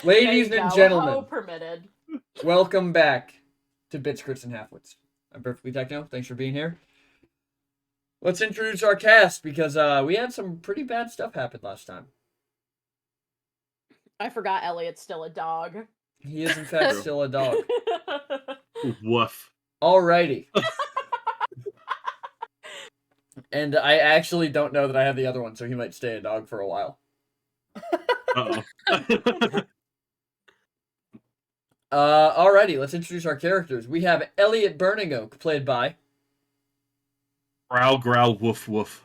Ladies and gentlemen, permitted. welcome back to Bits, Crits, and Halfwits. I'm Perfectly Techno. Thanks for being here. Let's introduce our cast because we had some pretty bad stuff happen last time. I forgot Elliot's still a dog. He is in fact still a dog. Woof. Alrighty. And I actually don't know that I have the other one, so he might stay a dog for a while. Uh-oh. Alrighty, let's introduce our characters. We have Elliot Burning Oak, played by... Growl, growl, woof, woof.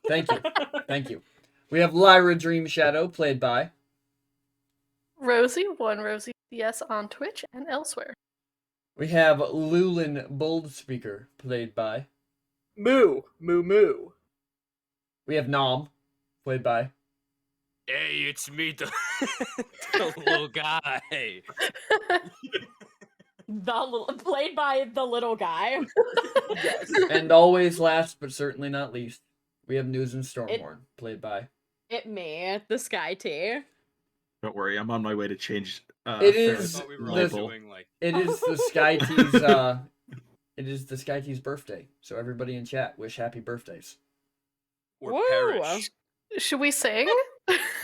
Thank you. Thank you. We have Lyra Dream Shadow, played by... Rosie CS on Twitch and elsewhere. We have Lulin Bold Speaker, played by... Moo. We have Nom, played by... Hey, it's me, the little guy. Played by the little guy. Yes. And always last, but certainly not least, we have News and Stormhorn, played by... Me, the Sky T. Don't worry, I'm on my way to change. It is I thought we were all the- doing like It is the Sky T's, it is the Sky T's birthday, so everybody in chat wish happy birthdays. or Woo. perish. Should we sing?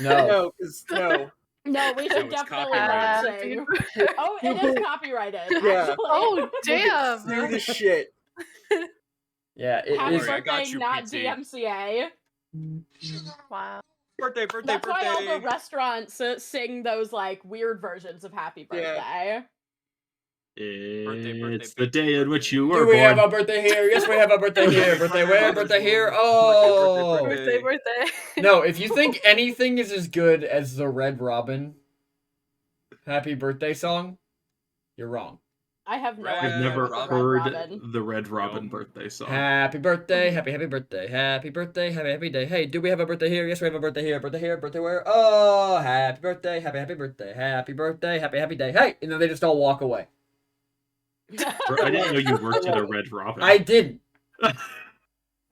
No. No. No, we should it's definitely copyrighted. not sing. Oh, it is copyrighted. Yeah. Actually. Oh, damn. Sue the shit. Yeah, it Happy is. Sorry, I got birthday, you, not PT. DMCA. Wow. Birthday. That's why all the restaurants sing those like weird versions of Happy Birthday. It's the day in which you were Do we born. have a birthday here? Yes, we have a birthday here. Birthday where? Birthday here? Oh! Birthday. Birthday. No, if you think anything is as good as the Red Robin Happy Birthday song, you're wrong. I have no Red idea. I've never what the Red heard Robin. the Red Robin No. birthday song. Happy birthday, happy birthday, happy birthday, happy day. Hey, do we have a birthday here? Yes, we have a birthday here. Birthday here, birthday where? Oh, happy birthday, happy birthday, happy day. Hey, and then they just all walk away. I didn't know you worked at a Red Robin. I didn't,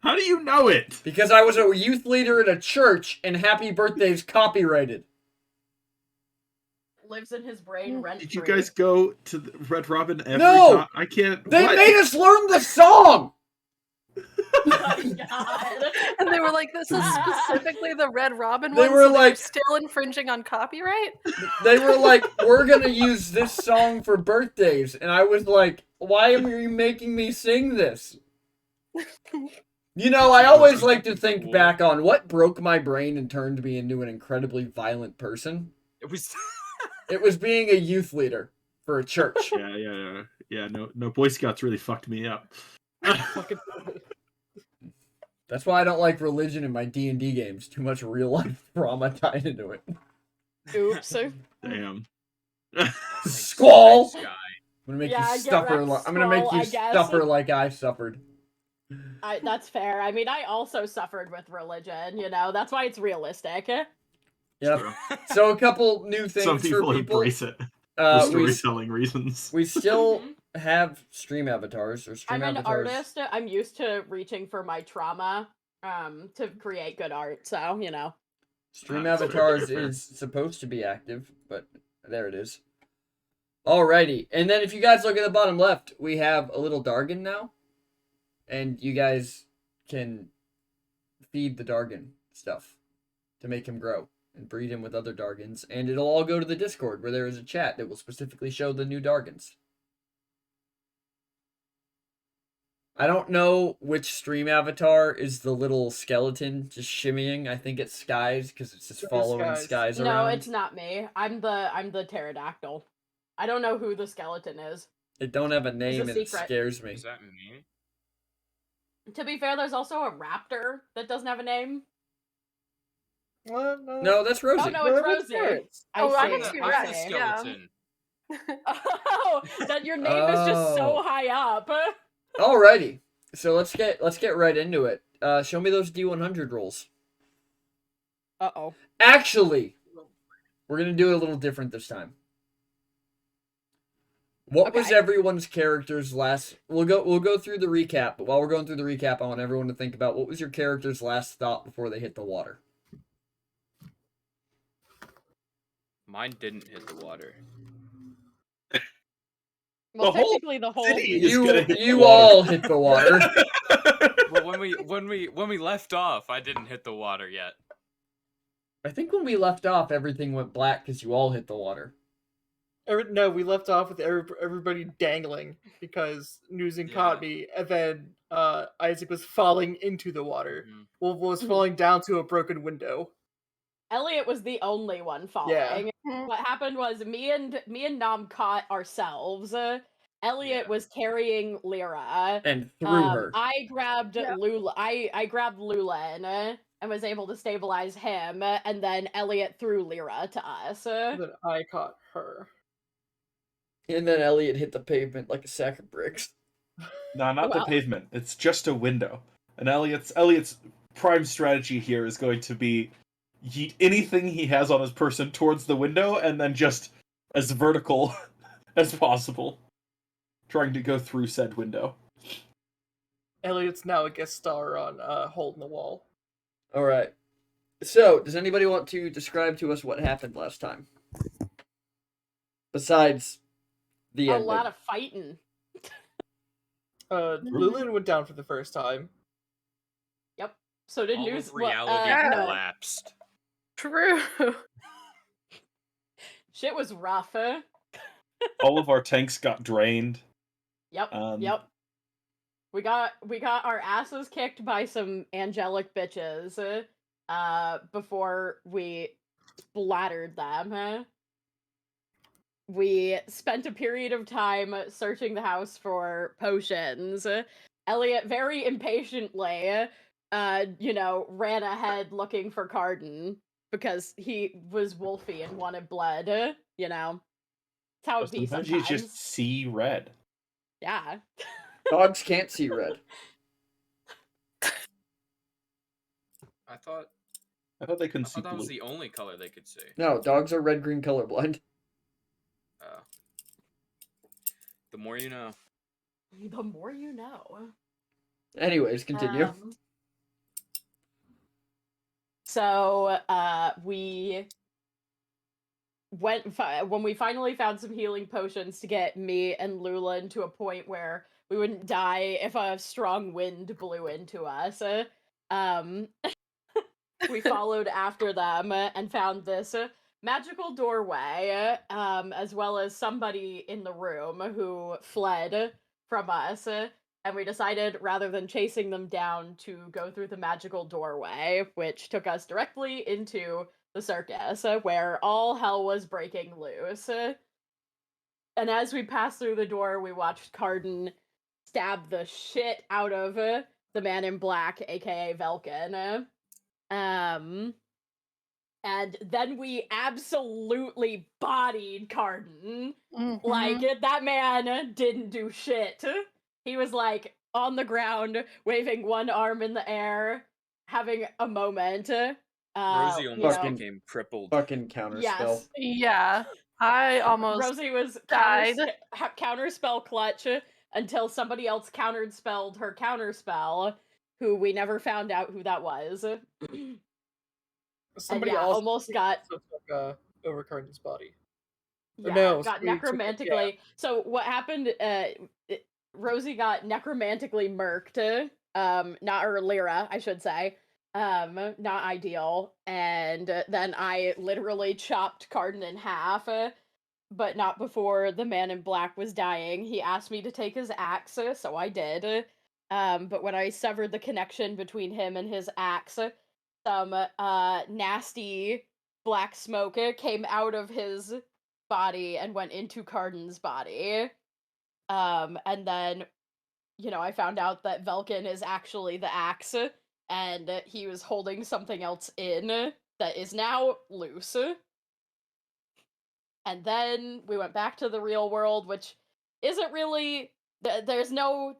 How do you know it? because I was a youth leader at a church, and happy birthday's copyrighted. Lives in his brain rent Did you free. guys go to the Red Robin every No! time? I can't. They what? made us learn the song. Oh my god. And they were like, this is specifically the Red Robin They one, were so they're like- still infringing on copyright? They were like, we're gonna use this song for birthdays. And I was like, why are you making me sing this? You know, I always like to think back on what broke my brain and turned me into an incredibly violent person. It was. It was being a youth leader for a church. Yeah. No, Boy Scouts really fucked me up. That's why I don't like religion in my D&D games. Too much real life trauma tied into it. Oops. Damn. Squall! Thanks, guy. I'm gonna make Yeah, you get suffer. wrecked, I'm gonna make Squall, you I guess. suffer like I suffered. That's fair. I mean, I also suffered with religion, you know? That's why it's realistic. Yep. True. So a couple new things Some for people people. embrace it for We storytelling reasons. we still have stream avatars or stream I'm an avatars. artist. I'm used to reaching for my trauma to create good art, so, you know. Stream That's avatars fair. is supposed to be active, but there it is. Alrighty, and then if you guys look at the bottom left, we have a little Dargon now, and you guys can feed the Dargon stuff to make him grow and breed him with other Dargons, and it'll all go to the Discord where there is a chat that will specifically show the new Dargons. I don't know which stream avatar is the little skeleton just shimmying. I think it's Skies because it's just It's following Skies. Skies No, around. it's not me. I'm the pterodactyl. I don't know who the skeleton is. It don't have a name and it secret. scares me. Is that me? To be fair, there's also a raptor that doesn't have a name. What? No, that's Rosie. Oh no, it's that's Rosie. parrots. I Oh, see. I'm I'm a the T-Rex, skeleton. Oh, that your name is just so Oh. high up. Alrighty. So let's get right into it. Show me those D100 rolls. Uh-oh. Actually, we're gonna do it a little different this time. What was Okay. everyone's character's last? We'll go through the recap, but while we're going through the recap, I want everyone to think about what was your character's last thought before they hit the water. Mine didn't hit the water. Well, The whole technically, the whole city is gonna hit the You water. all hit the water. Well, when we left off, I didn't hit the water yet. I think when we left off, everything went black because you all hit the water. No, we left off with everybody dangling because Newson caught me, and then Isaac was falling into the water. Mhm. Wolf was falling down to a broken window. Elliot was the only one falling. Yeah. What happened was me and Nam caught ourselves. Elliot was carrying Lyra. And threw her. I grabbed Yep. Lula. I grabbed Lulan and was able to stabilize him, and then Elliot threw Lyra to us. And then I caught her. And then Elliot hit the pavement like a sack of bricks. No, not the Well. pavement. It's just a window. And Elliot's prime strategy here is going to be yeet anything he has on his person towards the window, and then just as vertical as possible, trying to go through said window. Elliot's now a guest star on Hole in the Wall. All right. So, does anybody want to describe to us what happened last time? Besides the A ending. lot of fighting. Lulin went down for the first time. Yep. So did All News. of reality no. collapsed. True. Shit was rough. All of our tanks got drained. Yep. Um, Yep. We got our asses kicked by some angelic bitches before we splattered them. We spent a period of time searching the house for potions. Elliot very impatiently ran ahead looking for Carden because he was wolfy and wanted blood, you know. That's how it be Sometimes sometimes. you just see red. Yeah. Dogs can't see red. I thought they couldn't see that blue. was the only color they could see. No, dogs are red-green colorblind. The more you know. The more you know. Anyways, continue. So we went when we finally found some healing potions to get me and Lulan to a point where we wouldn't die if a strong wind blew into us. We followed after them and found this magical doorway, as well as somebody in the room who fled from us. And we decided, rather than chasing them down, to go through the magical doorway, which took us directly into the circus, where all hell was breaking loose. And as we passed through the door, we watched Carden stab the shit out of the man in black, aka Velkin. And then we absolutely bodied Carden. Mhm. Like, that man didn't do shit. He was, like, on the ground, waving one arm in the air, having a moment. Rosie you almost know. became crippled. Fucking counterspell. Yes. Yeah, I almost Rosie was died. counterspell clutch until somebody else counterspelled her counterspell, who we never found out who that was. Somebody yeah, else almost got took over Carden's body. Or yeah, no, got somebody took- necromantically. So what happened? Rosie got necromantically murked. Or Lyra, I should say. Not ideal. And then I literally chopped Carden in half. But not before the man in black was dying. He asked me to take his axe, so I did. But when I severed the connection between him and his axe, some nasty black smoke came out of his body and went into Carden's body. And then, I found out that Velkin is actually the axe, and he was holding something else in that is now loose. And then we went back to the real world, which isn't really there's no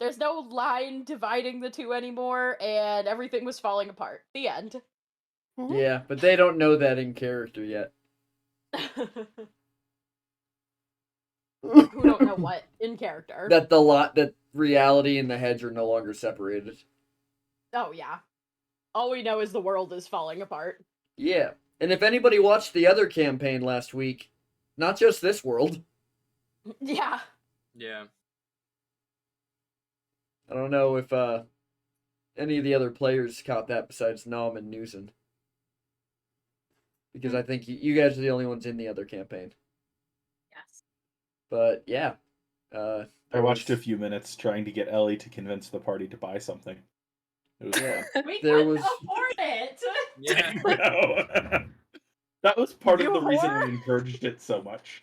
line dividing the two anymore, and everything was falling apart. The end. Yeah, but they don't know that in character yet. Who don't know what in character? That reality and the hedge are no longer separated. Oh yeah. All we know is the world is falling apart. Yeah, And if anybody watched the other campaign last week, not just this world, Yeah. Yeah. I don't know if any of the other players caught that besides Nom and Newson. Because I think you guys are the only ones in the other campaign. Yes. But yeah. I watched a few minutes trying to get Ellie to convince the party to buy something. It was Yeah. We There couldn't was- afford it. Yeah. No. That was part You of the reason I whore. encouraged it so much.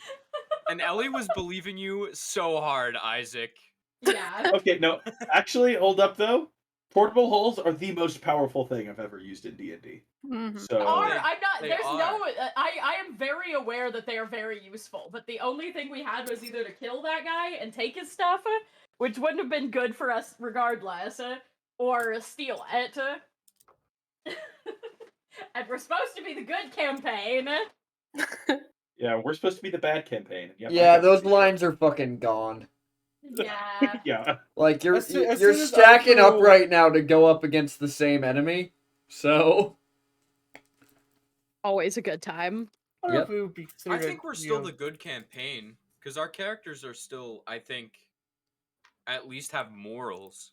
And Ellie was believing you so hard, Isaac. Yeah. Okay, no, actually, hold up though. Portable holes are the most powerful thing I've ever used in D&D. Mhm. So I'm They- not. they There's are. no. I am very aware that they are very useful, but the only thing we had was either to kill that guy and take his stuff, which wouldn't have been good for us regardless, or steal it. And we're supposed to be the good campaign. yeah, we're supposed to be the bad campaign. Yep, I Yeah, got those it. lines are fucking gone. Yeah. Yeah. Like you're As soon as stacking up Alpha- right now to go up against the same enemy. So Always a good time. I don't know Yep. if it would be I considered, think we're you still know, the good campaign because our characters are still, I think, at least have morals.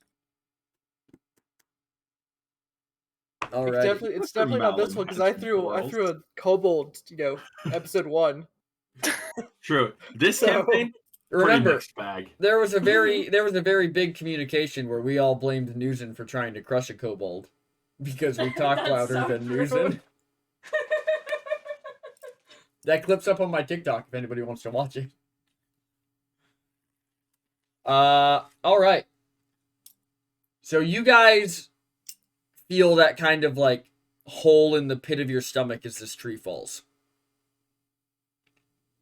alright. It's definitely not this one because I threw a Kobold, episode 1. True. This So- campaign, pretty Remember, mixed bag. there was a very big communication where we all blamed Newson for trying to crush a kobold because we talked That's louder so than true. Newson. That clip's up on my TikTok if anybody wants to watch it. All right. So you guys feel that kind of like hole in the pit of your stomach as this tree falls.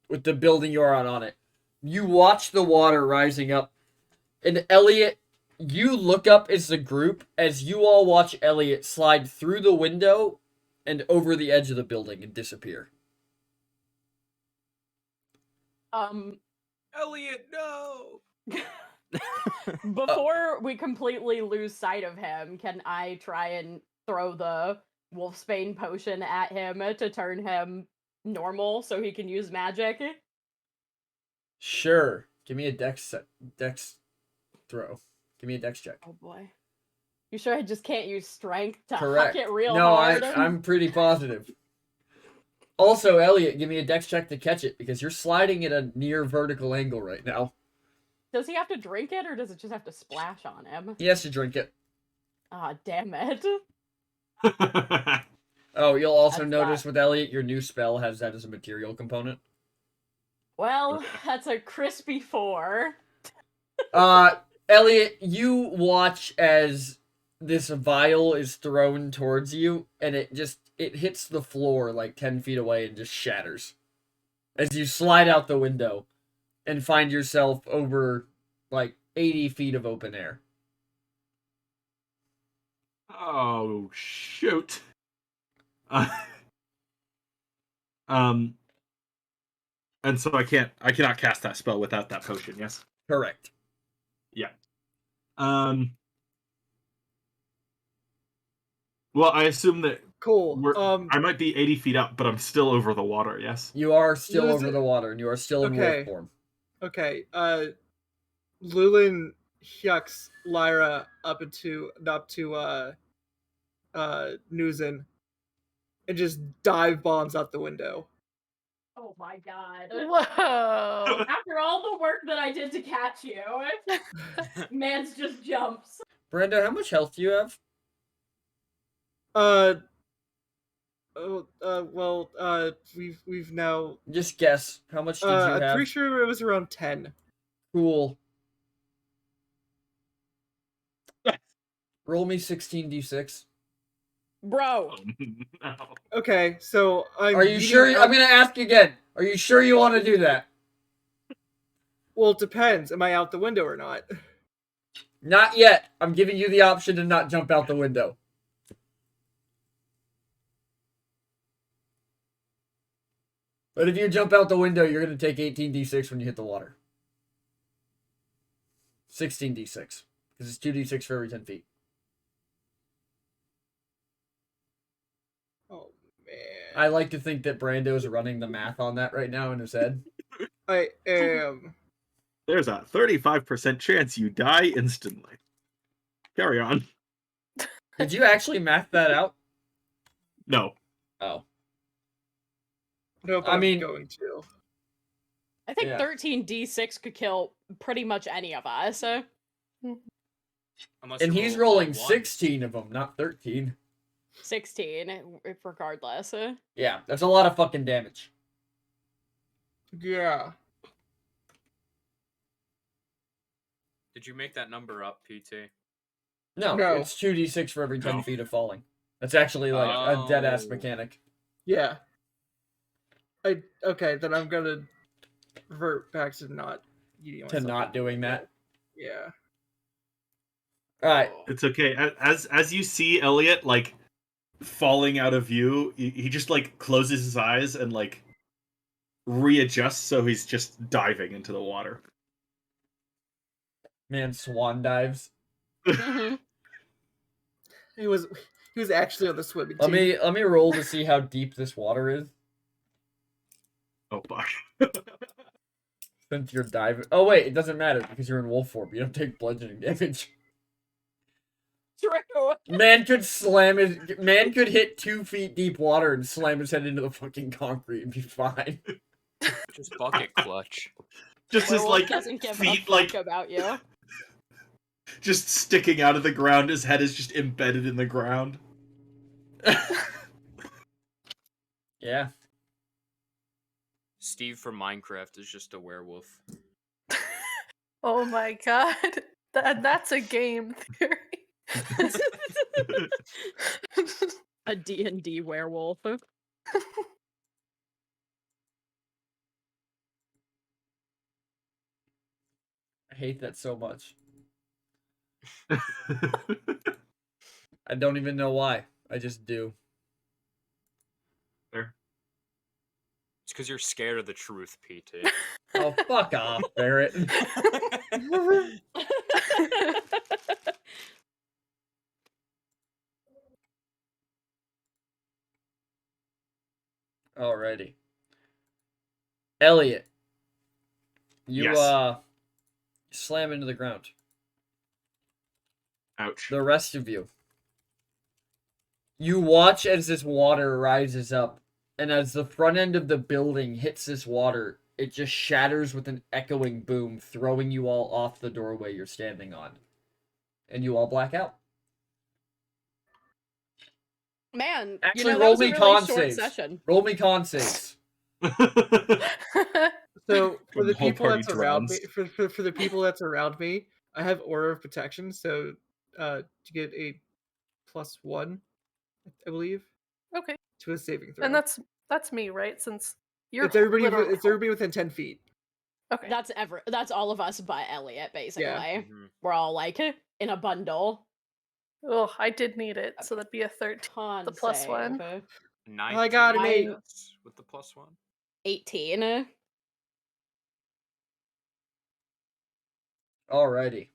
With the building you're on it. You watch the water rising up. And Elliot, you look up as a group as you all watch Elliot slide through the window and over the edge of the building and disappear. Elliot, no! Before we completely lose sight of him, can I try and throw the Wolfsbane potion at him to turn him normal so he can use magic? Sure. Give me a dex throw. Give me a dex check. Oh boy. You sure I just can't use strength to Correct. huck it real No, hard? I'm pretty positive. Also, Elliot, give me a dex check to catch it because you're sliding at a near vertical angle right now. Does he have to drink it or does it just have to splash on him? He has to drink it. Ah, damn it. Oh, you'll also That's notice that. with Elliot, your new spell has that as a material component. Well, that's a crispy 4. Elliot, you watch as this vial is thrown towards you, and it hits the floor like 10 feet away and just shatters. As you slide out the window and find yourself over like 80 feet of open air. Oh shoot. And so I cannot cast that spell without that potion, yes? Correct. Yeah. Well, I assume that Cool. I might be 80 feet up, but I'm still over the water, yes? You are still Lose over it. the water, and you are still in Okay. wolf form. Okay. Lulin hucks Lyra up to Newson and just dive bombs out the window. Oh my god. Whoa. After all the work that I did to catch you, Mans just jumps. Brenda, how much health do you have? We've now. Just guess. How much did you I'm have? pretty sure it was around 10. Cool. Roll me 16d6. Bro. No. Okay, so Are you sure? I'm gonna ask again. Are you sure you want to do that? Well, it depends. Am I out the window or not? Not yet. I'm giving you the option to not jump out the window. But if you jump out the window, you're gonna take 18d6 when you hit the water. 16d6. Because it's 2d6 for every 10 feet. Oh man. I like to think that Brando's running the math on that right now in his head. I am. There's a 35% chance you die instantly. Carry on. Did you actually math that out? No. Oh. No, but I I'm mean- going to. I think Yeah. 13d6 could kill pretty much any of us. Unless And you he's roll all rolling ones. 16 of them, not 13. 16, regardless. Yeah, that's a lot of fucking damage. Yeah. Did you make that number up, PT? No, No. it's 2d6 for every 10 No. feet of falling. That's actually like a dead ass Oh. mechanic. Yeah. Okay, then I'm gonna revert back to not eating To myself not up. doing that. Yeah. Alright. It's okay. As you see Elliot like falling out of view, he just like closes his eyes and like readjusts so he's just diving into the water. Man, swan dives. Mhm. He was actually on the swimming team. Let me roll to see how deep this water is. Oh fuck. Since you're diving. Oh wait, it doesn't matter because you're in wolf form. You don't take bludgeoning damage. True. Man could hit 2 feet deep water and slam his head into the fucking concrete and be fine. Just bucket clutch. Just his Werewolf like doesn't give a feet fuck like about you. just sticking out of the ground. His head is just embedded in the ground. Yeah. Steve from Minecraft is just a werewolf. Oh my god. That's a game theory. A D&D werewolf. I hate that so much. I don't even know why. I just do. It's because you're scared of the truth, PT. Oh, fuck off, Barrett. Alrighty. Elliot. You, Yes. slam into the ground. Ouch. The rest of you. You watch as this water rises up, and as the front end of the building hits this water, it just shatters with an echoing boom, throwing you all off the doorway you're standing on. And you all black out. Man, Actually, that roll was a me really con short saves. session. Roll me con saves. So for When the the whole people party that's around me, drowns. for the people that's around me, I have Aura of Protection, so to get a +1, I believe, Okay. to a saving throw. And that's me, right? Since you're it's everybody. literally It's everybody within 10 feet. Okay. That's all of us but Elliot, basically. Mhm. We're all like in a bundle. Oh, I did need it, so that'd be a 13. Con The plus save. one. 19 I got an 8. with the +1. 18. Alrighty.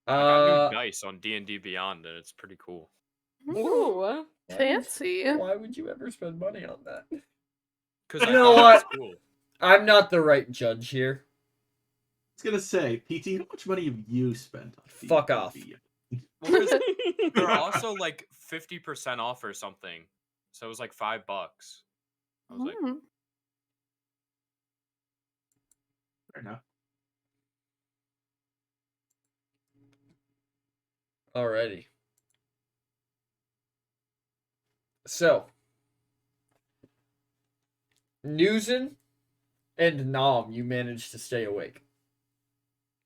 I got new dice on D&D Beyond, and it's pretty cool. Ooh. Fancy. Why would you ever spend money on that? Because You know it's what? cool. I'm not the right judge here. I was gonna say, PT, how much money have you spent on Fuck D&D? off. Well, 'cause they're also like 50% off or something. So it was like $5. I was like, Mm. Fair enough. Alrighty. So, Newsen and Nom, you managed to stay awake.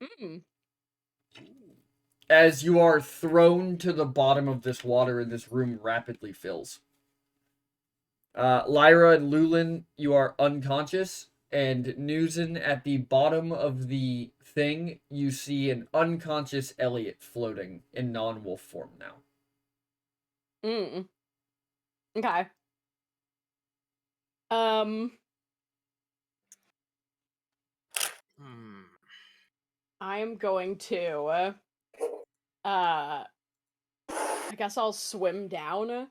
Mm. As you are thrown to the bottom of this water and this room rapidly fills. Lyra and Lulin, you are unconscious, and Newsen at the bottom of the thing, you see an unconscious Elliot floating in non-wolf form now. Mm. Okay. I'm going to I guess I'll swim down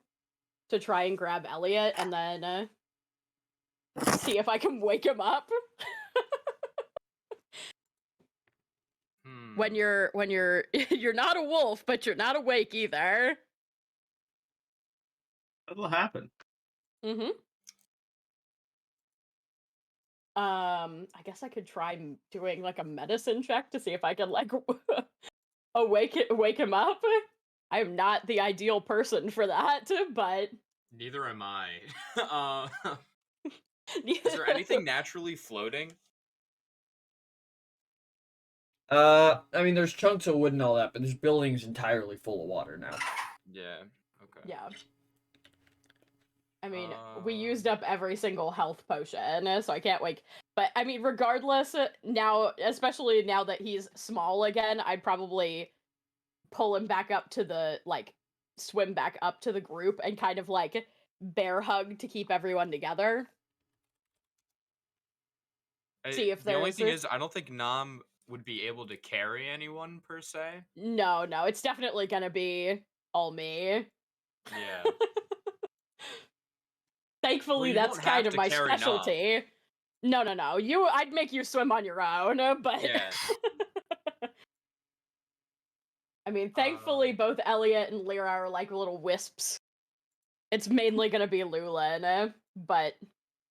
to try and grab Elliot and then see if I can wake him up. When you're you're not a wolf, but you're not awake either. That'll happen. Mm-hmm. I guess I could try doing like a medicine check to see if I can like wake him up. I am not the ideal person for that, but Neither am I. Is there anything naturally floating? I mean, there's chunks of wood and all that, but this building's entirely full of water now. Yeah. Okay. Yeah. I mean, we used up every single health potion, so I can't wake. But I mean, regardless, now, especially now that he's small again, I'd probably pull him back up to the, like, swim back up to the group and kind of, like, bear hug to keep everyone together. See if the only there's thing is, I don't think Nam would be able to carry anyone per se. No, it's definitely gonna be all me. Yeah. Thankfully, Well, you that's won't kind have of to my carry Nam. specialty. No. I'd make you swim on your own, but Yeah. I mean, thankfully, both Elliot and Lyra are like little wisps. It's mainly gonna be Lulin, but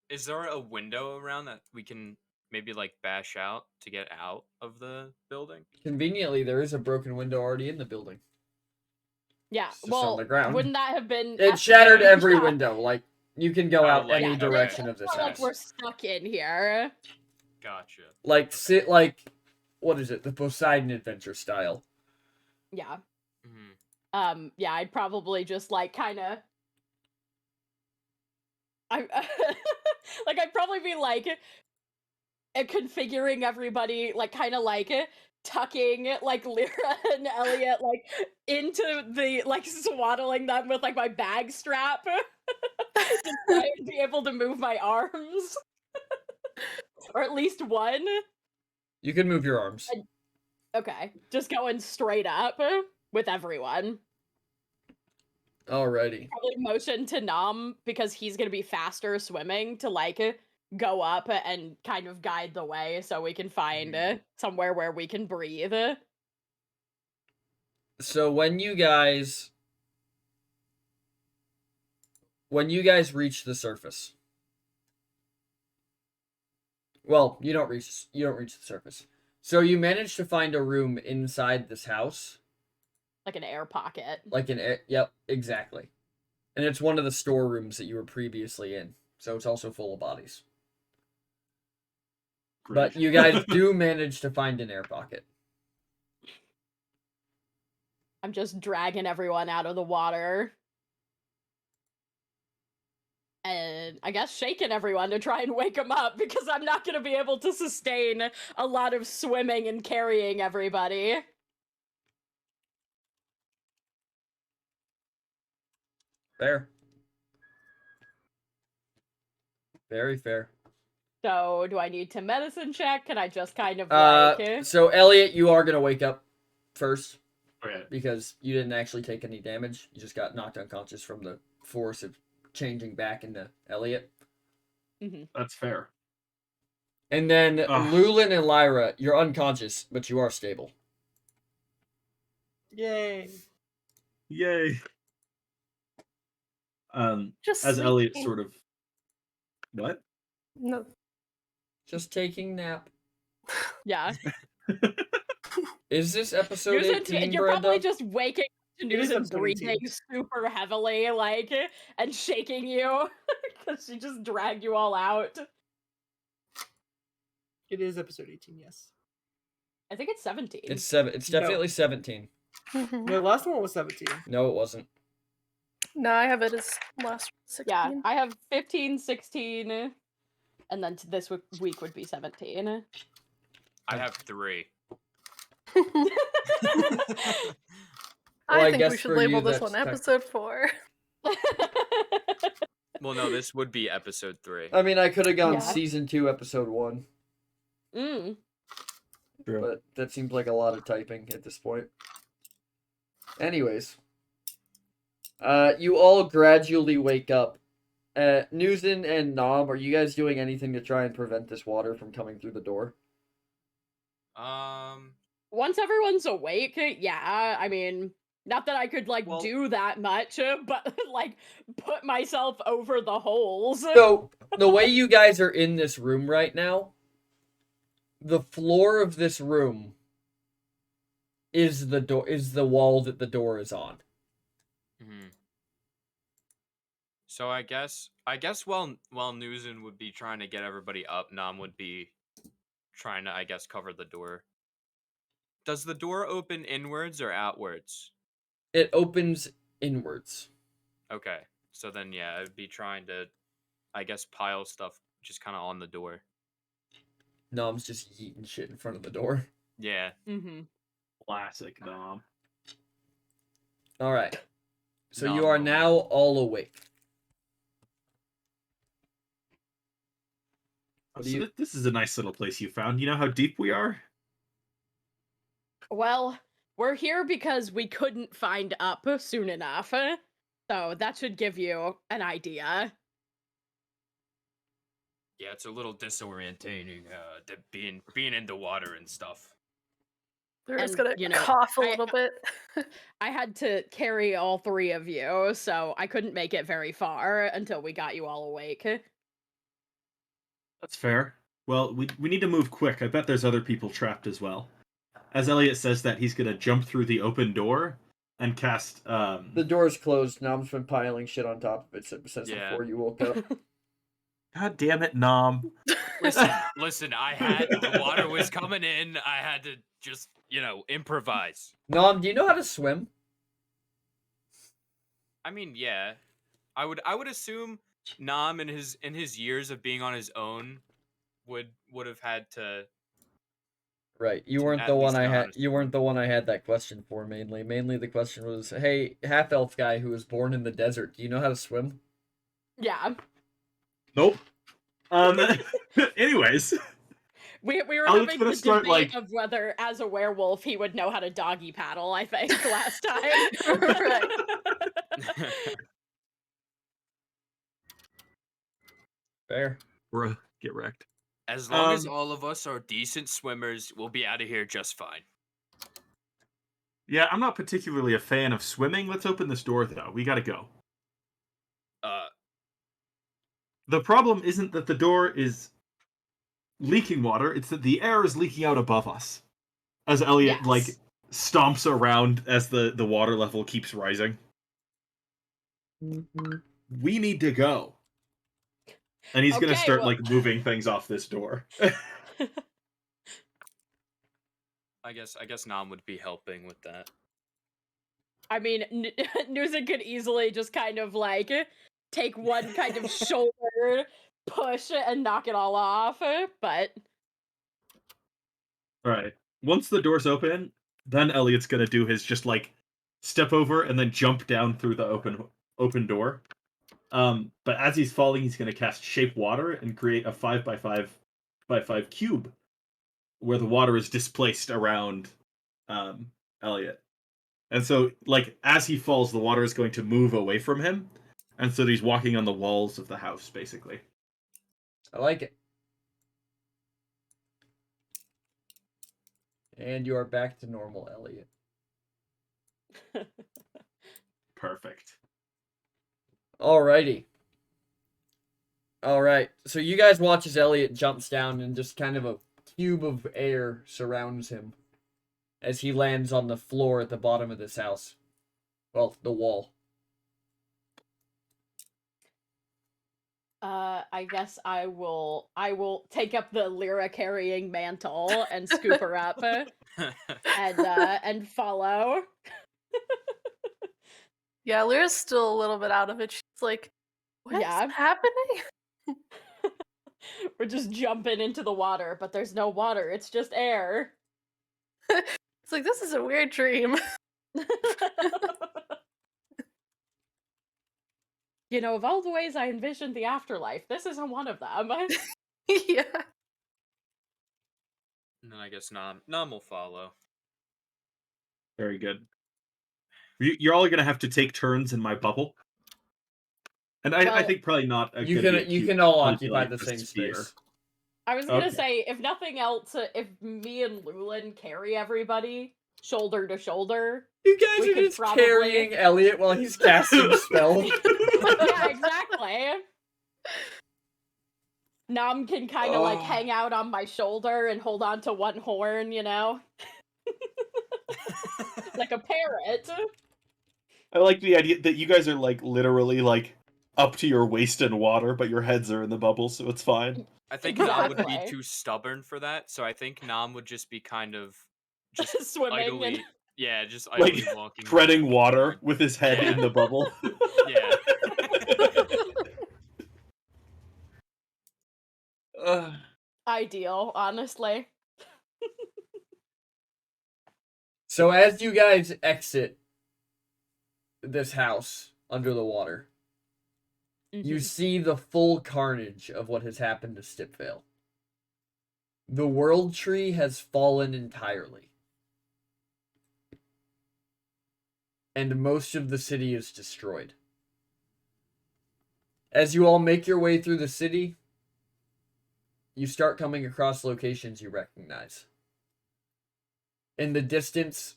Is there a window around that we can maybe like bash out to get out of the building? Conveniently, there is a broken window already in the building. yeah. It's just on the ground. Wouldn't that have been? It shattered estimated? every Yeah. window. Like, you can go Oh, out like, any okay. direction of this It's not like house. we're stuck in here. Gotcha. Like, Okay. sit like, what is it? The Poseidon Adventure style. Yeah. Mhm. Yeah, I'd probably just like kind of. I'd probably be like configuring everybody, like kind of like tucking like Lyra and Elliot like into the like swaddling them with like my bag strap to try and be able to move my arms, or at least one. You can move your arms. Okay, just going straight up with everyone. Alrighty. Probably motion to Nam because he's gonna be faster swimming to like go up and kind of guide the way so we can find somewhere where we can breathe. So when you guys reach the surface. Well, you don't reach the surface. So you manage to find a room inside this house. Like an air pocket. Yep, exactly. And it's one of the storerooms that you were previously in. So it's also full of bodies. But you guys do manage to find an air pocket. I'm just dragging everyone out of the water. And I guess shaking everyone to try and wake them up because I'm not going to be able to sustain a lot of swimming and carrying everybody. Fair. Very fair. So, do I need to medicine check? Can I just kind of like... So, Elliot, you are going to wake up first. Okay. Because you didn't actually take any damage. You just got knocked unconscious from the force of changing back into Elliot. Mm-hmm. That's fair. And then Lulin and Lyra, you're unconscious, but you are stable. Yay. Yay. Just as Elliot sleeping. sort of what? No. Just taking nap. Yeah. Is this episode 18, You're Brenda? probably just waking to It is news and episode breathing 18. super heavily, like, and shaking you, because she just dragged you all out. It is episode 18, yes. I think it's 17. It's definitely 17. No, last one was 17. No, it wasn't. No, I have it as last 16. Yeah, I have 15, 16, and then this week would be 17. I have 3. Well, I I think guess we should for label you, this that's one episode 4. Well, no, this would be episode 3. I mean, I could have gone Yeah. season 2, episode 1. Mm. True. But that seems like a lot of typing at this point. Anyways. You all gradually wake up. Newson and Nom, are you guys doing anything to try and prevent this water from coming through the door? Once everyone's awake, yeah, I mean, not that I could, like, Well- do that much, but, like, put myself over the holes. So, the way you guys are in this room right now, the floor of this room is the wall that the door is on. Mhm. So I guess while Newson would be trying to get everybody up, Nam would be trying to, I guess, cover the door. Does the door open inwards or outwards? It opens inwards. Okay. So then yeah, I'd be trying to, I guess, pile stuff just kind of on the door. Nom's just yeeting shit in front of the door. Yeah. Mm-hmm. Classic Nom. All right. So Nom you are moment. now all awake. What do So you- this is a nice little place you found. You know how deep we are? Well, we're here because we couldn't find up soon enough, so that should give you an idea. Yeah, it's a little disorientating, being in the water and stuff. Lyra's And, gonna you know, cough a I- little bit. I had to carry all three of you, so I couldn't make it very far until we got you all awake. That's fair. Well, we need to move quick. I bet there's other people trapped as well. As Elliot says that, he's gonna jump through the open door and cast. The door's closed. Nom's been piling shit on top of it since Yeah. before you woke up. God damn it, Nom! Listen, the water was coming in. I had to just, improvise. Nom, do you know how to swim? I mean, yeah. I would assume Nam in his years of being on his own would have had to. Right. You To weren't at the one least I know how had. to You swim. weren't the one I had that question for mainly. Mainly the question was, "Hey, half elf guy who was born in the desert, do you know how to swim?" Yeah. Nope. Anyways, We were Elliot's having gonna the start, debate like- of whether, as a werewolf, he would know how to doggy paddle, I think, last time. Right. Fair. bruh, get wrecked. As long as Um, all of us are decent swimmers, we'll be out of here just fine. Yeah, I'm not particularly a fan of swimming. Let's open this door, though. We gotta go. The problem isn't that the door is leaking water; it's that the air is leaking out above us. As Elliot Yes. stomps around as the water level keeps rising. We need to go. And he's gonna Okay, start well- moving things off this door. I guess Nam would be helping with that. I mean, Newson could easily just kind of, like, take one kind of shoulder push and knock it all off, but... Alright. Once the door's open, then Elliot's gonna do his just step over and then jump down through the open door. But as he's falling, he's gonna cast Shape Water and create a 5x5 cube where the water is displaced around Elliot. And so, as he falls, the water is going to move away from him. And so he's walking on the walls of the house, basically. I like it. And you are back to normal, Elliot. Perfect. Alrighty. Alright. So you guys watch as Elliot jumps down and just kind of a cube of air surrounds him as he lands on the floor at the bottom of this house. Well, the wall. I guess I will take up the Lyra carrying mantle and scoop her up and follow. Yeah, Lyra's still a little bit out of it. She's like, what's Yeah. happening? We're just jumping into the water, but there's no water, it's just air. It's like, this is a weird dream. You know, of all the ways I envisioned the afterlife, this isn't one of them. Yeah. And then I guess Nam will follow. Very good. You're all gonna have to take turns in my bubble. And I Well, think probably not a You good can idea you to can all manipulate occupy the same sphere. space. I was gonna Okay. say, if nothing else, if me and Lulin carry everybody shoulder to shoulder, You guys we are could just probably- carrying Elliot while he's casting spells. yeah, exactly. Nam can kind of like Oh. hang out on my shoulder and hold on to one horn, you know? Like a parrot. I like the idea that you guys are like literally like up to your waist in water, but your heads are in the bubble, so it's fine. I think Nam would be Exactly. too stubborn for that, so I think Nam would just be kind of just Swimming idly, and... yeah, just Like, idly walking, treading back and water forth. with his head Yeah. in the bubble. Yeah. Ugh. Ideal, honestly. So as you guys exit this house under the water, you Mhm. see the full carnage of what has happened to Stipvale. The world tree has fallen entirely. And most of the city is destroyed. As you all make your way through the city, you start coming across locations you recognize. In the distance,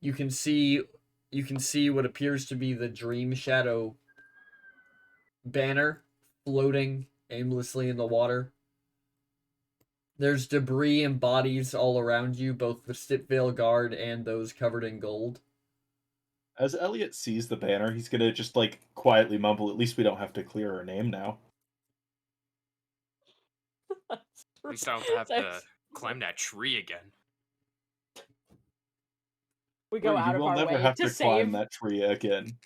you can see what appears to be the Dream Shadow banner floating aimlessly in the water. There's debris and bodies all around you, both the Stipvale guard and those covered in gold. As Elliot sees the banner, he's gonna just like quietly mumble, "At least we don't have to clear her name now." At least I don't have to climb that tree again. We go out You of will our never way have to to climb save. that tree again.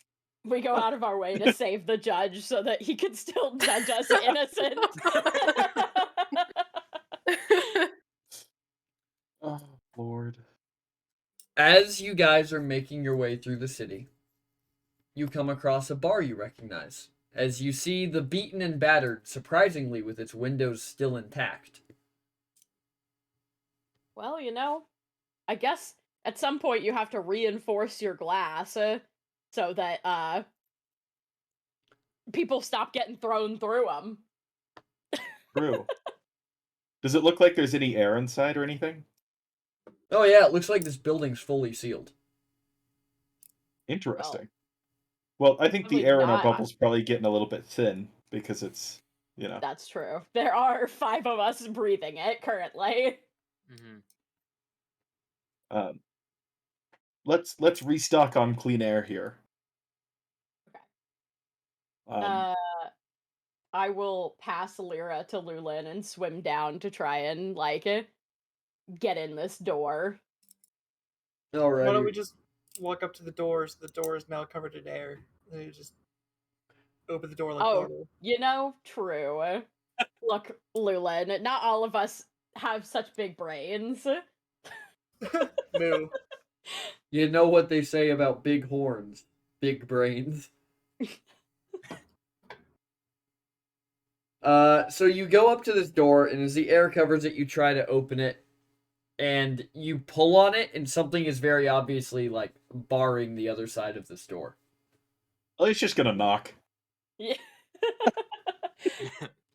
We go out of our way to save the judge so that he can still judge us innocent. Oh, Lord. As you guys are making your way through the city, you come across a bar you recognize, as you see the beaten and battered, surprisingly with its windows still intact. Well, you know, I guess at some point you have to reinforce your glass so that people stop getting thrown through them. True. Does it look like there's any air inside or anything? Oh yeah, it looks like this building's fully sealed. Interesting. Well, I think the Probably air in our not. bubble's probably getting a little bit thin because it's, That's true. There are 5 of us breathing it currently. Mm-hmm. Let's restock on clean air here. Okay. I will pass Lyra to Lulin and swim down to try and get in this door. Alright. Why don't we just walk up to the doors? The door is now covered in air. And you just open the door like normal. You know, true. Look, Lulin, not all of us have such big brains. Moo. You know what they say about big horns, big brains. So you go up to this door, and as the air covers it, you try to open it, and you pull on it, and something is very obviously, like, barring the other side of this door. Well, it's just gonna knock. Yeah.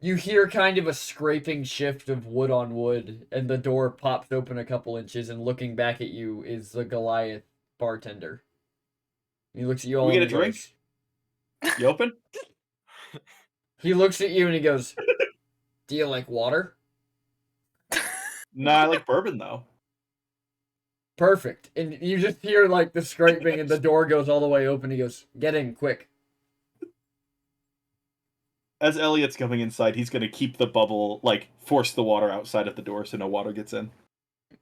You hear kind of a scraping shift of wood on wood, and the door pops open a couple inches, and looking back at you is the Goliath bartender. He looks at you all. We get and a drink? goes- You open? He looks at you and he goes, "Do you like water?" Nah, I like bourbon though. Perfect. And you just hear like the scraping, and the door goes all the way open. He goes, "Get in, quick." As Elliot's coming inside, he's gonna keep the bubble, like, force the water outside of the door so no water gets in.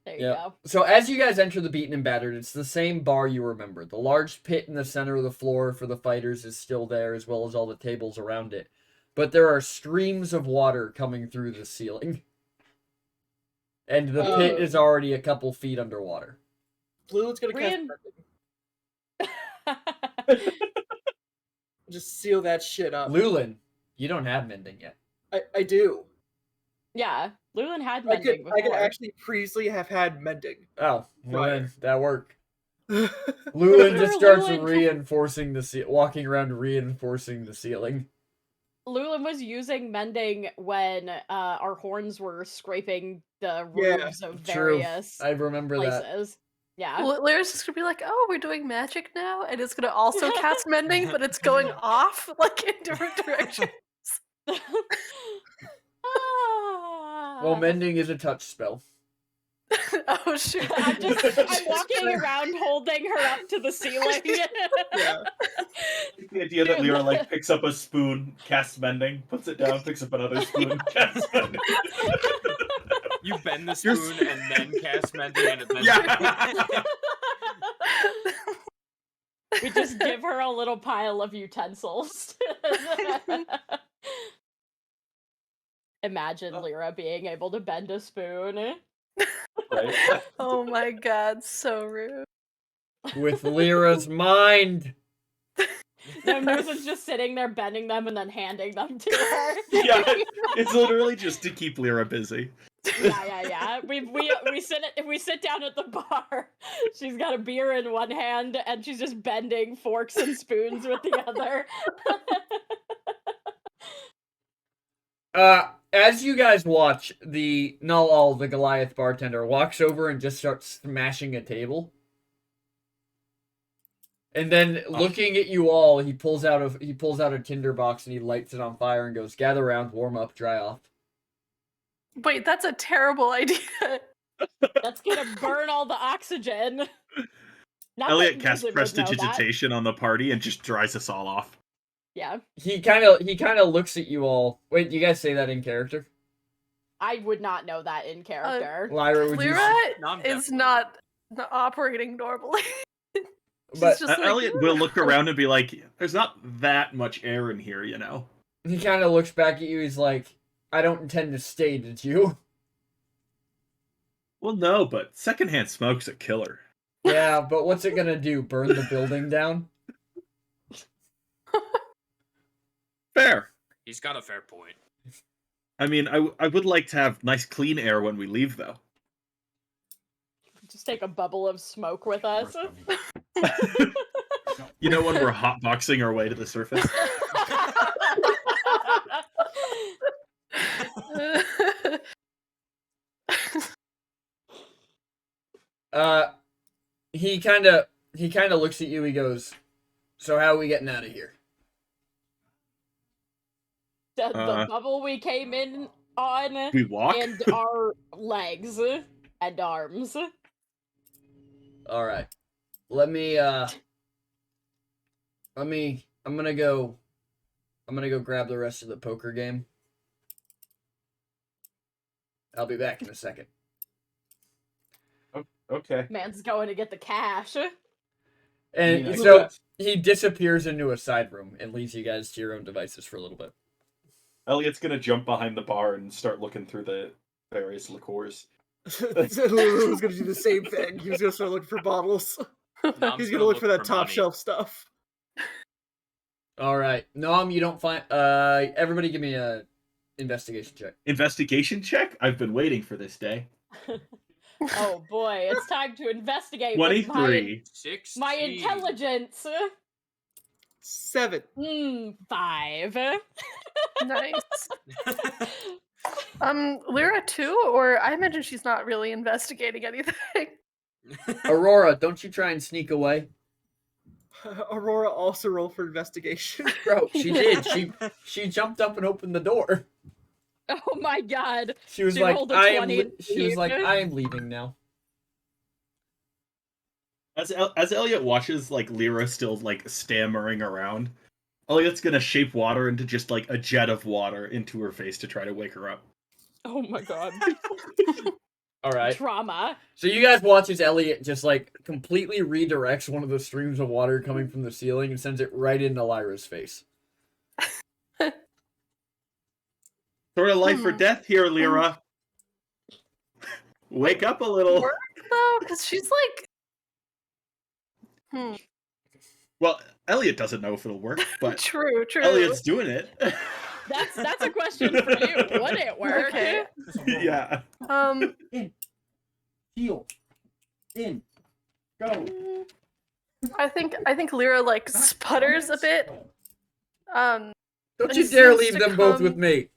There you Yeah. go. So as you guys enter the beaten and battered, it's the same bar you remember. The large pit in the center of the floor for the fighters is still there, as well as all the tables around it. But there are streams of water coming through the ceiling. And the pit is already a couple feet underwater. Blue's gonna cast Rian- mending. Just seal that shit up. Lulin, you don't have mending yet. I do. Yeah, Lulin had I could mending before. actually previously have had mending. Oh, well then, that worked. Lulin just starts Lulin- reinforcing the walking around reinforcing the ceiling. Lulin was using mending when our horns were scraping the Yeah, roofs of True. various I remember that. places. Yeah. Lyra's just gonna be like, "Oh, we're doing magic now," and it's gonna also cast mending, but it's going off like in different directions. Well, mending is a touch spell. Oh shoot! I'm walking around holding her up to the ceiling. Yeah. The idea that Lyra like picks up a spoon, casts mending, puts it down, picks up another spoon, casts mending. You bend the spoon and then cast mending, and it then. Yeah. We just give her a little pile of utensils. Imagine Lyra being able to bend a spoon. Right. Oh my god, so rude. With Lyra's mind. No, Nurse just sitting there bending them and then handing them to her. Yeah, it's literally just to keep Lyra busy. Yeah. We sit down at the bar. She's got a beer in one hand and she's just bending forks and spoons with the other. As you guys watch, the Null, the Goliath bartender, walks over and just starts smashing a table. And then, looking at you all, he pulls out a tinderbox and he lights it on fire and goes, "Gather round, warm up, dry off." Wait, that's a terrible idea. That's gonna burn all the oxygen. Not Elliot that casts Nurse would know that. prestidigitation on the party and just dries us all off. Yeah. He kind of looks at you all. Wait, you guys say that in character? I would not know that in character. Lyra, would you? Lyra No, I'm is definitely- not operating normally. But She's just like, Elliot will look around and be like, "There's not that much air in here, you know." he kind of looks back at you. He's like, "I don't intend to stay, did you?" Well, no, but secondhand smoke's a killer. Yeah, but what's it gonna do? Burn the building down? Fair. He's got a fair point. I mean, I would like to have nice clean air when we leave, though. Just take a bubble of smoke with us. You know, when we're hotboxing our way to the surface. He kind of looks at you. He goes, "So how are we getting out of here?" The bubble we came in on, We walk. and our legs and arms. All right. I'm gonna go grab the rest of the poker game. I'll be back in a second. Okay. Man's going to get the cash. And I so guess. he disappears into a side room and leaves you guys to your own devices for a little bit. Elliot's gonna jump behind the bar and start looking through the various liqueurs. Lulu was gonna do the same thing. He was gonna start looking for bottles. No, I'm He's just gonna look for that top money. shelf stuff. All right. Nom, you don't find. Everybody, give me a investigation check. Investigation check? I've been waiting for this day. Oh boy, it's time to investigate with 23. 16. my intelligence. 7. 5. Nice. Lyra too, or I imagine she's not really investigating anything. Aurora, don't you try and sneak away. Aurora also rolled for investigation. Bro, she did. She jumped up and opened the door. Oh my god. She was She like, rolled a I am. 20 She was like, here. I am leaving now. As Elliot watches, like, Lyra still, like, stammering around, Elliot's gonna shape water into just, like, a jet of water into her face to try to wake her up. Oh my god. All right. Trauma. So you guys watch as Elliot just like completely redirects one of the streams of water coming from the ceiling and sends it right into Lyra's face. Sort of life or death here, Lyra. Wake up a little. Work though, because she's like, Well, Elliot doesn't know if it'll work, but true. Elliot's doing it. That's a question for you. Would it work? Okay. Yeah. Heal. In. Go. I think Lyra like sputters a bit. Don't And you dare seems leave to them both with come- me.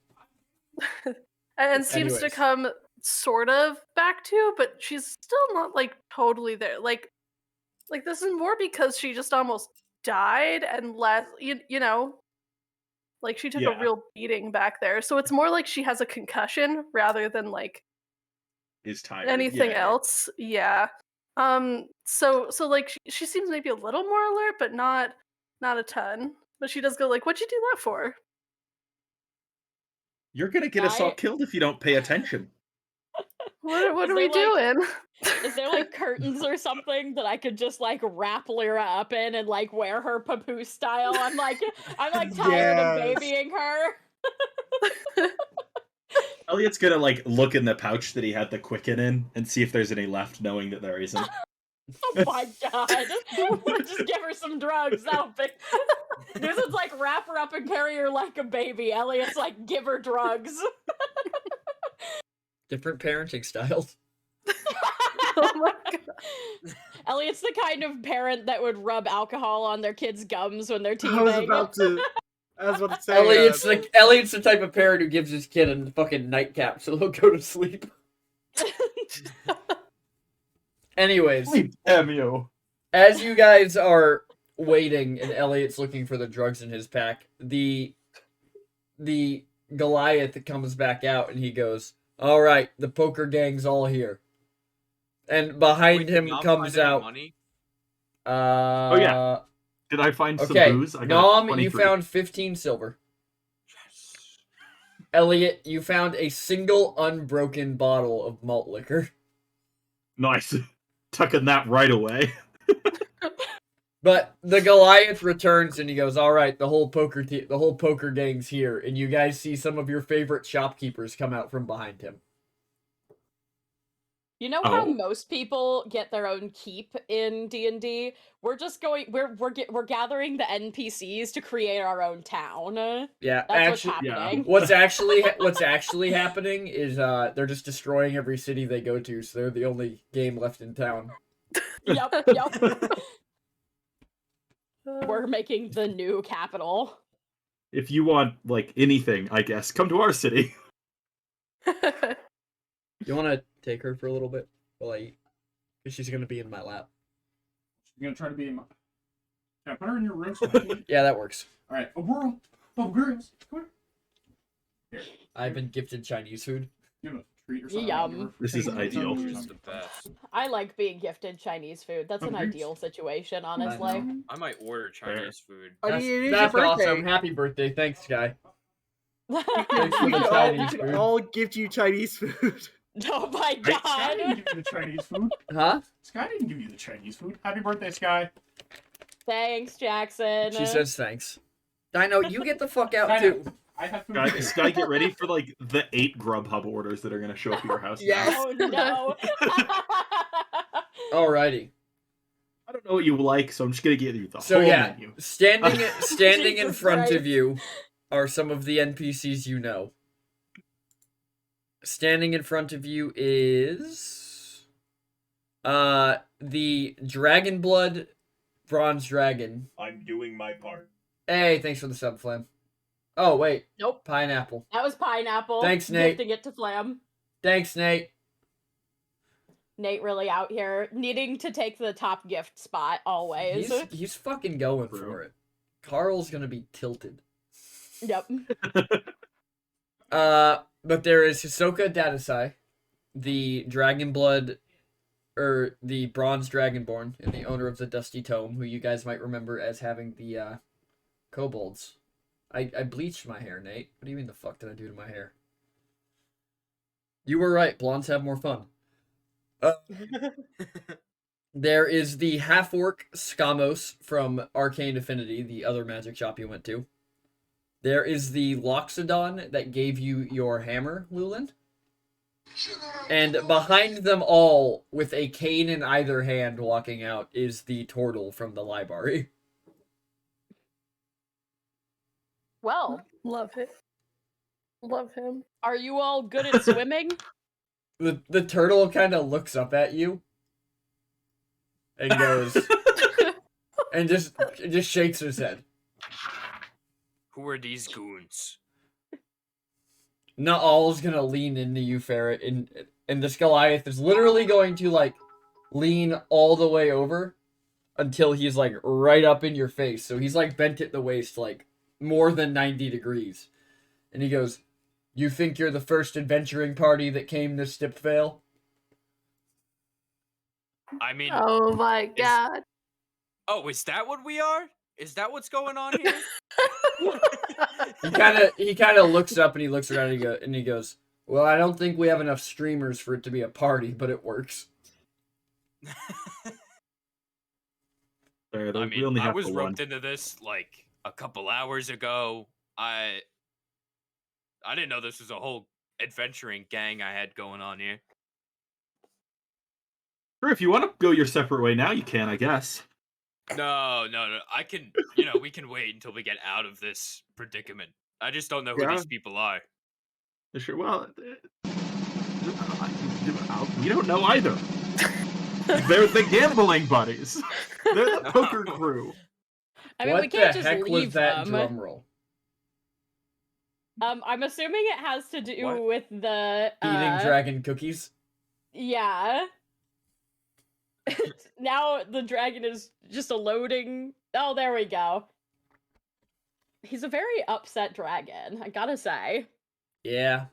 and seems to Anyways. come sort of back to, but she's still not like totally there. Like this is more because she just almost died and less you know, like she took a Yeah. real beating back there. So it's more like she has a concussion rather than like Is tired. anything Yeah. else. Yeah. So like she seems maybe a little more alert, but not a ton. But she does go like, "What'd you do that for?" You're gonna get us all I- killed if you don't pay attention. What Is are there, we doing? Is there like curtains or something that I could just like wrap Lyra up in and like wear her papoose style? I'm like tired of Yes. babying her. Elliot's gonna like look in the pouch that he had the Quicken in and see if there's any left, knowing that there isn't. Oh my god. Just give her some drugs. That'll be This is like wrap her up and carry her like a baby. Elliot's like give her drugs. Different parenting styles. Oh my god. Elliot's the kind of parent that would rub alcohol on their kids' gums when they're I was teething. about to say. Elliot's the type of parent who gives his kid a fucking nightcap so he'll go to sleep. Anyways, Damn you. as you guys are waiting and Elliot's looking for the drugs in his pack, the Goliath comes back out and he goes, "All right, the poker gang's all here." And behind Wait, did him Nom comes find any out. money? yeah. Did I find Okay, some booze? I got Nom, you 23. found 15 silver. Yes. Elliot, you found a single unbroken bottle of malt liquor. Nice. Tucking that right away. But the Goliath returns and he goes, "All right, the whole poker gang's here," and you guys see some of your favorite shopkeepers come out from behind him. You know how Oh. most people get their own keep in D&D? We're just going we're gathering the NPCs to create our own town. Yeah, That's actually, yeah. what's happening. what's actually happening is they're just destroying every city they go to, so they're the only game left in town. Yep. We're making the new capital. If you want like anything, I guess, come to our city. You want to take her for a little bit while I eat? Because she's gonna be in my lap. You're gonna try to be in my... Can I put her in your room? So I can... Yeah, that works. Alright, Aurora! Oh, girls! Come here. I've been gifted Chinese food. Give him a treat or something. Yum. Give her- This is take her ideal. something or It's the something. best. I like being gifted Chinese food. That's an Oh, great. ideal situation, I honestly. know. I might order Chinese food. I That's, mean, it is that's your birthday. awesome. Happy birthday. Thanks, Guy. Thanks for We the can Chinese we food. can all gift you Chinese food. Oh my Sky god! didn't give you the Chinese food. Huh? Sky didn't give you the Chinese food. Happy birthday, Sky. Thanks, Jackson. She says thanks. I know, you get the fuck out Sky, too. I have food. Sky, get ready for like the 8 Grubhub orders that are gonna show up at your house. Yes. now. Oh no! Alrighty. I don't know what you like, so I'm just gonna give you the So whole yeah, menu. standing in Jesus front of Christ. you are some of the NPCs you know. Standing in front of you is the Dragon Blood Bronze Dragon. I'm doing my part. Hey, thanks for the sub, Flam. Oh wait, Nope. Pineapple. That was Pineapple. Thanks, Nate. Gifting it to Flam. Thanks, Nate. Nate really out here needing to take the top gift spot always. He's fucking going True. for it. Carl's gonna be tilted. Yep. But there is Hisoka Dadasai, the Dragonblood, or the Bronze Dragonborn, and the owner of the Dusty Tome, who you guys might remember as having the Kobolds. I bleached my hair, Nate. What do you mean the fuck did I do to my hair? You were right. Blondes have more fun. There is the half-orc Skamos from Arcane Affinity, the other magic shop you went to. There is the Loxodon that gave you your hammer, Luland. And behind them all, with a cane in either hand walking out, is the Turtle from the library. Well, Love it. Love him. are you all good at swimming? The turtle kind of looks up at you and goes, and just shakes his head. Who are these goons? Na'al's gonna lean into you, Ferret, and this Goliath is literally going to like lean all the way over until he's like right up in your face. So he's like bent at the waist, like more than 90 degrees. And he goes, "You think you're the first adventuring party that came to Stipvale?" I mean, Oh my god. oh, is that what we are? Is that what's going on here? He kind of looks up and he looks around and he goes, "Well, I don't think we have enough streamers for it to be a party, but it works." There, I we mean, only I have was the one. roped into this like a couple hours ago. I didn't know this was a whole adventuring gang I had going on here. Sure, if you want to go your separate way now, you can, I guess. No. I can, we can wait until we get out of this predicament. I just don't know who Yeah. these people are. Sure. Well, we don't know either. They're the gambling buddies. They're the poker crew. I mean, What we can't the just heck leave was that them. drum roll? I'm assuming it has to do What? with the Eating dragon cookies? Yeah. Now the dragon is just a loading. Oh, there we go. He's a very upset dragon, I gotta say. Yeah.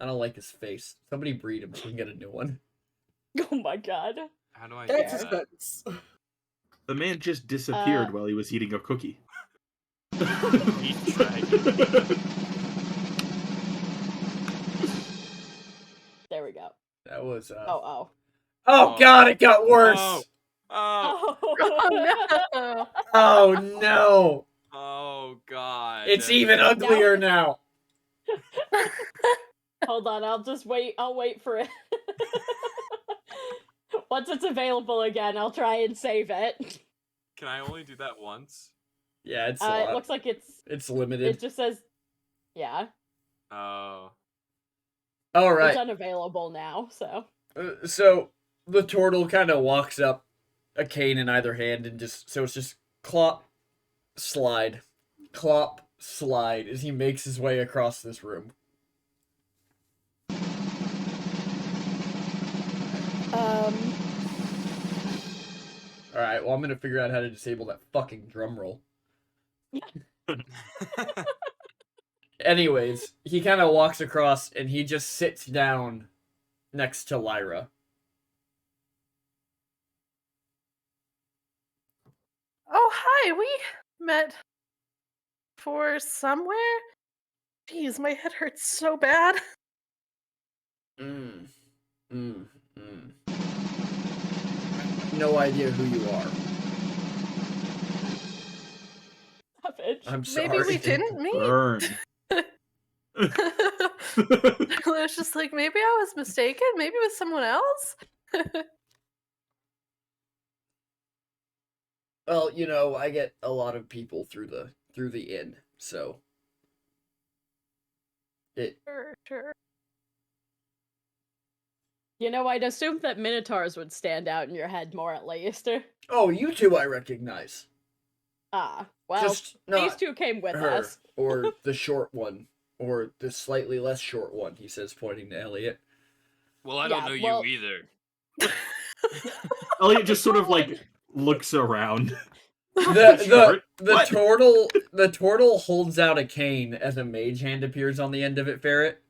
I don't like his face. Somebody breed him so we can get a new one. Oh my god. How do I That's do that? suspense. The man just disappeared while he was eating a cookie. Eat dragon. There we go. That was Oh. Oh god, it got worse. Oh, Oh. No. Oh no. oh god. It's even uglier now. Hold on, I'll wait for it. Once it's available again, I'll try and save it. Can I only do that once? Yeah, it's It looks like it's limited. it just says yeah. Oh. All It's right. unavailable now, so. So the turtle kind of walks up, a cane in either hand, and it's just clop, slide, clop, slide as he makes his way across this room. All right. Well, I'm gonna figure out how to disable that fucking drum roll. Anyways, he kind of walks across and he just sits down next to Lyra. Oh, hi. We met for somewhere? Jeez, my head hurts so bad. No idea who you are. Savage. I'm sorry. Maybe we didn't meet. Burn. I was just like, maybe I was mistaken. Maybe it was someone else. Well, I get a lot of people through the inn, so Sure. I'd assume that minotaurs would stand out in your head more at least. Oh, you two I recognize. Ah, well, Just these not two came with her, us. or the short one, or the slightly less short one, he says, pointing to Elliot. Well, I don't Yeah, know well- you either. Elliot just sort of like looks around. The What? turtle holds out a cane as a mage hand appears on the end of it, Ferret,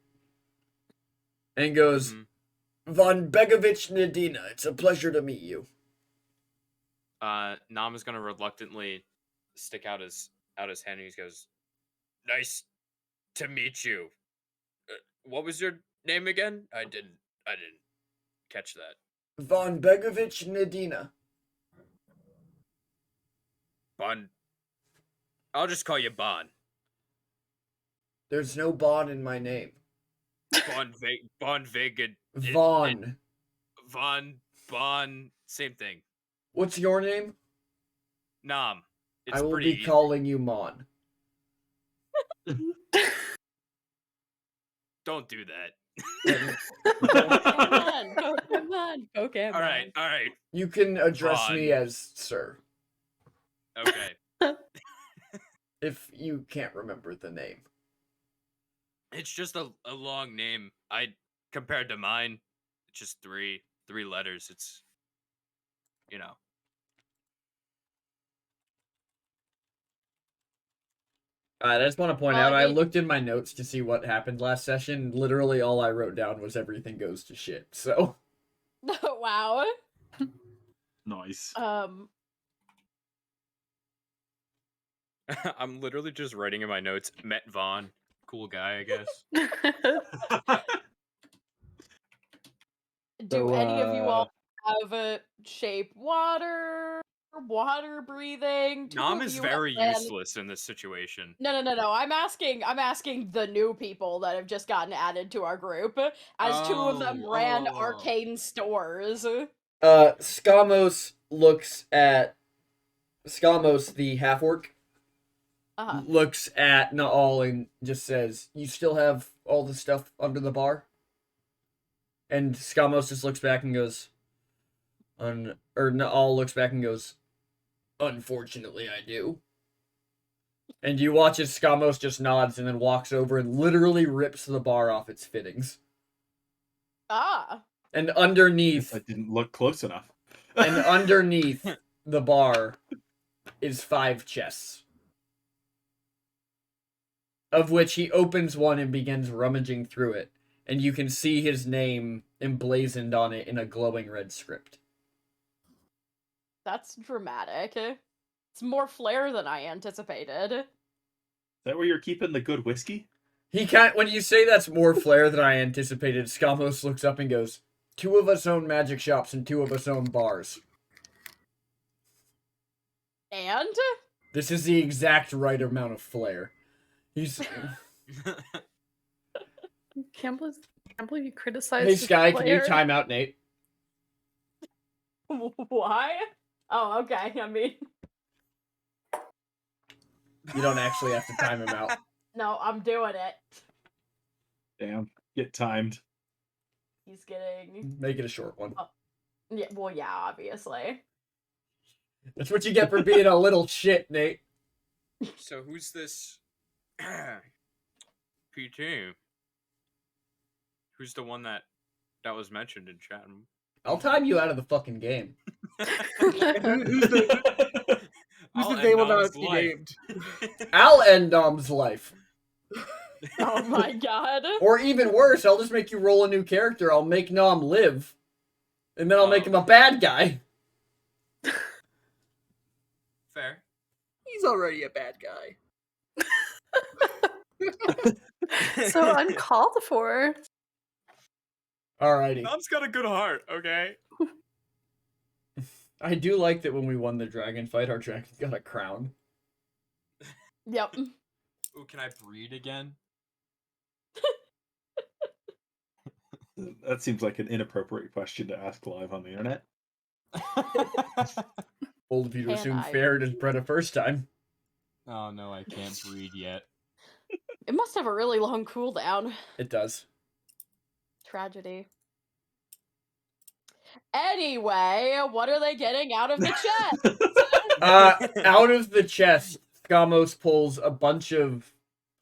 and goes, Mhm. "Von Begovich Nadina, it's a pleasure to meet you." Nam is gonna reluctantly stick out his hand and he goes, "Nice to meet you. What was your name again? I didn't catch that." Von Begovich Nadina. Bon. I'll just call you Bon. There's no Bon in my name. Bon Vega. Von. Bon. Same thing. What's your name? Nam. It's I will pretty be easy. calling you Mon. Don't do that. Come on, Pokemon. All right. You can address me Von. as sir. Okay. If you can't remember the name. It's just a long name. Compared to mine, it's just three letters. It's, you know. Alright, I just want to point Well, out, I I mean- looked in my notes to see what happened last session. Literally all I wrote down was everything goes to shit, so... Wow. Nice. I'm literally just writing in my notes, met Vaughn. Cool guy, I guess. Do So, any of you all have a shape water breathing? Two Nom of is you very ran- useless in this situation. No. I'm asking the new people that have just gotten added to our group, as two of them ran arcane stores. Skamos looks at... Skamos, the half-orc, Uh-huh. looks at Naal and just says, "You still have all the stuff under the bar?" And Skamos just looks back and goes, or Naal looks back and goes, "Unfortunately, I do." And you watch as Skamos just nods and then walks over and literally rips the bar off its fittings. Ah. And Guess underneath, I didn't look close enough. and underneath the bar is 5 chests. Of which he opens one and begins rummaging through it. And you can see his name emblazoned on it in a glowing red script. That's dramatic. It's more flair than I anticipated. Is that where you're keeping the good whiskey? He can't. When you say that's more flair than I anticipated, Skamos looks up and goes, "2 of us own magic shops and 2 of us own bars. And? This is the exact right amount of flair." He's... Can't believe you criticized. Hey, his Sky, can you player. time out Nate? Why? Oh, okay. I mean, You don't actually have to time him out. no, I'm doing it. Damn. Get timed. He's getting. Make it a short one. Yeah, well, yeah, obviously. That's what you get for being a little shit, Nate. So who's this PT? Who's the one that was mentioned in chat? I'll time you out of the fucking game. Who's the they will not be named? I'll end Dom's life. Oh my god. Or even worse, I'll just make you roll a new character. I'll make Nom live. And then I'll make him a bad guy. Fair. He's already a bad guy. So uncalled for. Alrighty. Nom's got a good heart, okay? I do like that when we won the dragon fight, our dragon got a crown. Yep. Ooh, can I breed again? That seems like an inappropriate question to ask live on the internet. Bold of you to Can assume I? Ferret is bred a first time. Oh no, I can't breed yet. It must have a really long cooldown. It does. Tragedy. Anyway, what are they getting out of the chest? Out of the chest, Skamos pulls a bunch of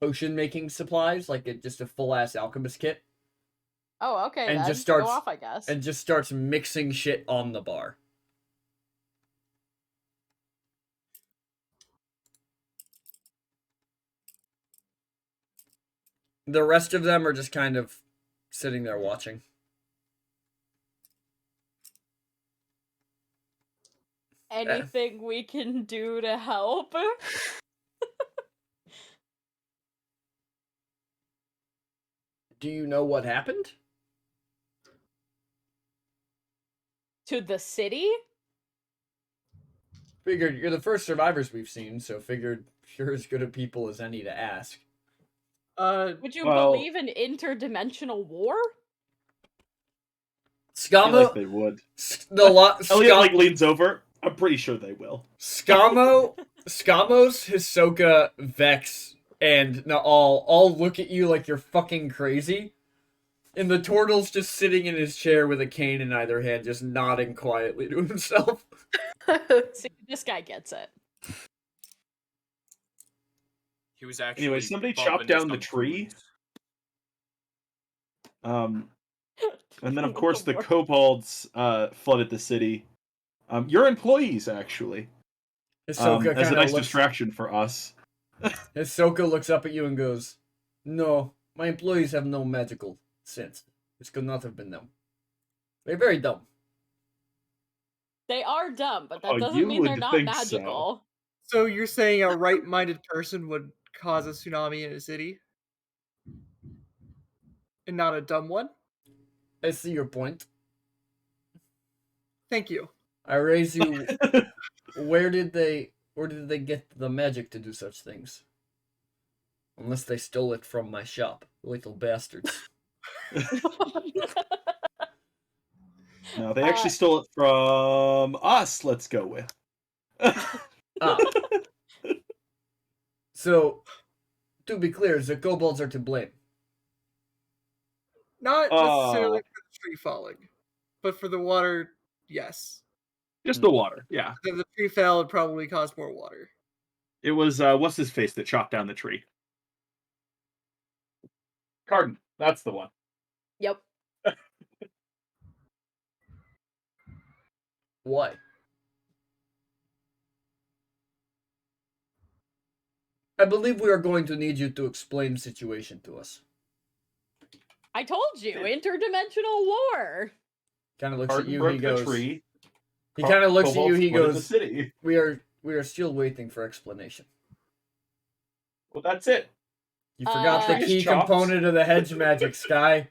potion-making supplies, like just a full-ass alchemist kit, Oh, okay. And then. just starts- Go off, I guess. and just starts mixing shit on the bar. The rest of them are just kind of sitting there watching. Anything we can do to help? Do you know what happened? To the city? Figured you're the first survivors we've seen, so figured you're as good a people as any to ask. Would you Well- believe in interdimensional war? I feel like Skamo, they would. the Elliot like leans over. I'm pretty sure they will. Skamos, Hisoka, Vex, and Naal all look at you like you're fucking crazy. And the turtle's just sitting in his chair with a cane in either hand, just nodding quietly to himself. See, this guy gets it. He was actually. Anyway, somebody bumping chopped into down the some tree. goons. And then, of What course, the work? kobolds flooded the city. Your employees, actually. Hisoka As a kind nice of looks. distraction for us. Hisoka looks up at you and goes, "No, my employees have no magical sense. This could not have been them. They're very dumb." They are dumb, but that Oh, doesn't you mean they're would not think so. magical. So you're saying a right-minded person would cause a tsunami in a city? And not a dumb one? I see your point. Thank you. I raise you. Where did they get the magic to do such things? Unless they stole it from my shop, little bastards. No, they actually stole it from us, let's go with. Ah. So, to be clear, the kobolds are to blame. Not necessarily for the tree falling, but for the water, yes. Just the water, yeah. If the tree fell, it probably caused more water. It was, what's his face that chopped down the tree? Carden, that's the one. Yep. Why? I believe we are going to need you to explain the situation to us. I told you, interdimensional war. Kind of looks at Carden you. broke He the goes. tree. He kind of looks at you. Kobolds He flooded the goes. city. We are still waiting for explanation. Well, that's it. You forgot the Tree is key chopped. component of the hedge magic, Sky.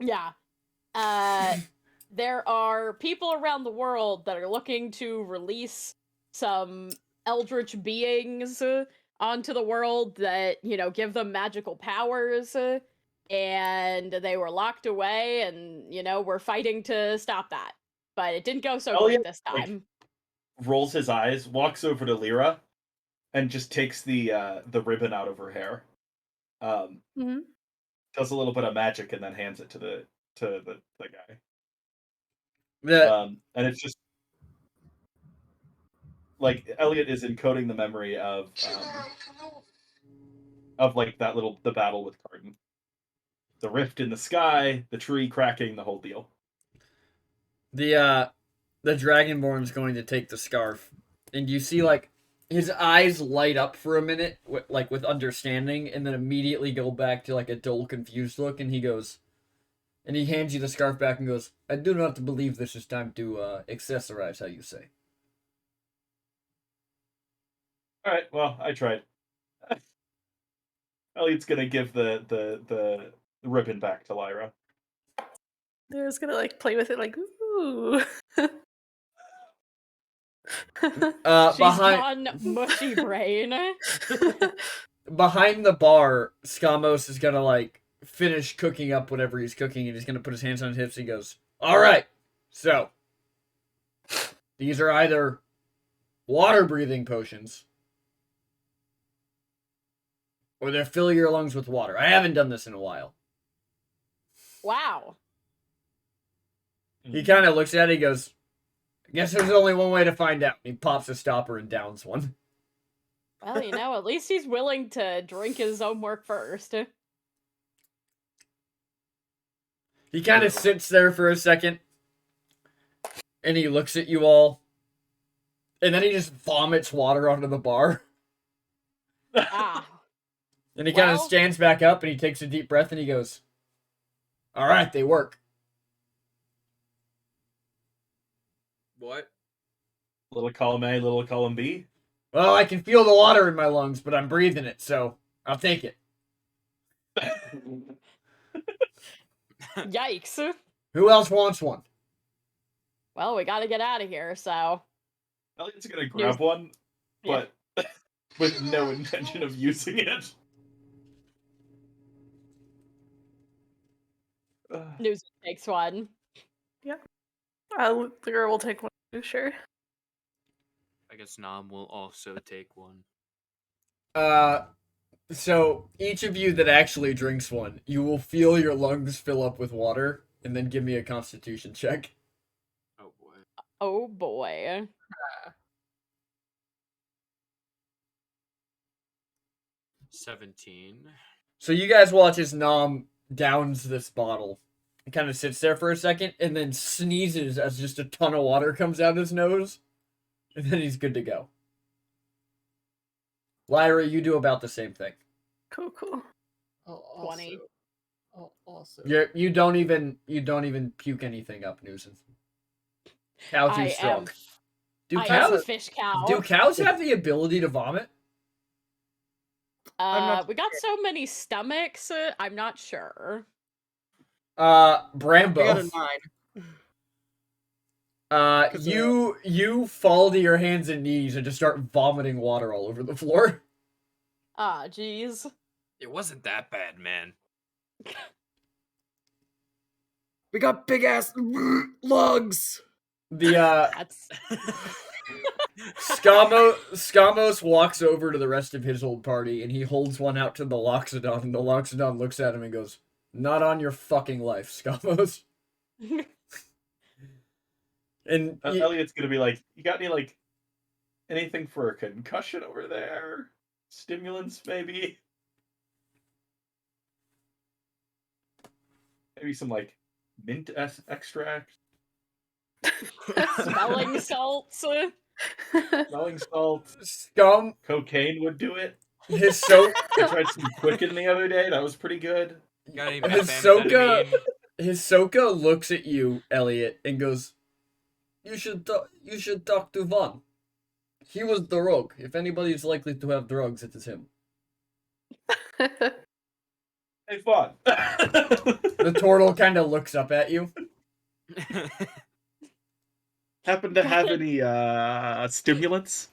Yeah. There are people around the world that are looking to release some eldritch beings onto the world that, give them magical powers. And they were locked away, and, we're fighting to stop that. But it didn't go so Elliot, great this time. Rolls his eyes, walks over to Lyra, and just takes the ribbon out of her hair. Mhm. Does a little bit of magic and then hands it to the guy. The, And it's just like Elliot is encoding the memory of like the battle with Carden. The rift in the sky, the tree cracking, the whole deal. the Dragonborn's going to take the scarf, and you see like his eyes light up for a minute, with understanding, and then immediately go back to like a dull, confused look, and he goes, and he hands you the scarf back and goes, "I do not believe this is time to accessorize, how you say." All right, well, I tried. Elliot's gonna give the ribbon back to Lyra. They're just gonna play with it ooh. She's Behind gone mushy brain. behind the bar, Skamos is gonna finish cooking up whatever he's cooking, and he's gonna put his hands on his hips. He goes, "All right, so these are either water breathing potions, or they fill your lungs with water. I haven't done this in a while." Wow. He kind of looks at it. He goes, "I guess there's only one way to find out." He pops a stopper and downs one. Well, at least he's willing to drink his own work first. He kind of sits there for a second, and he looks at you all, and then he just vomits water onto the bar. Ah. And he kind of Well- stands back up, and he takes a deep breath, and he goes, "All right, they work." What? Little column A, little column B. Well, I can feel the water in my lungs, but I'm breathing it, so I'll take it. Yikes. Who else wants one? Well, we gotta get out of here, so. Elliot's gonna grab one, but with no intention of using it. News takes one. The girl will take one too, sure. I guess Nam will also take one. So each of you that actually drinks one, you will feel your lungs fill up with water, and then give me a Constitution check. Oh boy. Oh boy. 17. So you guys watch as Nom downs this bottle. It kind of sits there for a second and then sneezes as just a ton of water comes out his nose. And then he's good to go. Lyra, you do about the same thing. Cool. I'll 20. Also. You don't even puke anything up, Nuisance. Cow too strong. I am a fish cow. Do cows have the ability to vomit? We got so many stomachs, I'm not sure. Brambo. I got a 9. You fall to your hands and knees and just start vomiting water all over the floor. Ah, jeez. It wasn't that bad, man. We got big ass lugs. The That's Skamos walks over to the rest of his old party and he holds one out to the Loxodon, and the Loxodon looks at him and goes, "Not on your fucking life, Skamos." And Elliot's gonna be like, "You got any like anything for a concussion over there? Stimulants, maybe? Maybe some like mint extract, smelling salts. smelling salts, Scum, cocaine would do it. Hisoka, I tried some Quicken the other day. That was pretty good. Got any Hisoka, methamphetamine? Hisoka looks at you, Elliot, and goes, You should talk to Vaughn. He was the rogue. If anybody's likely to have drugs, it is him." Hey, fun. The turtle kind of looks up at you. Happen to have any stimulants?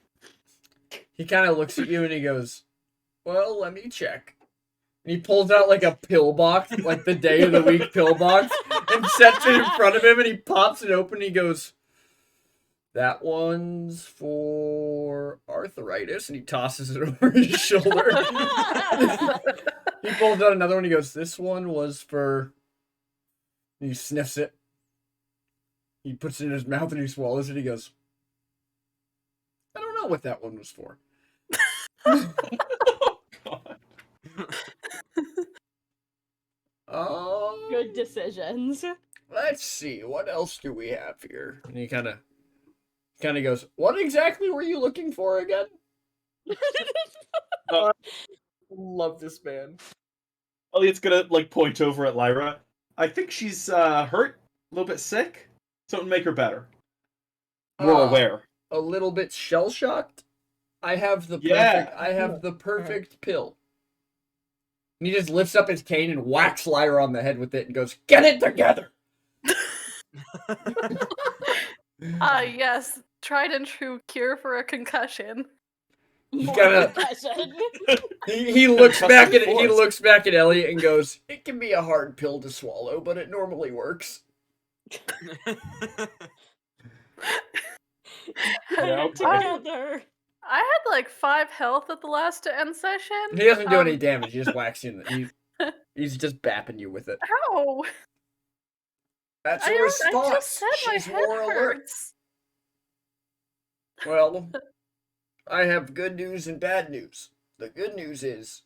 He kind of looks at you and he goes, "Well, let me check." And he pulls out like a pill box, like the day of the week pill box, and sets it in front of him, and he pops it open and he goes, "That one's for arthritis," and he tosses it over his shoulder. He pulls out another one and he goes, "This one was for..." And he sniffs it. He puts it in his mouth and he swallows it. He goes, "I don't know what that one was for." Oh, God. Good decisions. Let's see, what else do we have here? And he kind of goes, "What exactly were you looking for again?" Love this man. Elliot's gonna like point over at Lyra. I think she's hurt, a little bit sick. Something to make her better, more aware. A little bit shell shocked. I have the perfect pill. And he just lifts up his cane and whacks Lyra on the head with it and goes, "Get it together!" Yes, tried and true cure for a concussion. He More kinda- concussion. He looks back at Force. he looks back at Elliot and goes, "It can be a hard pill to swallow, but it normally works." Yeah, Get together. I had like 5 health at the last end session. He doesn't do any damage. He just whacks you. He's just bapping you with it. Ow! That's I a just response. said my She's head more alert. hurts. Well, I have good news and bad news. The good news is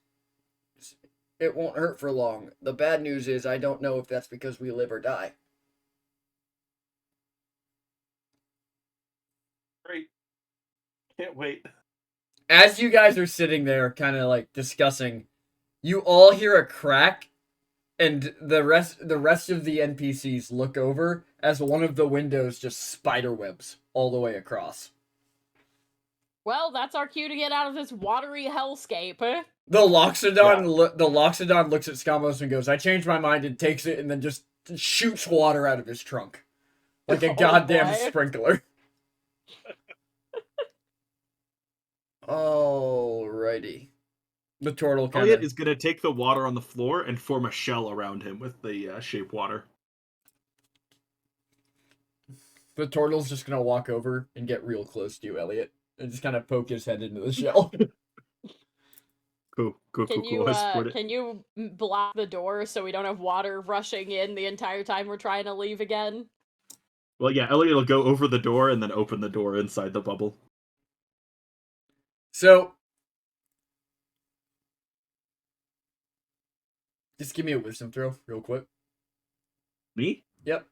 it won't hurt for long. The bad news is I don't know if that's because we live or die. Great. Can't wait. As you guys are sitting there kind of like discussing, you all hear a crack and the rest of the NPCs look over as one of the windows just spiderwebs all the way across. Well, that's our cue to get out of this watery hellscape. The Loxodon looks at Skamos and goes, "I changed my mind," and takes it and then just shoots water out of his trunk. Like a Oh, goddamn boy. sprinkler. Alrighty. The turtle kind Elliot of... is gonna take the water on the floor and form a shell around him with the shape water. The turtle's just gonna walk over and get real close to you, Elliot. And just kind of poke his head into the shell. Cool. I support it. Can you block the door so we don't have water rushing in the entire time we're trying to leave again? Well, yeah, Elliot will go over the door and then open the door inside the bubble. So, Just give me a wisdom throw, real quick. Me? Yep.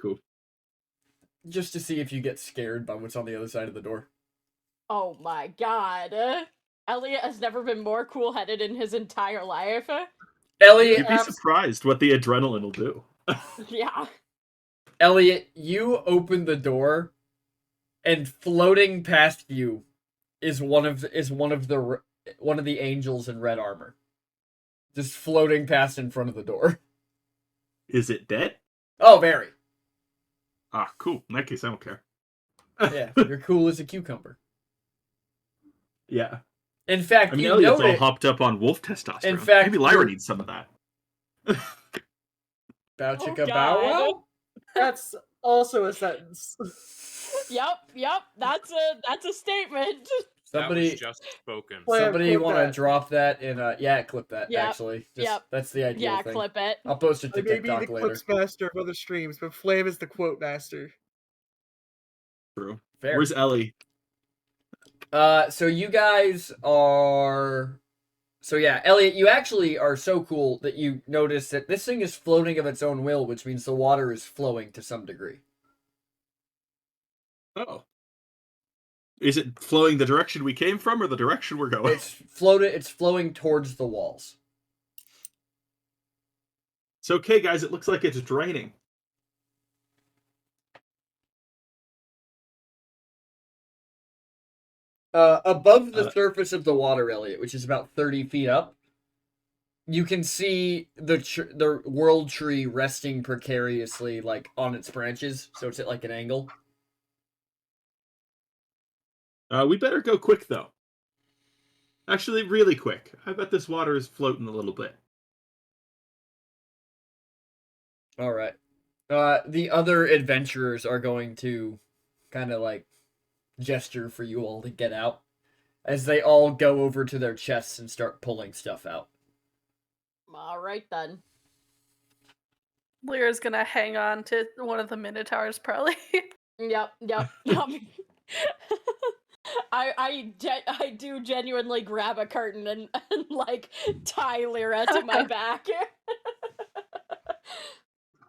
Cool. Just to see if you get scared by what's on the other side of the door. Oh my god. Elliot has never been more cool-headed in his entire life. Elliot, You'd be surprised what the adrenaline will do. Yeah. Elliot, you open the door, and floating past you is one of the angels in red armor, just floating past in front of the door. Is it dead? Oh, very. Ah, cool. In that case, I don't care. Yeah, you're cool as a cucumber. Yeah. In fact, I mean, you Elliot's all notice. hopped up on wolf testosterone. In fact, maybe Lyra you're- needs some of that. Bow Oh, chicka bow God. wow? That's also a sentence. Yep. That's a statement. That was Somebody, just spoken. Well, somebody clip want to that. drop that in? Yeah, clip that. Yep, Actually, just, yep. that's the ideal Yeah, thing. clip it. I'll post it I to may be the TikTok later. clips master of other streams, but Flav is the quote master. True. Fair. Where's Ellie? So you guys are. So yeah, Elliot, you actually are so cool that you notice that this thing is floating of its own will, which means the water is flowing to some degree. Oh. Is it flowing the direction we came from or the direction we're going? It's flowing towards the walls. It's okay, guys. It looks like it's draining. Above the surface of the water, Elliot, which is about 30 feet up, you can see the world tree resting precariously, like on its branches, so it's at like an angle. We better go quick, though. Actually, really quick. I bet this water is floating a little bit. All right. The other adventurers are going to kind of like gesture for you all to get out as they all go over to their chests and start pulling stuff out. All right then. Lyra's gonna hang on to one of the minotaurs, probably. Yep. I do genuinely grab a curtain and like tie Lyra to my back.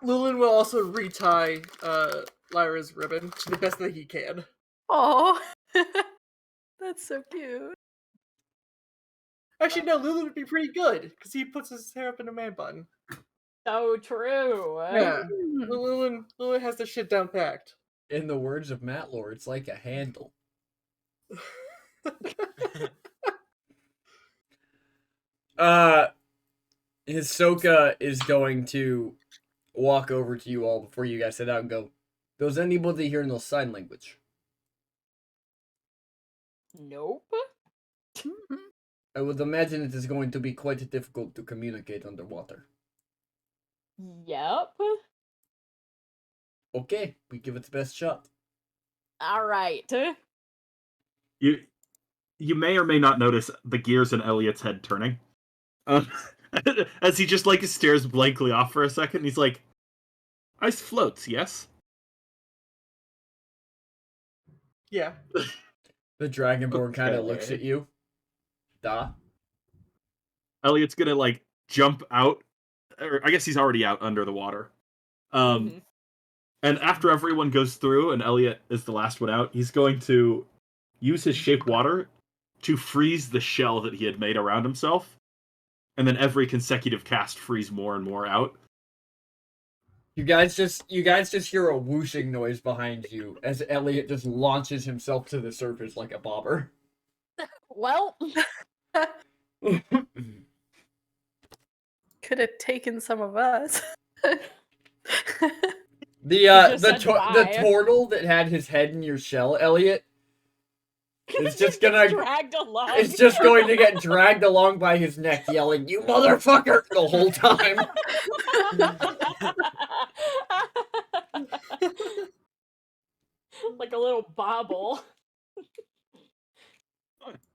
Lulin will also retie Lyra's ribbon to the best that he can. Oh, that's so cute. Actually, no, Lulin would be pretty good because he puts his hair up in a man bun. So true. Yeah, Lulin has the shit down packed. In the words of Matt Lore, it's like a handle. Hisoka is going to walk over to you all before you guys sit out and go, does anybody here know sign language? Nope. I would imagine it is going to be quite difficult to communicate underwater. Yep. Okay, we give it the best shot. All right. You may or may not notice the gears in Elliot's head turning. As he just like stares blankly off for a second, he's like, ice floats, yes? Yeah. The Dragonborn kind of Okay. looks at you. Da. Elliot's gonna like jump out, or I guess he's already out under the water. And after everyone goes through and Elliot is the last one out, he's going to use his shape water to freeze the shell that he had made around himself. And then every consecutive cast freeze more and more out. You guys just hear a whooshing noise behind you as Elliot just launches himself to the surface like a bobber. Well, Could have taken some of us. just said bye. The turtle that had his head in your shell, Elliot, is just gonna dragged along. it's just going to get dragged along by his neck, yelling, "You motherfucker!" the whole time. Like a little bobble.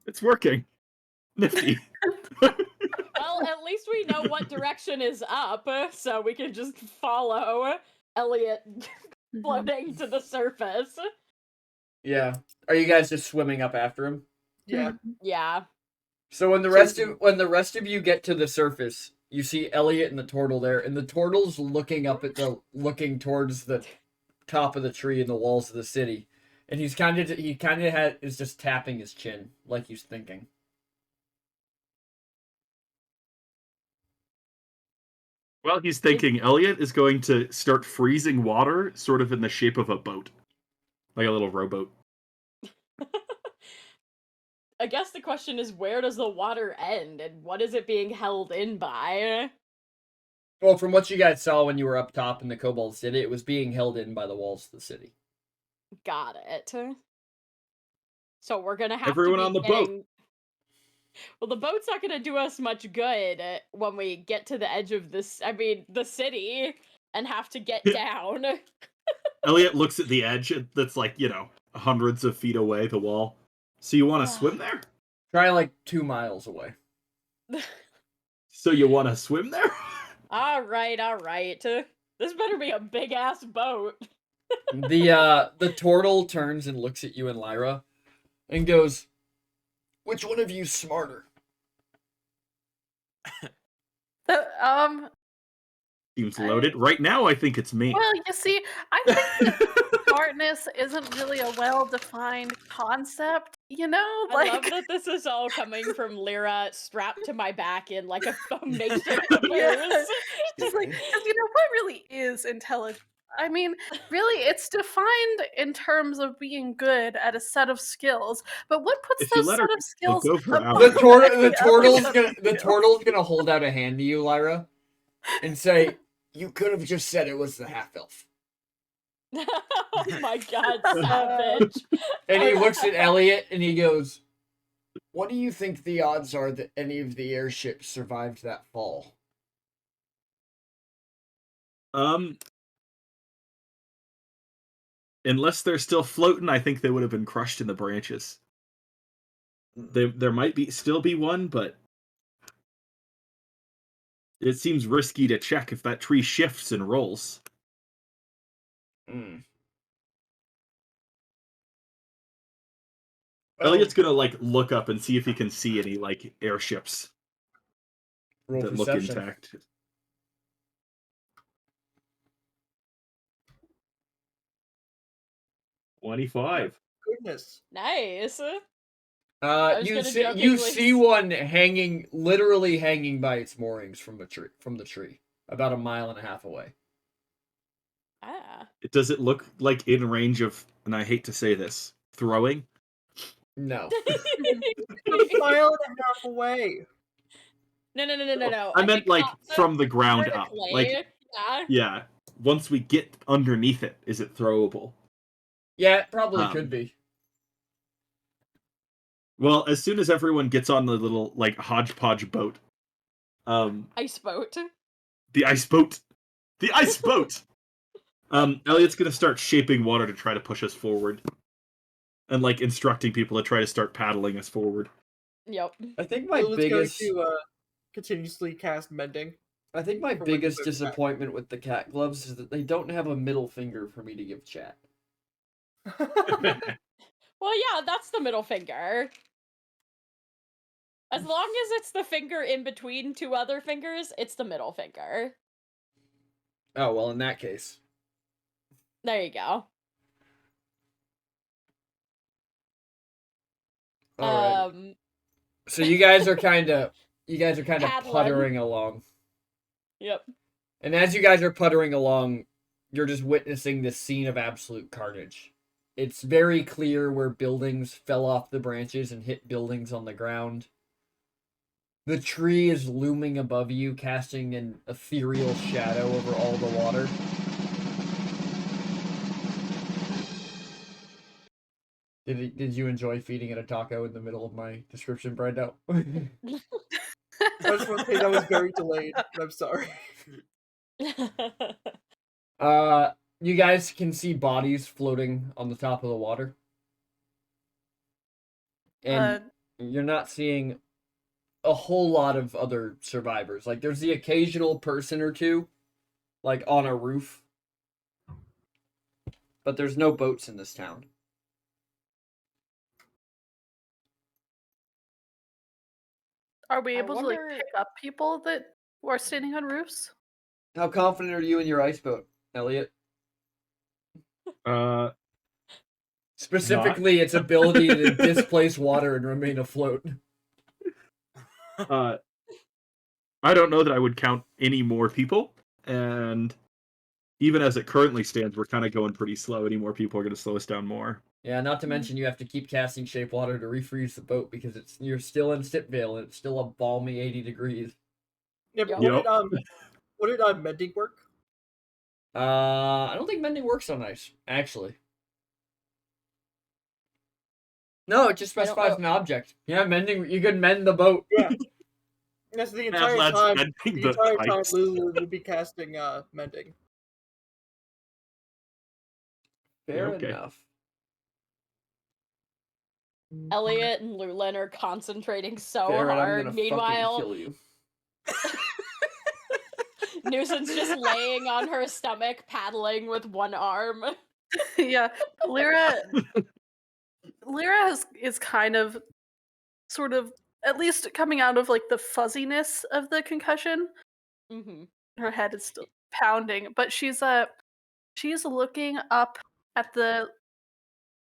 It's working. Nifty. Well, at least we know what direction is up, so we can just follow Elliot floating to the surface. Yeah. Are you guys just swimming up after him? Yeah. Yeah. So when the rest of you get to the surface, you see Elliot and the turtle there, and the turtle's looking towards the top of the tree and the walls of the city, and he is just tapping his chin like he's thinking. Well, he's thinking Elliot is going to start freezing water, sort of in the shape of a boat, like a little rowboat. I guess the question is, where does the water end, and what is it being held in by? Well, from what you guys saw when you were up top in the Kobolds did it was being held in by the walls of the city. Got it. So we're gonna have Everyone to be on the getting... boat. Well, the boat's not gonna do us much good when we get to the edge of the city, and have to get down. Elliot looks at the edge that's like, hundreds of feet away, the wall. So you want to swim there? Try like 2 miles away. So you want to swim there? All right. This better be a big ass boat. The turtle turns and looks at you and Lyra, and goes, "Which one of you's smarter?" Seems loaded. Right now, I think it's me. Well, you see, I think that smartness isn't really a well-defined concept, I love that this is all coming from Lyra strapped to my back in like a makeshift caboose. Just like, because what really is intelligence? I mean, really, it's defined in terms of being good at a set of skills. But what puts If you those let her set of skills go for above hours. The turtle's gonna hold out a hand to you, Lyra, and say, "You could have just said it was the half elf." Oh my god, savage. And he looks at Elliot and he goes, "What do you think the odds are that any of the airships survived that fall?" Unless they're still floating, I think they would have been crushed in the branches. There might still be one, but it seems risky to check if that tree shifts and rolls. Elliot's gonna look up and see if he can see any airships that look intact. 25. Goodness. Nice. You see one literally hanging by its moorings from the tree, about 1.5 miles away. Ah. Does it look like in range of, and I hate to say this, throwing? No. A mile and a half away. No. I meant from the ground up. Yeah. Once we get underneath it, is it throwable? Yeah, it probably could be. Well, as soon as everyone gets on the little hodgepodge boat, ice boat. The ice boat. Elliot's gonna start shaping water to try to push us forward, and instructing people to try to start paddling us forward. Yep. I think my biggest going to continuously cast mending. I think my biggest disappointment with the cat gloves is that they don't have a middle finger for me to give chat. Well, yeah, that's the middle finger. As long as it's the finger in between 2 other fingers, it's the middle finger. Oh, well, in that case. There you go. All right. So you guys are kind of puttering along. Yep. And as you guys are puttering along, you're just witnessing this scene of absolute carnage. It's very clear where buildings fell off the branches and hit buildings on the ground. The tree is looming above you, casting an ethereal shadow over all the water. Did you enjoy feeding it a taco in the middle of my description, Brando? I just want to say that was very delayed. I'm sorry. You guys can see bodies floating on the top of the water. And you're not seeing a whole lot of other survivors. There's the occasional person or two, on a roof. But there's no boats in this town. Are we able to pick up people that who are standing on roofs. How confident are you in your ice boat, Elliot? Specifically, its ability to displace water and remain afloat. I don't know that I would count any more people, and even as it currently stands, we're kind of going pretty slow. Any more people are going to slow us down more. Yeah, not to mention you have to keep casting shape water to refreeze the boat because you're still in Stipvale and it's still a balmy 80 degrees. Yeah, but Yep. what did mending work? I don't think mending works on ice, actually. No, it just specifies an object. Yeah, mending. You can mend the boat. Yeah. That's the entire lads, time. mending The entire time, ice. Lulu would be casting mending. Fair okay. enough. Elliot and Lulin are concentrating so Farron, I'm hard. gonna Meanwhile, fucking kill you. Nuisance just laying on her stomach, paddling with one arm. Yeah, Lyra is kind of, sort of, at least coming out of like the fuzziness of the concussion. Mm-hmm. Her head is still pounding, but she's looking up at the,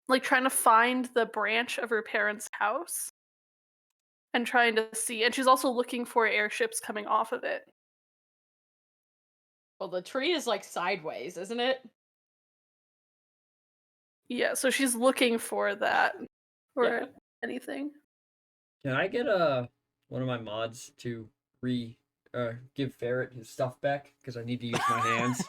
like, trying to find the branch of her parents' house and trying to see, and she's also looking for airships coming off of it. Well, the tree is like sideways, isn't it? Yeah, so she's looking for that or Yeah. anything. Can I get one of my mods to give Ferret his stuff back because I need to use my hands?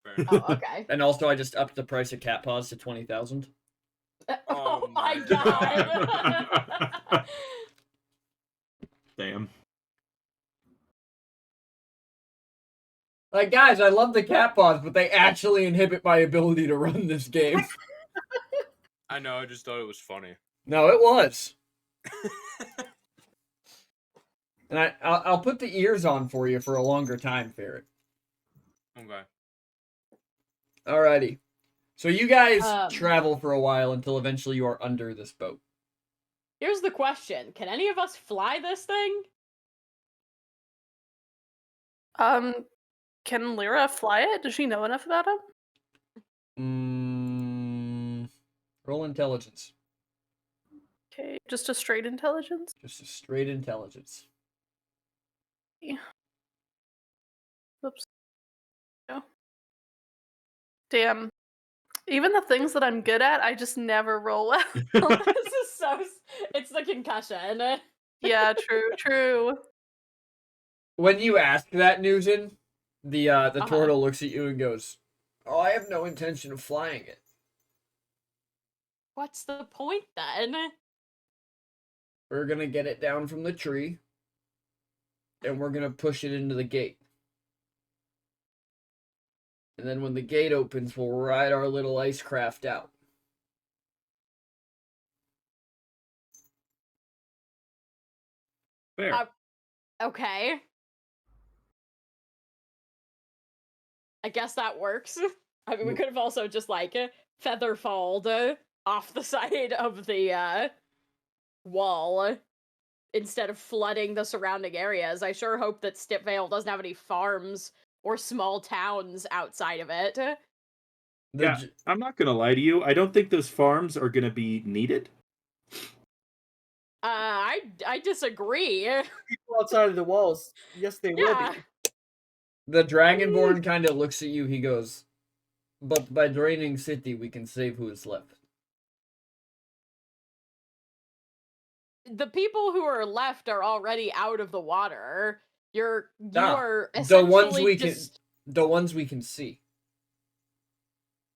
Fair enough. Oh, okay. And also, I just upped the price of cat paws to 20,000. Oh my my god! Damn. Like, guys, I love the cat paws, but they actually inhibit my ability to run this game. I know, I just thought it was funny. No, it was. And I'll put the ears on for you for a longer time, Ferret. Okay. Alrighty. So you guys travel for a while until eventually you are under this boat. Here's the question: can any of us fly this thing? Can Lyra fly it? Does she know enough about him? Roll intelligence. Okay, just a straight intelligence. Just a straight intelligence. Oops. No. Damn. Even the things that I'm good at, I just never roll well. This is so. It's the concussion. Yeah, true. When you ask that, Newton, the turtle looks at you and goes, "Oh, I have no intention of flying it." What's the point then? We're gonna get it down from the tree, and we're gonna push it into the gate. And then when the gate opens, we'll ride our little ice craft out. Fair. Okay. I guess that works. I mean, we could have also just, like, featherfalled off the side of the wall instead of flooding the surrounding areas. I sure hope that Stipvale doesn't have any farms or small towns outside of it. Yeah, I'm not gonna lie to you. I don't think those farms are gonna be needed. I disagree. People outside of the walls, yes, they will Yeah. be. The Dragonborn kind of looks at you. He goes, "But by draining city, we can save who is left." The people who are left are already out of the water. You are the essentially the ones we can see.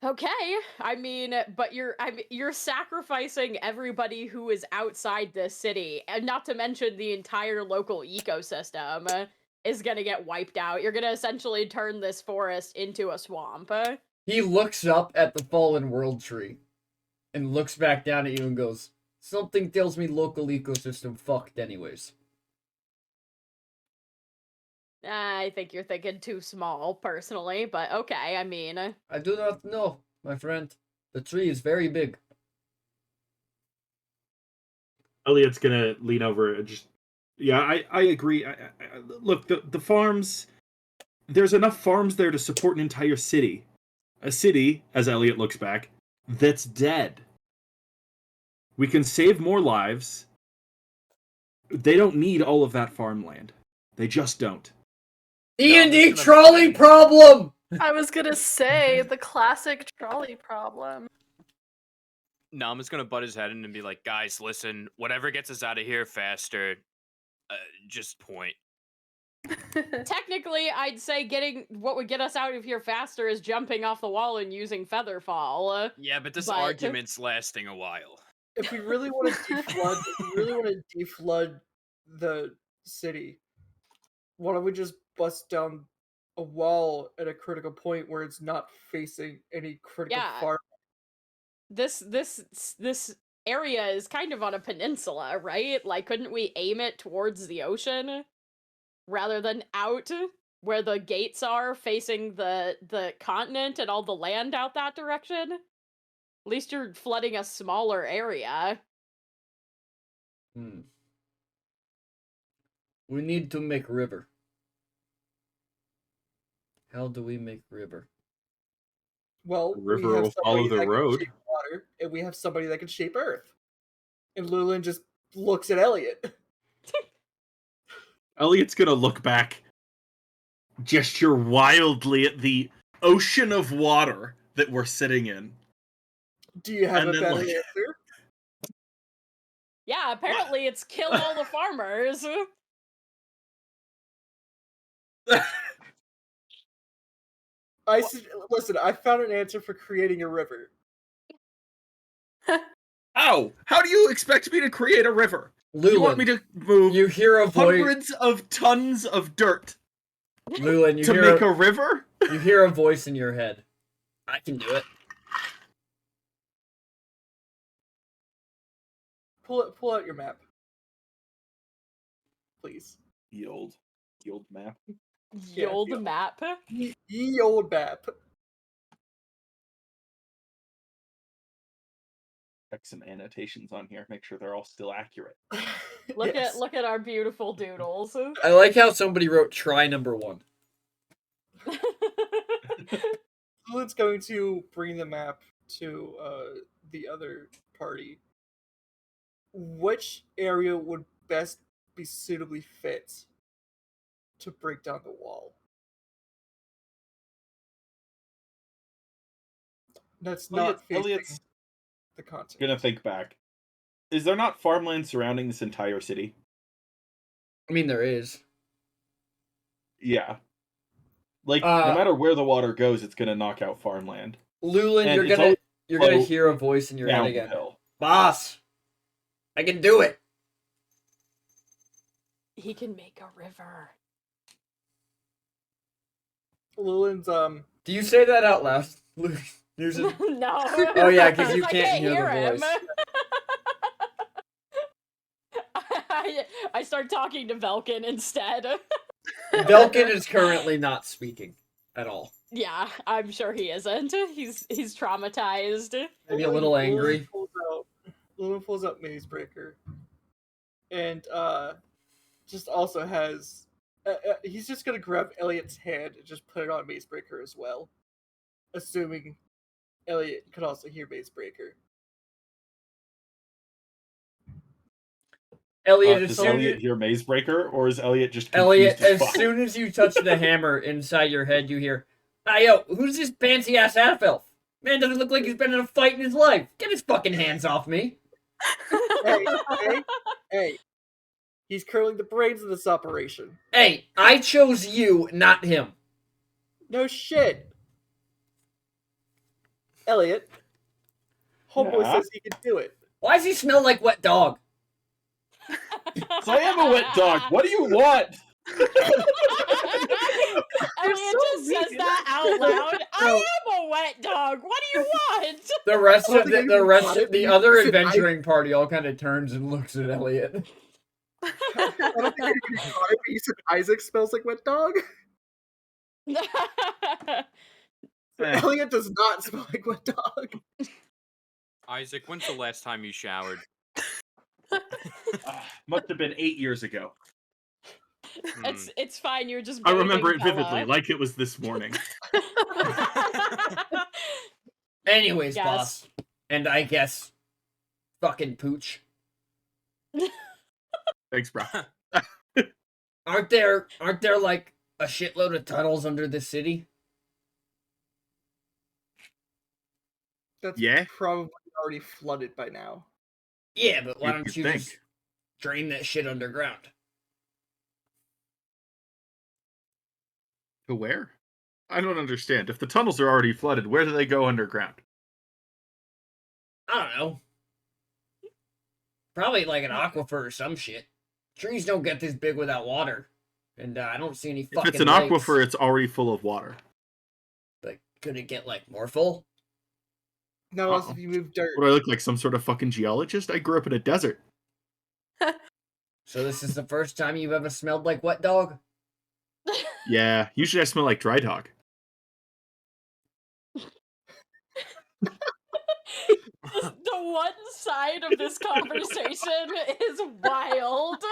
Okay, I mean, but you're sacrificing everybody who is outside this city, and not to mention the entire local ecosystem is gonna get wiped out. You're gonna essentially turn this forest into a swamp. He looks up at the fallen world tree, and looks back down at you and goes, "Something tells me local ecosystem fucked anyways." I think you're thinking too small, personally, but okay, I mean... I do not know, my friend. The tree is very big. Elliot's gonna lean over and just Yeah, I agree. Look, the farms. There's enough farms there to support an entire city. A city, as Elliot looks back, that's dead. We can save more lives. They don't need all of that farmland. They just don't. D&D gonna trolley say- problem! I was gonna say the classic trolley problem. Nam is gonna butt his head in and be like, guys, listen, whatever gets us out of here faster, just point. Technically, I'd say getting what would get us out of here faster is jumping off the wall and using Featherfall. Yeah, but this But- argument's lasting a while. If we really want to deflood the city, why don't we just bust down a wall at a critical point where it's not facing any critical Yeah. farm? This area is kind of on a peninsula, right? Like, couldn't we aim it towards the ocean rather than out where the gates are facing the continent and all the land out that direction? At least you're flooding a smaller area. We need to make river. How do we make river? Well, The river we have will follow somebody the that can road. shape water, and we have somebody that can shape earth. And Lulin just looks at Elliot. Elliot's gonna look back, gesture wildly at the ocean of water that we're sitting in. Do you have And a then, better like- answer? Yeah, apparently it's kill all the farmers. Listen, I found an answer for creating a river. How? How do you expect me to create a river? You want me Lulin, to move you hear a voice. hundreds of tons of dirt Lulin, you to hear make a river? you hear a voice in your head. I can do it. Pull out your map, please. The old map. Yeah, Yold yeah. map. Ye old map. Check some annotations on here. Make sure they're all still accurate. Yes. Look at our beautiful doodles. I like how somebody wrote try number 1. Lulin's going to bring the map to the other party. Which area would best be suitably fit to break down the wall? That's not facing Elliot's the continent. gonna think back. Is there not farmland surrounding this entire city? I mean, there is. Yeah. Like, no Uh, matter where the water goes, it's gonna knock out farmland. Lulin, And you're it's gonna all you're gonna flow hear a voice in your head Down the again. hill. Boss, I can do it. He can make a river. Lulin's Do you say that out loud? There's a- No. Oh, yeah, 'cause you I can't hear the him. voice. I start talking to Velkin instead. Velkin is currently not speaking at all. Yeah, I'm sure he isn't. He's traumatized. Maybe a little angry. Lulin pulls out Mazebreaker, and just also has. He's just gonna grab Elliot's hand and just put it on Mazebreaker as well, assuming Elliot could also hear Mazebreaker. Elliot, as Does soon Elliot as hear Mazebreaker, or is Elliot just Elliot, confused as as fuck? soon as you touch the hammer inside your head, you hear, "Hey, yo, who's this fancy ass half elf? Man doesn't look like he's been in a fight in his life. Get his fucking hands off me." Hey! He's curling the brains of this operation. Hey, I chose you, not him. No shit. Elliot. Homeboy Yeah? says he can do it. Why does he smell like wet dog? So I am a wet dog. What do you want? Elliot so just says mean. that out loud. I No. am a wet dog. What do you want? The rest I don't of think the anyone rest got of it. the other Listen, adventuring party all kind of turns and looks at Elliot. I don't think anybody got it, but you said Isaac smells like wet dog. Eh. Elliot does not smell like wet dog. Isaac, when's the last time you showered? Must have been 8 years ago. It's fine. You're just. I remember it bathing vividly, Bella. like it was this morning. Anyways, Yes. boss. And I guess fucking pooch. Thanks, bro. Aren't there like a shitload of tunnels under the city? That's Yeah? probably already flooded by now. Yeah, but why You- don't you you think. just drain that shit underground? To where? I don't understand. If the tunnels are already flooded, where do they go underground? I don't know. Probably like an aquifer or some shit. Trees don't get this big without water. And I don't see any If fucking it's an lakes. aquifer, it's already full of water. But could it get like more full? No, unless Uh-oh. if you move dirt. Would I look like some sort of fucking geologist? I grew up in a desert. So this is the first time you've ever smelled like wet dog? Yeah, usually I smell like dry dog. The one side of this conversation is wild.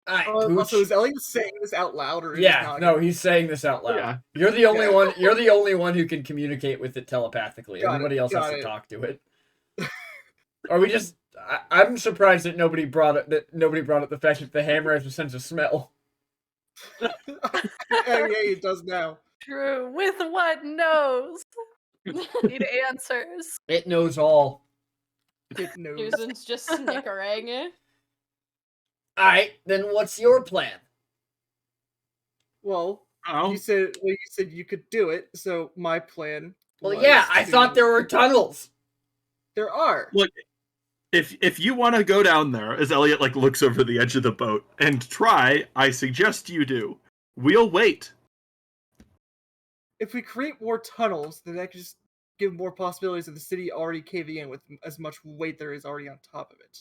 Alright, Also, Pooch. is Elliot saying this out loud or is Yeah, not? no, he's saying this out loud. Yeah. You're the only Okay. one. You're the only one who can communicate with it telepathically. Got it, Everybody else has got to it. talk to it. Or we just. I'm surprised that nobody brought up the fact that the hammer has a sense of smell. Yeah, it does now. True. With what nose? Need answers. It knows all. It knows. Susan's just snickering. Alright, then what's your plan? Well, Oh, you said you could do it, so my plan. Well, was yeah, I to- thought there were tunnels. There are. look, if you want to go down there, as Elliot like looks over the edge of the boat and try, I suggest you do. We'll wait. If we create more tunnels, then that could just give more possibilities of the city already caving in with as much weight there is already on top of it.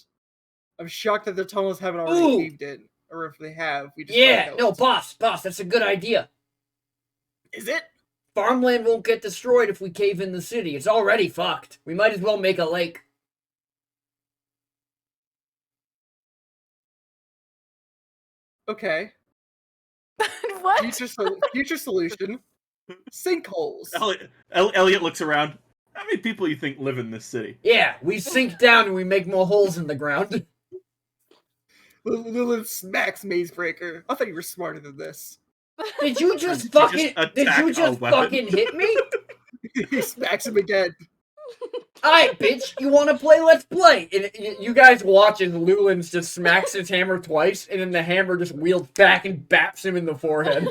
I'm shocked that the tunnels haven't already Ooh. caved in, or if they have, we just Yeah, don't know no, it. boss, that's a good idea. Is it? Farmland won't get destroyed if we cave in the city. It's already fucked. We might as well make a lake. Okay. What? Future solution. Sinkholes. Elliot looks around. How many people you think live in this city? Yeah, we sink down and we make more holes in the ground. Lilith smacks Mazebreaker. I thought you were smarter than this. Did you just Did you fucking just did attack you our just weapon? fucking hit me? He smacks him again. Alright, bitch, you wanna play? Let's play! And you guys watch as Lulins just smacks his hammer twice, and then the hammer just wheels back and baps him in the forehead.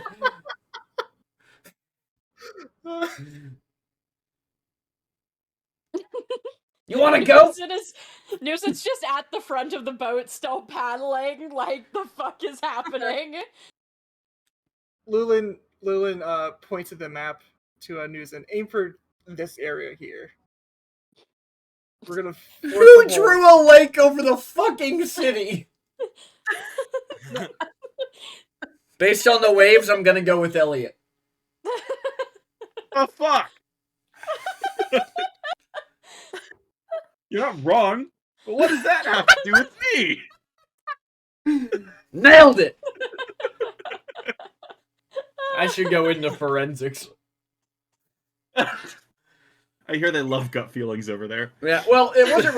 You wanna go? Newson's just at the front of the boat, still paddling. Like, the fuck is happening? Lulin points at the map to News and aim for this area here. We're gonna. force Who the hole. drew a lake over the fucking city? Based on the waves, I'm gonna go with Elliot. Oh fuck! You're not wrong, but what does that have to do with me? Nailed it! I should go into forensics. I hear they love gut feelings over there. Yeah, well, it wasn't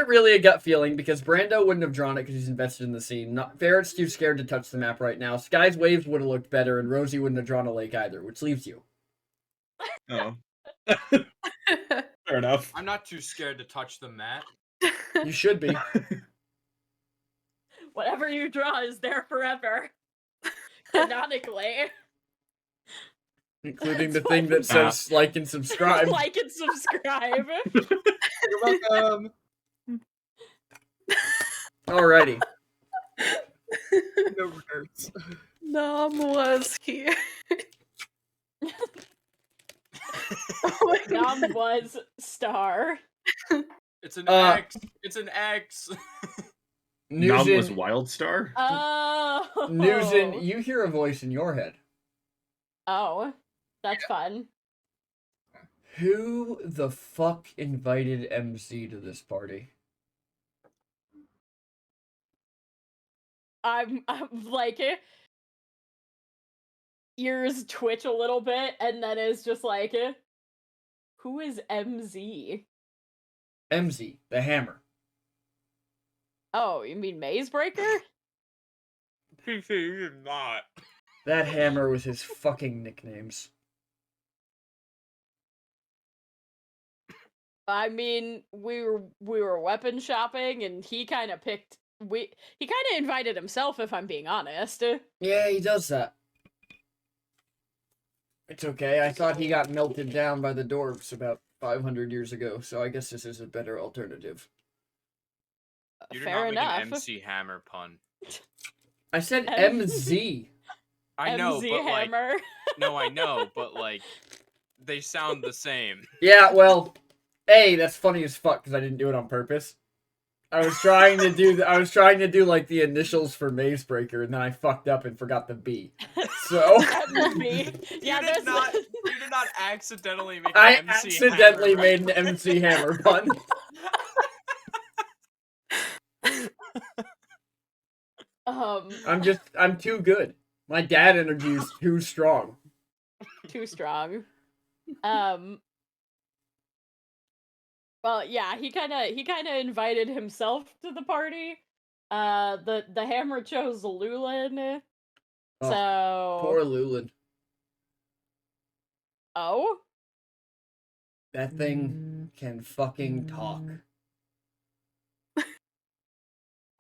really a gut feeling because Brando wouldn't have drawn it because he's invested in the scene. Ferret's too scared to touch the map right now. Sky's waves would have looked better, and Rosie wouldn't have drawn a lake either, which leaves you. Oh. Fair enough. I'm not too scared to touch the mat. You should be. Whatever you draw is there forever. Canonically. Including That's the thing that says like and subscribe. Like and subscribe. You're welcome. Alrighty. No regrets. Nom was here. Nom was star. It's an Uh, X. It's an X. Nom was Newsin, Wildstar? Oh. Newsin, you hear a voice in your head. Oh. That's fun. Who the fuck invited MC to this party? I'm like, ears twitch a little bit, and then is just like, who is MZ? MZ, the hammer. Oh, you mean Mazebreaker? PC, you did not. That hammer with his fucking nicknames. I mean, we were weapon shopping, and he kind of picked. He kind of invited himself, if I'm being honest. Yeah, he does that. It's okay. I thought he got melted down by the dwarves about 500 years ago, so I guess this is a better alternative. You did Fair not make enough. an MC Hammer pun. I said M- MZ. I know, MZ but like, Hammer. no, I know, but like, they sound the same. Yeah, well, A, that's funny as fuck because I didn't do it on purpose. I was trying to do like the initials for Mazebreaker, and then I fucked up and forgot the B. So MZ. Yeah, you did not accidentally make I an MC accidentally Hammer. made an MC Hammer pun. I'm too good. My dad energy is too strong. Too strong. Well, yeah, he kind of invited himself to the party. The hammer chose Lulin. Oh, So Poor Lulin. Oh? That thing can fucking talk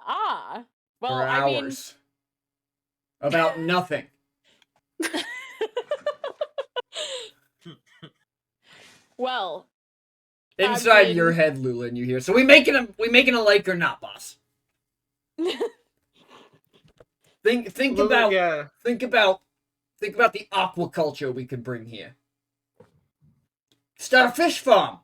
Ah. Well, for I mean, hours about nothing. well, Inside mean- your head, Lulin, you hear. So we making a lake or not, boss? Think Lulu, about yeah. think about the aquaculture we could bring here. Start a fish farm.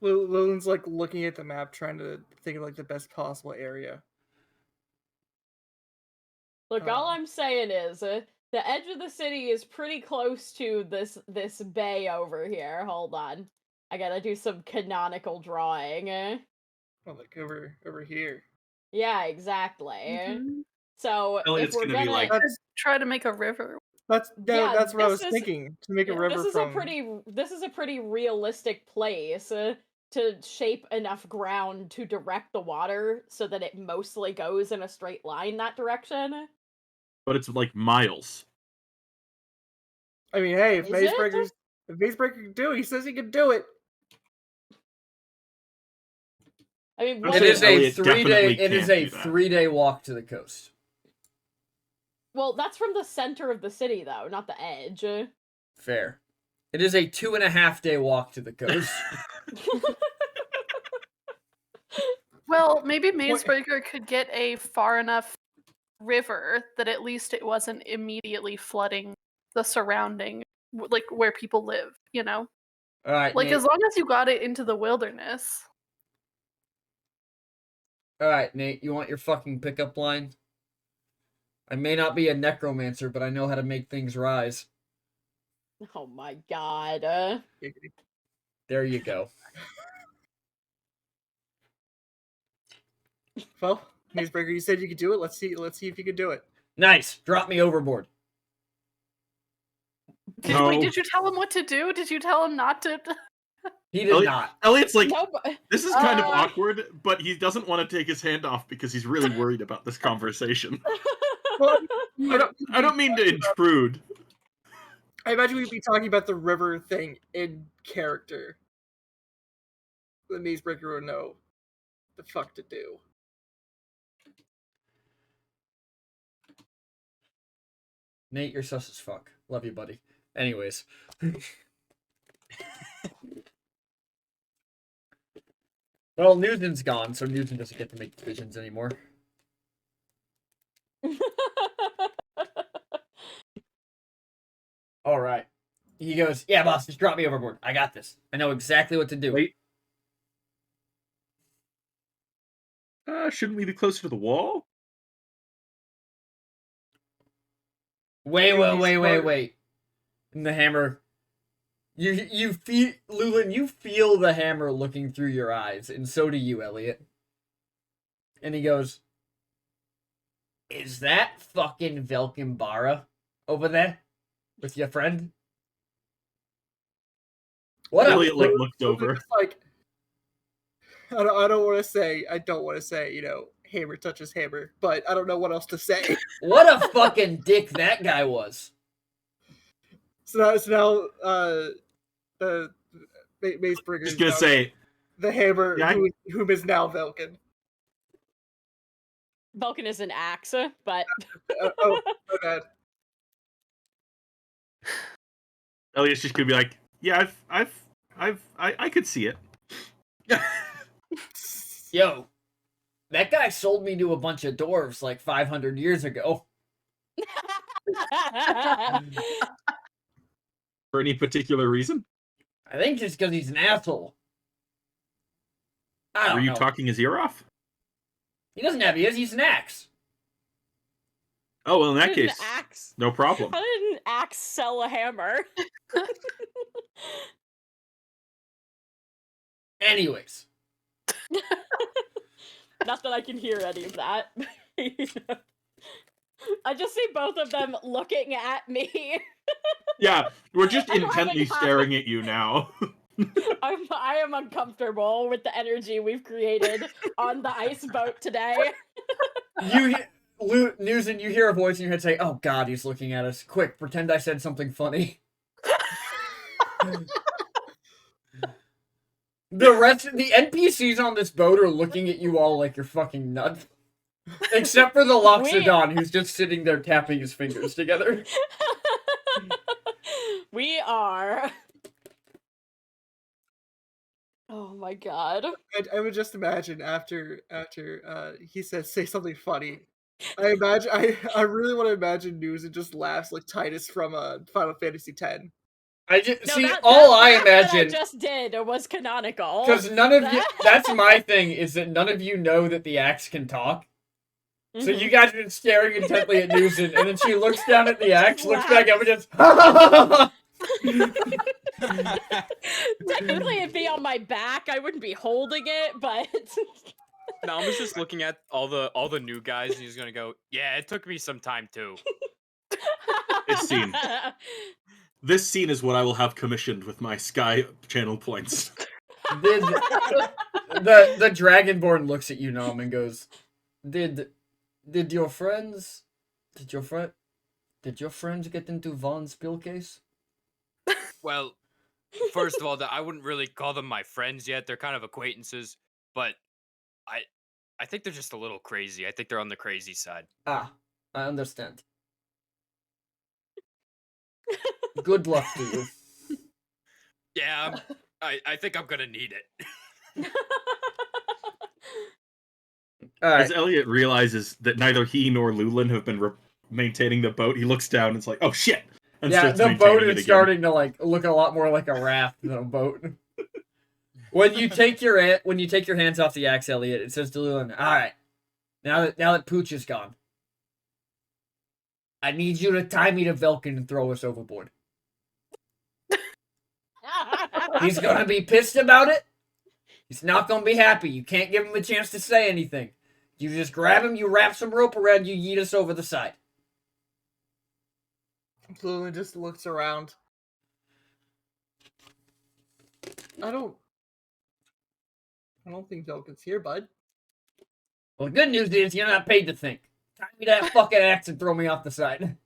Lulin's like looking at the map, trying to think of like the best possible area. Look, all I'm saying is the edge of the city is pretty close to this bay over here. Hold on. I gotta do some canonical drawing. Oh, like over here. Yeah, exactly. Mhm. So Elliot's if we're gonna be like- That's Try to make a river. that's Yeah, what I was this is- thinking, to make a river this is from. a pretty realistic place to shape enough ground to direct the water so that it mostly goes in a straight line that direction. But it's like miles. I mean, hey, if Is it? Mazebreaker can do it, he says he can do it. I mean, I'm what It saying is a Elliot 3-day. definitely It is can't a do that. 3-day walk to the coast. Well, that's from the center of the city, though, not the edge. Fair. It is a 2.5-day walk to the coast. Well, maybe Mazebreaker could get a far enough river that at least it wasn't immediately flooding the surrounding, like where people live, you know? All right, Like, Nate. as long as you got it into the wilderness. All right, Nate. You want your fucking pickup line? I may not be a necromancer, but I know how to make things rise. Oh my god. There you go. Well, Mazebreaker, you said you could do it. Let's see if you could do it. Nice. Drop me overboard. No. Wait, did you tell him what to do? Did you tell him not to? He did Elliot- not. Elliot's like, No, but this is kind of Uh, awkward, but he doesn't want to take his hand off because he's really worried about this conversation. Well, I don't mean to intrude. I imagine we'd be talking about the river thing in character. The Mazebreaker would know the fuck to do. Nate, you're sus as fuck. Love you, buddy. Anyways. Well, Newton's gone, so Newton doesn't get to make decisions anymore. All right. He goes, yeah, boss, just drop me overboard. I got this. I know exactly what to do. Wait. Shouldn't we be closer to the wall? Wait. It would be smarter. Wait. And the hammer. You feel, Lulin, you feel the hammer looking through your eyes, and so do you, Elliot. and he goes, "Is that fucking Velkenbara over there with your friend?" What Elliot a like looked over. It's like, I don't want to say, hammer touches hammer, but I don't know what else to say. what a fucking dick that guy was. So now the Macebringer Just is gonna now say, the hammer, Yeah, whom is now Velkin. Vulcan is an axe, but Oh, my bad. Elliot's just gonna be like, yeah, I could see it. Yo, that guy sold me to a bunch of dwarves like 500 years ago. For any particular reason? I think just because he's an asshole. I Were don't you know. talking his ear off? He doesn't have ears, he's an axe. Oh, well, in that How did case, an axe? no problem. How did an axe sell a hammer? Anyways, Not that I can hear any of that. I just see both of them looking at me. Yeah, we're just I'm having intently fun. staring at you now. I am uncomfortable with the energy we've created on the ice boat today. Newson, you hear a voice in your head say, "Oh God, he's looking at us. Quick, pretend I said something funny." The NPCs on this boat are looking at you all like you're fucking nuts. Except for the Loxodon, who's just sitting there tapping his fingers together. We are. Oh my god. I would just imagine after he says say something funny. I really want to imagine News and just laughs like Titus from Final Fantasy X. I just No, see that I laugh that imagine I just did was canonical. because none of you. That's my thing is that none of you know that the axe can talk. So you guys have been staring intently at Newson, and then she looks down at the axe, looks back up, and just. Technically, it'd be on my back. I wouldn't be holding it, but Nam is just looking at all the new guys, and he's gonna go, "Yeah, it took me some time too." This scene is what I will have commissioned with my Sky channel points. the Dragonborn looks at you, Nom, and goes, Did your friends get into Vaughn's pill case?" Well, first of all, I wouldn't really call them my friends yet. They're kind of acquaintances, but I think they're just a little crazy. I think they're on the crazy side. Ah, I understand. Good luck to you. Yeah, I think I'm gonna need it. Alright. As Elliot realizes that neither he nor Lulin have been maintaining the boat, he looks down and it's like, oh shit! And Yeah, starts the maintaining boat it is again. starting to look a lot more like a raft than a boat. When you take your hands off the axe, Elliot, it says to Lulin, "Alright, now that Pooch is gone, I need you to tie me to Velkin and throw us overboard." He's gonna be pissed about it. He's not gonna be happy. You can't give him a chance to say anything. You just grab him, you wrap some rope around you, yeet us over the side. Lulin just looks around. I don't think Velkin's here, bud. Well, the good news is you're not paid to think. Tie me to that fucking axe and throw me off the side.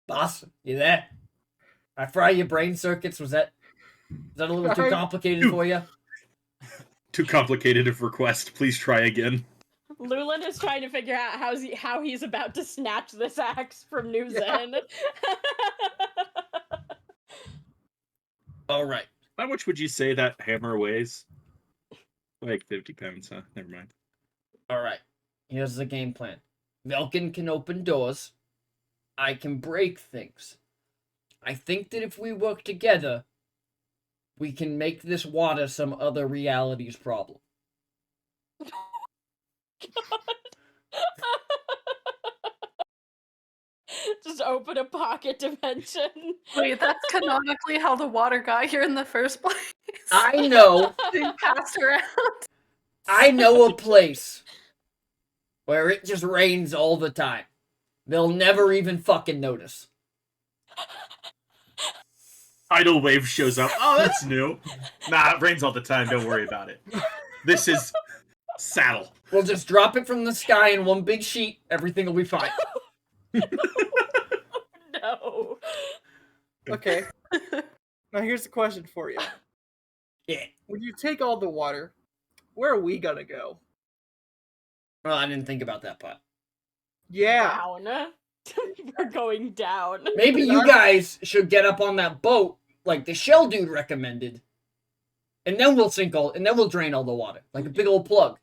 Boss, you there? I fry your brain circuits. Was that a little too complicated for you? Too complicated of request. Please try again. Lulin is trying to figure out how he's about to snatch this axe from Newzen. All right. How much would you say that hammer weighs? Like 50 pounds, huh? Never mind. All right. Here's the game plan. Velkin can open doors. I can break things. I think that if we work together, we can make this water some other reality's problem. Just open a pocket dimension. Wait, that's canonically how the water got here in the first place. I know. Being passed around. I know a place where it just rains all the time. They'll never even fucking notice. Tidal wave shows up. Oh, that's new. Nah, it rains all the time. Don't worry about it. This is saddle. We'll just drop it from the sky in one big sheet. Everything will be fine. No. Okay. Now here's the question for you. Yeah. When you take all the water, where are we gonna go? Well, I didn't think about that part. Yeah. Down. We're going down. Maybe you guys should get up on that boat like the shell dude recommended. And then we'll drain all the water. Like a big old plug.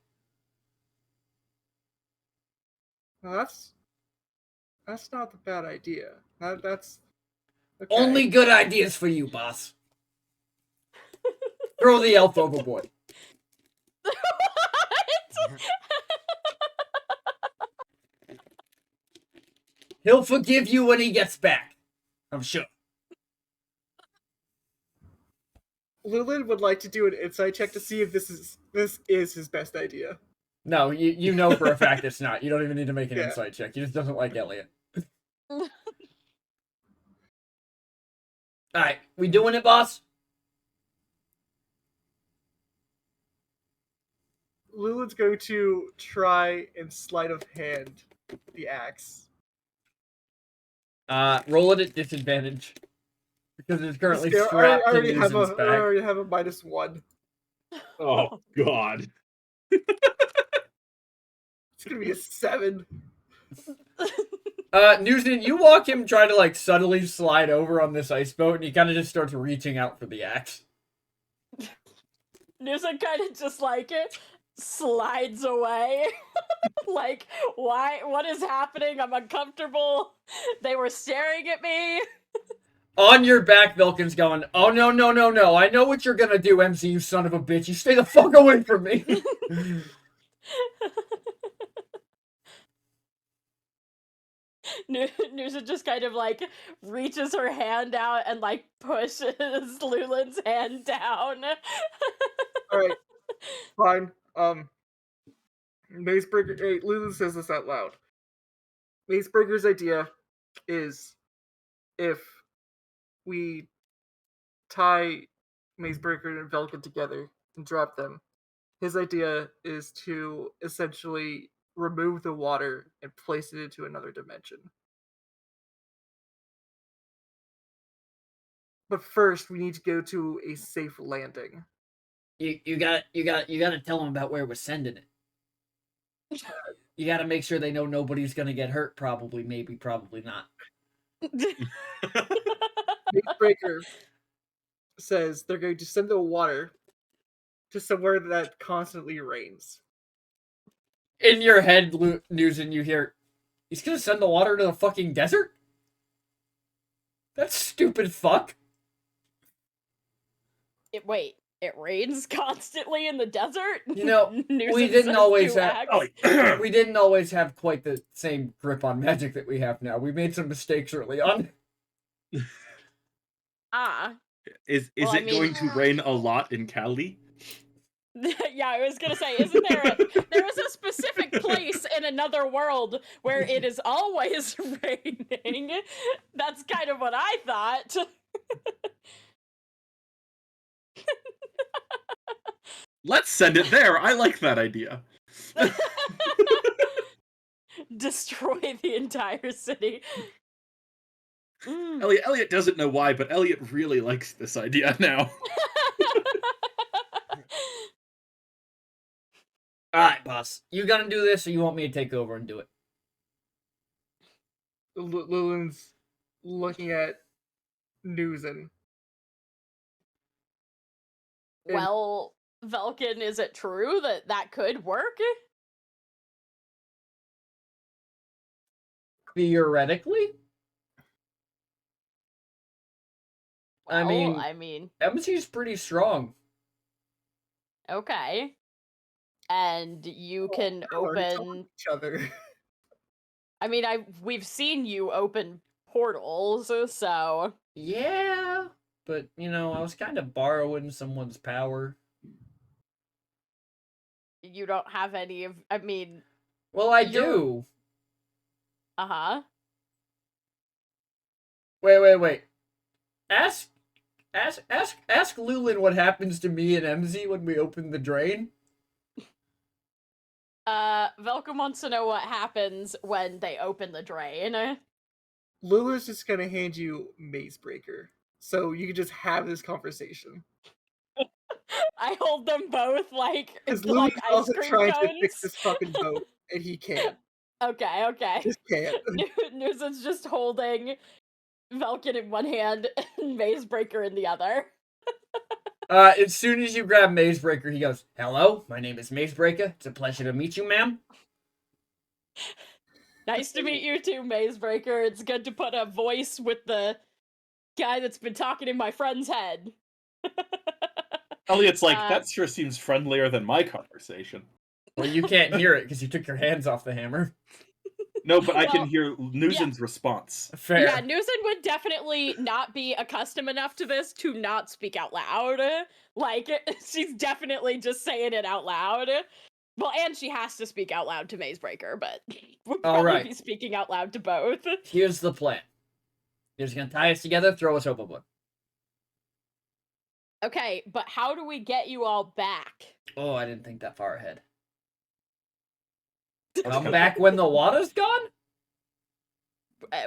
Well, that's not a bad idea. That's okay. Only good ideas for you, boss. Throw the elf overboard. What? He'll forgive you when he gets back. I'm sure. Lulin would like to do an insight check to see if this is his best idea. No, you know for a fact it's not. You don't even need to make an Yeah. insight check. He just doesn't like Elliot. Alright, we doing it, boss? Lulin's going to try and sleight of hand the axe. Roll it at disadvantage. Because it's currently I strapped to already have Nuzen's I back. already have a -1. Oh, God. It's gonna be a 7. Nuzen, you walk him, try to like subtly slide over on this ice boat, and he kind of just starts reaching out for the axe. Nusa kind of just like it slides away. Like, why? What is happening? I'm uncomfortable. They were staring at me. On your back, Vilkin's going, oh, no, no, no, no. I know what you're gonna do, MC, you son of a bitch. You stay the fuck away from me. Nusa just kind of like reaches her hand out and like pushes Lulin's hand down. Alright. Fine. Macebreaker. Hey, Lulin says this out loud. Macebreaker's idea is if we tie Macebreaker and Velkin together and drop them, his idea is to essentially remove the water and place it into another dimension. But first, we need to go to a safe landing. You gotta tell them about where we're sending it. You gotta make sure they know nobody's gonna get hurt, probably, maybe, probably not. Macebreaker says they're going to send the water to somewhere that constantly rains. In your head, Nuzen, you hear, he's gonna send the water to the fucking desert? That's stupid fuck. Wait, it rains constantly in the desert? You know, Nusa we didn't says always to have Axe. we didn't always have quite the same grip on magic that we have now. We made some mistakes early on. Ah. Is Well, it going to rain a lot in Cali? Yeah, I was gonna say, isn't there there is a specific place in another world where it is always raining? That's kind of what I thought. Let's send it there. I like that idea. Destroy the entire city. Elliot doesn't know why, but Elliot really likes this idea now. Alright, boss. You gonna do this, or you want me to take over and do it? Lulin's looking at Nuzen. Well, Velkin, is it true that that could work? Theoretically? Well, I mean, MC's pretty strong. Okay. And you can We're already talking open... to each other. I mean, we've seen you open portals, so Yeah, but I was kind of borrowing someone's power. you don't have any of. I mean, Well, I You're- do. Wait. Ask Lulin what happens to me and MZ when we open the drain. Velcro wants to know what happens when they open the drain. Lulu's just gonna hand you Maze Breaker, so you can just have this conversation. I hold them both like Because Lulu's ice also cream trying cones. to fix this fucking boat, and he can't. Okay. Just can't. Nuisance just holding Velkin in one hand and Maze Breaker in the other. As soon as you grab Mazebreaker, he goes, "Hello, my name is Mazebreaker. It's a pleasure to meet you, ma'am." Nice to meet you too, Maze Breaker. It's good to put a voice with the guy that's been talking in my friend's head. Elliot's like, that sure seems friendlier than my conversation. Well, you can't hear it because you took your hands off the hammer. No, but I can Well, hear Newson's response. Fair. Yeah, Newson would definitely not be accustomed enough to this to not speak out loud. Like, she's definitely just saying it out loud. Well, and she has to speak out loud to Mazebreaker, but would probably Alright. be speaking out loud to both. Here's the plan. You're just gonna tie us together, throw us overboard. Okay, but how do we get you all back? Oh, I didn't think that far ahead. Come back when the water's gone?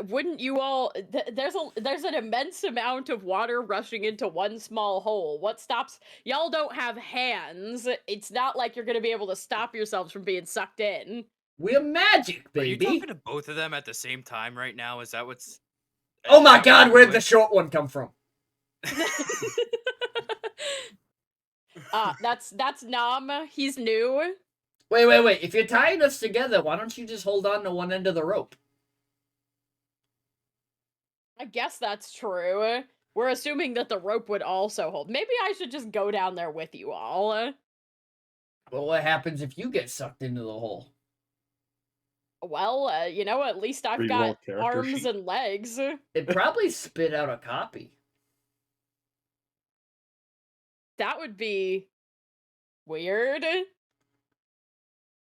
Wouldn't you all? There's an immense amount of water rushing into one small hole. What stops y'all? Don't have hands. It's not like you're gonna be able to stop yourselves from being sucked in. We're magic, Are you baby. talking to both of them at the same time right now? Is that what's? Oh is my that what god, you're where'd the doing? short one come from? That's Nam. He's new. Wait. If you're tying us together, why don't you just hold on to one end of the rope? I guess that's true. We're assuming that the rope would also hold. Maybe I should just go down there with you all. Well, what happens if you get sucked into the hole? Well, at least I've Reroll got character arms sheet. and legs. It'd probably spit out a copy. That would be weird.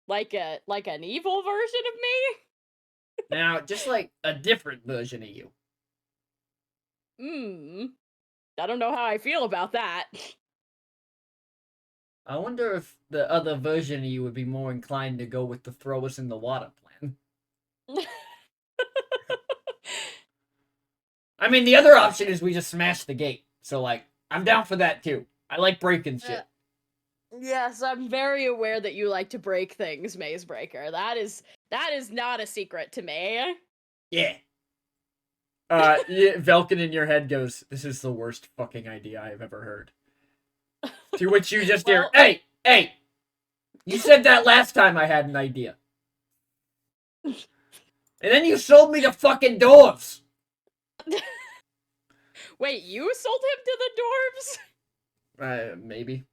Like an evil version of me? Now, just like a different version of you. I don't know how I feel about that. I wonder if the other version of you would be more inclined to go with the throw us in the water plan. I mean, the other option is we just smash the gate. So, like, I'm down for that too. I like breaking shit. Yes, I'm very aware that you like to break things, Mazebreaker. That is not a secret to me. Yeah. Velkin in your head goes, "This is the worst fucking idea I have ever heard." To which you just hear, Well- Hey! You said that last time I had an idea. And then you sold me to fucking dwarves! Wait, you sold him to the dwarves? Maybe.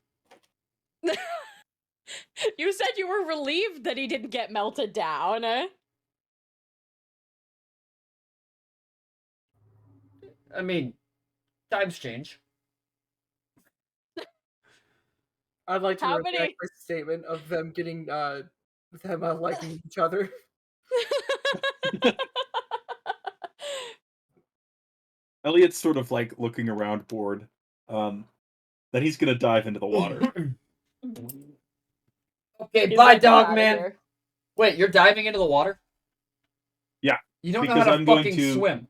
You said you were relieved that he didn't get melted down. I mean, times change. I'd like to How retract many- my statement of them getting them liking each other. Elliot's sort of like looking around bored. Then he's gonna dive into the water. Okay, He's bye, like, "I'm dog outta man. here." Wait, you're diving into the water? Yeah, You don't know because how to I'm going fucking to- swim.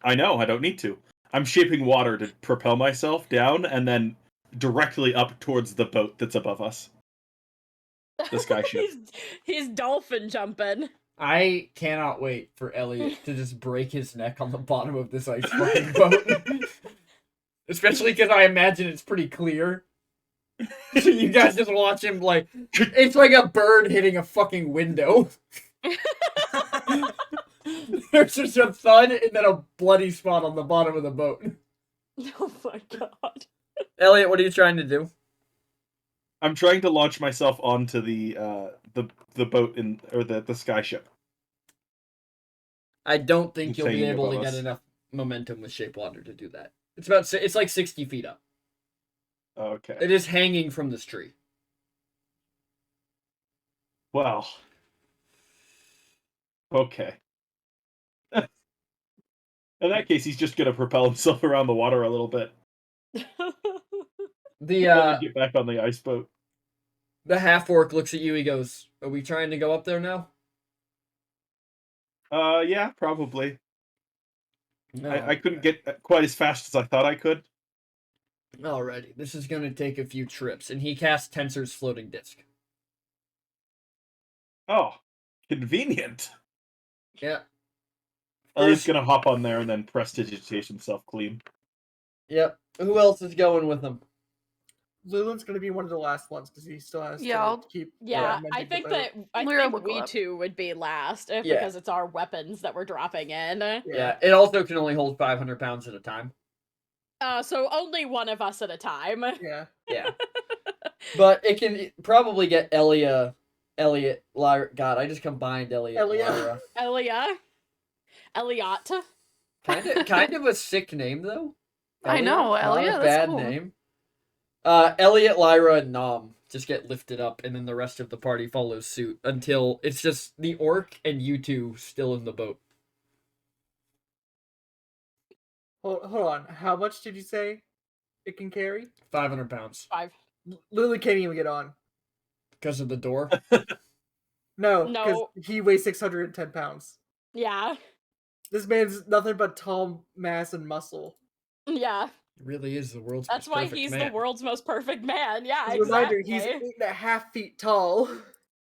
I know, I don't need to. I'm shaping water to propel myself down and then directly up towards the boat that's above us. The sky ship. He's dolphin jumping. I cannot wait for Elliot to just break his neck on the bottom of this ice fucking boat. Especially because I imagine it's pretty clear. So you guys just watch him like, it's like a bird hitting a fucking window. There's just a thud and then a bloody spot on the bottom of the boat. Oh my god. Elliot, what are you trying to do? I'm trying to launch myself onto the boat or the sky ship. I don't think It's you'll be hanging able to above get us. enough momentum with shape water to do that. It's like 60 feet up. Okay. It is hanging from this tree. Well. Okay. In that case, he's just gonna propel himself around the water a little bit. The And then get back on the ice boat. the half orc looks at you. He goes, "Are we trying to go up there now?" Yeah, probably. No. I couldn't get quite as fast as I thought I could. Alrighty, this is gonna take a few trips, and he casts Tensor's floating disc. Oh, convenient. Yeah. Elliott's First, gonna hop on there and then prestidigitate himself clean. yep. Who else is going with him? Lulin's gonna be one of the last ones because he still has Yeah, to I'll- keep. Yeah, mending I the think boat. that Lyra think will go we up. two would be last Yeah. because it's our weapons that we're dropping in. Yeah. It also can only hold 500 pounds at a time. So only one of us at a time. Yeah. Yeah. But it can probably get Elliot, Lyra. God, I just combined Elliot, Elia. Lyra. Elliot. Kind of a sick name though. I know, Not Elia, a that's bad cool. name. Elliot, Lyra, and Nom just get lifted up, and then the rest of the party follows suit until it's just the orc and you two still in the boat. Hold on. How much did you say it can carry? 500 pounds 5. Lily can't even get on. because of the door. No, because No. he weighs 610 pounds. Yeah. This man's nothing but tall mass and muscle. Yeah. He really is the world's That's most why perfect he's man. the world's most perfect man. Yeah, As a exactly. reminder, he's 8.5 feet tall.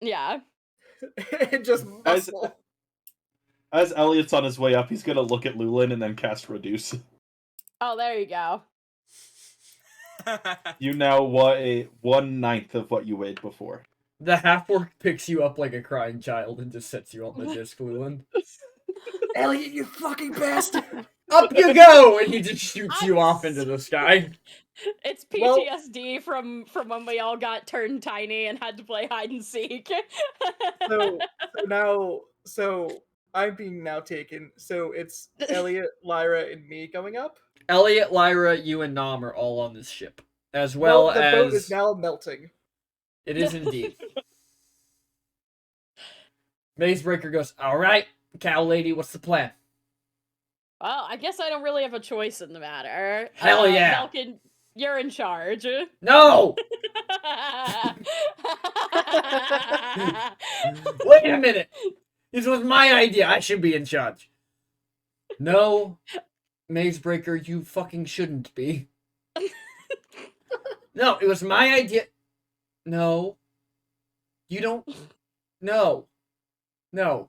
Yeah. And just As- muscle. As Elliot's on his way up, he's gonna look at Lulin and then cast Reduce. Oh, there you go. You now weigh 1/9 of what you weighed before. The half orc picks you up like a crying child and just sets you on the disc, Llewyn. Elliot, you fucking bastard! Up you go! And he just shoots you off into the sky. It's Well- PTSD from when we all got turned tiny and had to play hide and seek. So I'm being now taken. So it's Elliot, Lyra, and me going up. Elliot, Lyra, you, and Nom are all on this ship. As well the as... boat is now melting. It is indeed. Mazebreaker goes, "Alright, cow lady, what's the plan?" Well, I guess I don't really have a choice in the matter. Hell yeah. Falcon, you're in charge. No! Wait a minute! This was my idea. I should be in charge. No, Mazebreaker, you fucking shouldn't be. No, it was my idea. No. You don't... No. No.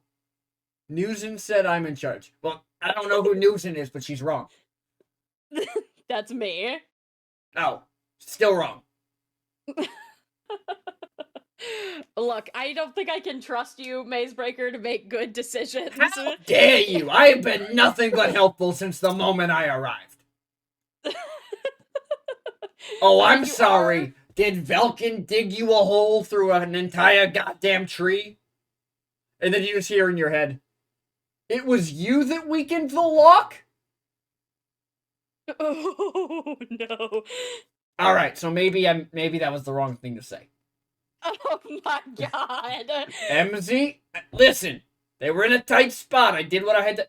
Newson said I'm in charge. Well, I don't know who Newson is, but she's wrong. That's me. No. Still wrong. Look, I don't think I can trust you, Mazebreaker, to make good decisions. How dare you? I have been nothing but helpful since the moment I arrived. Oh, I'm You sorry. Did Velkin dig you a hole through an entire goddamn tree? And then you just hear in your head, "It was you that weakened the lock?" Oh no. Alright, so maybe that was the wrong thing to say. Oh my god. MZ, listen, they were in a tight spot. I did what I had to.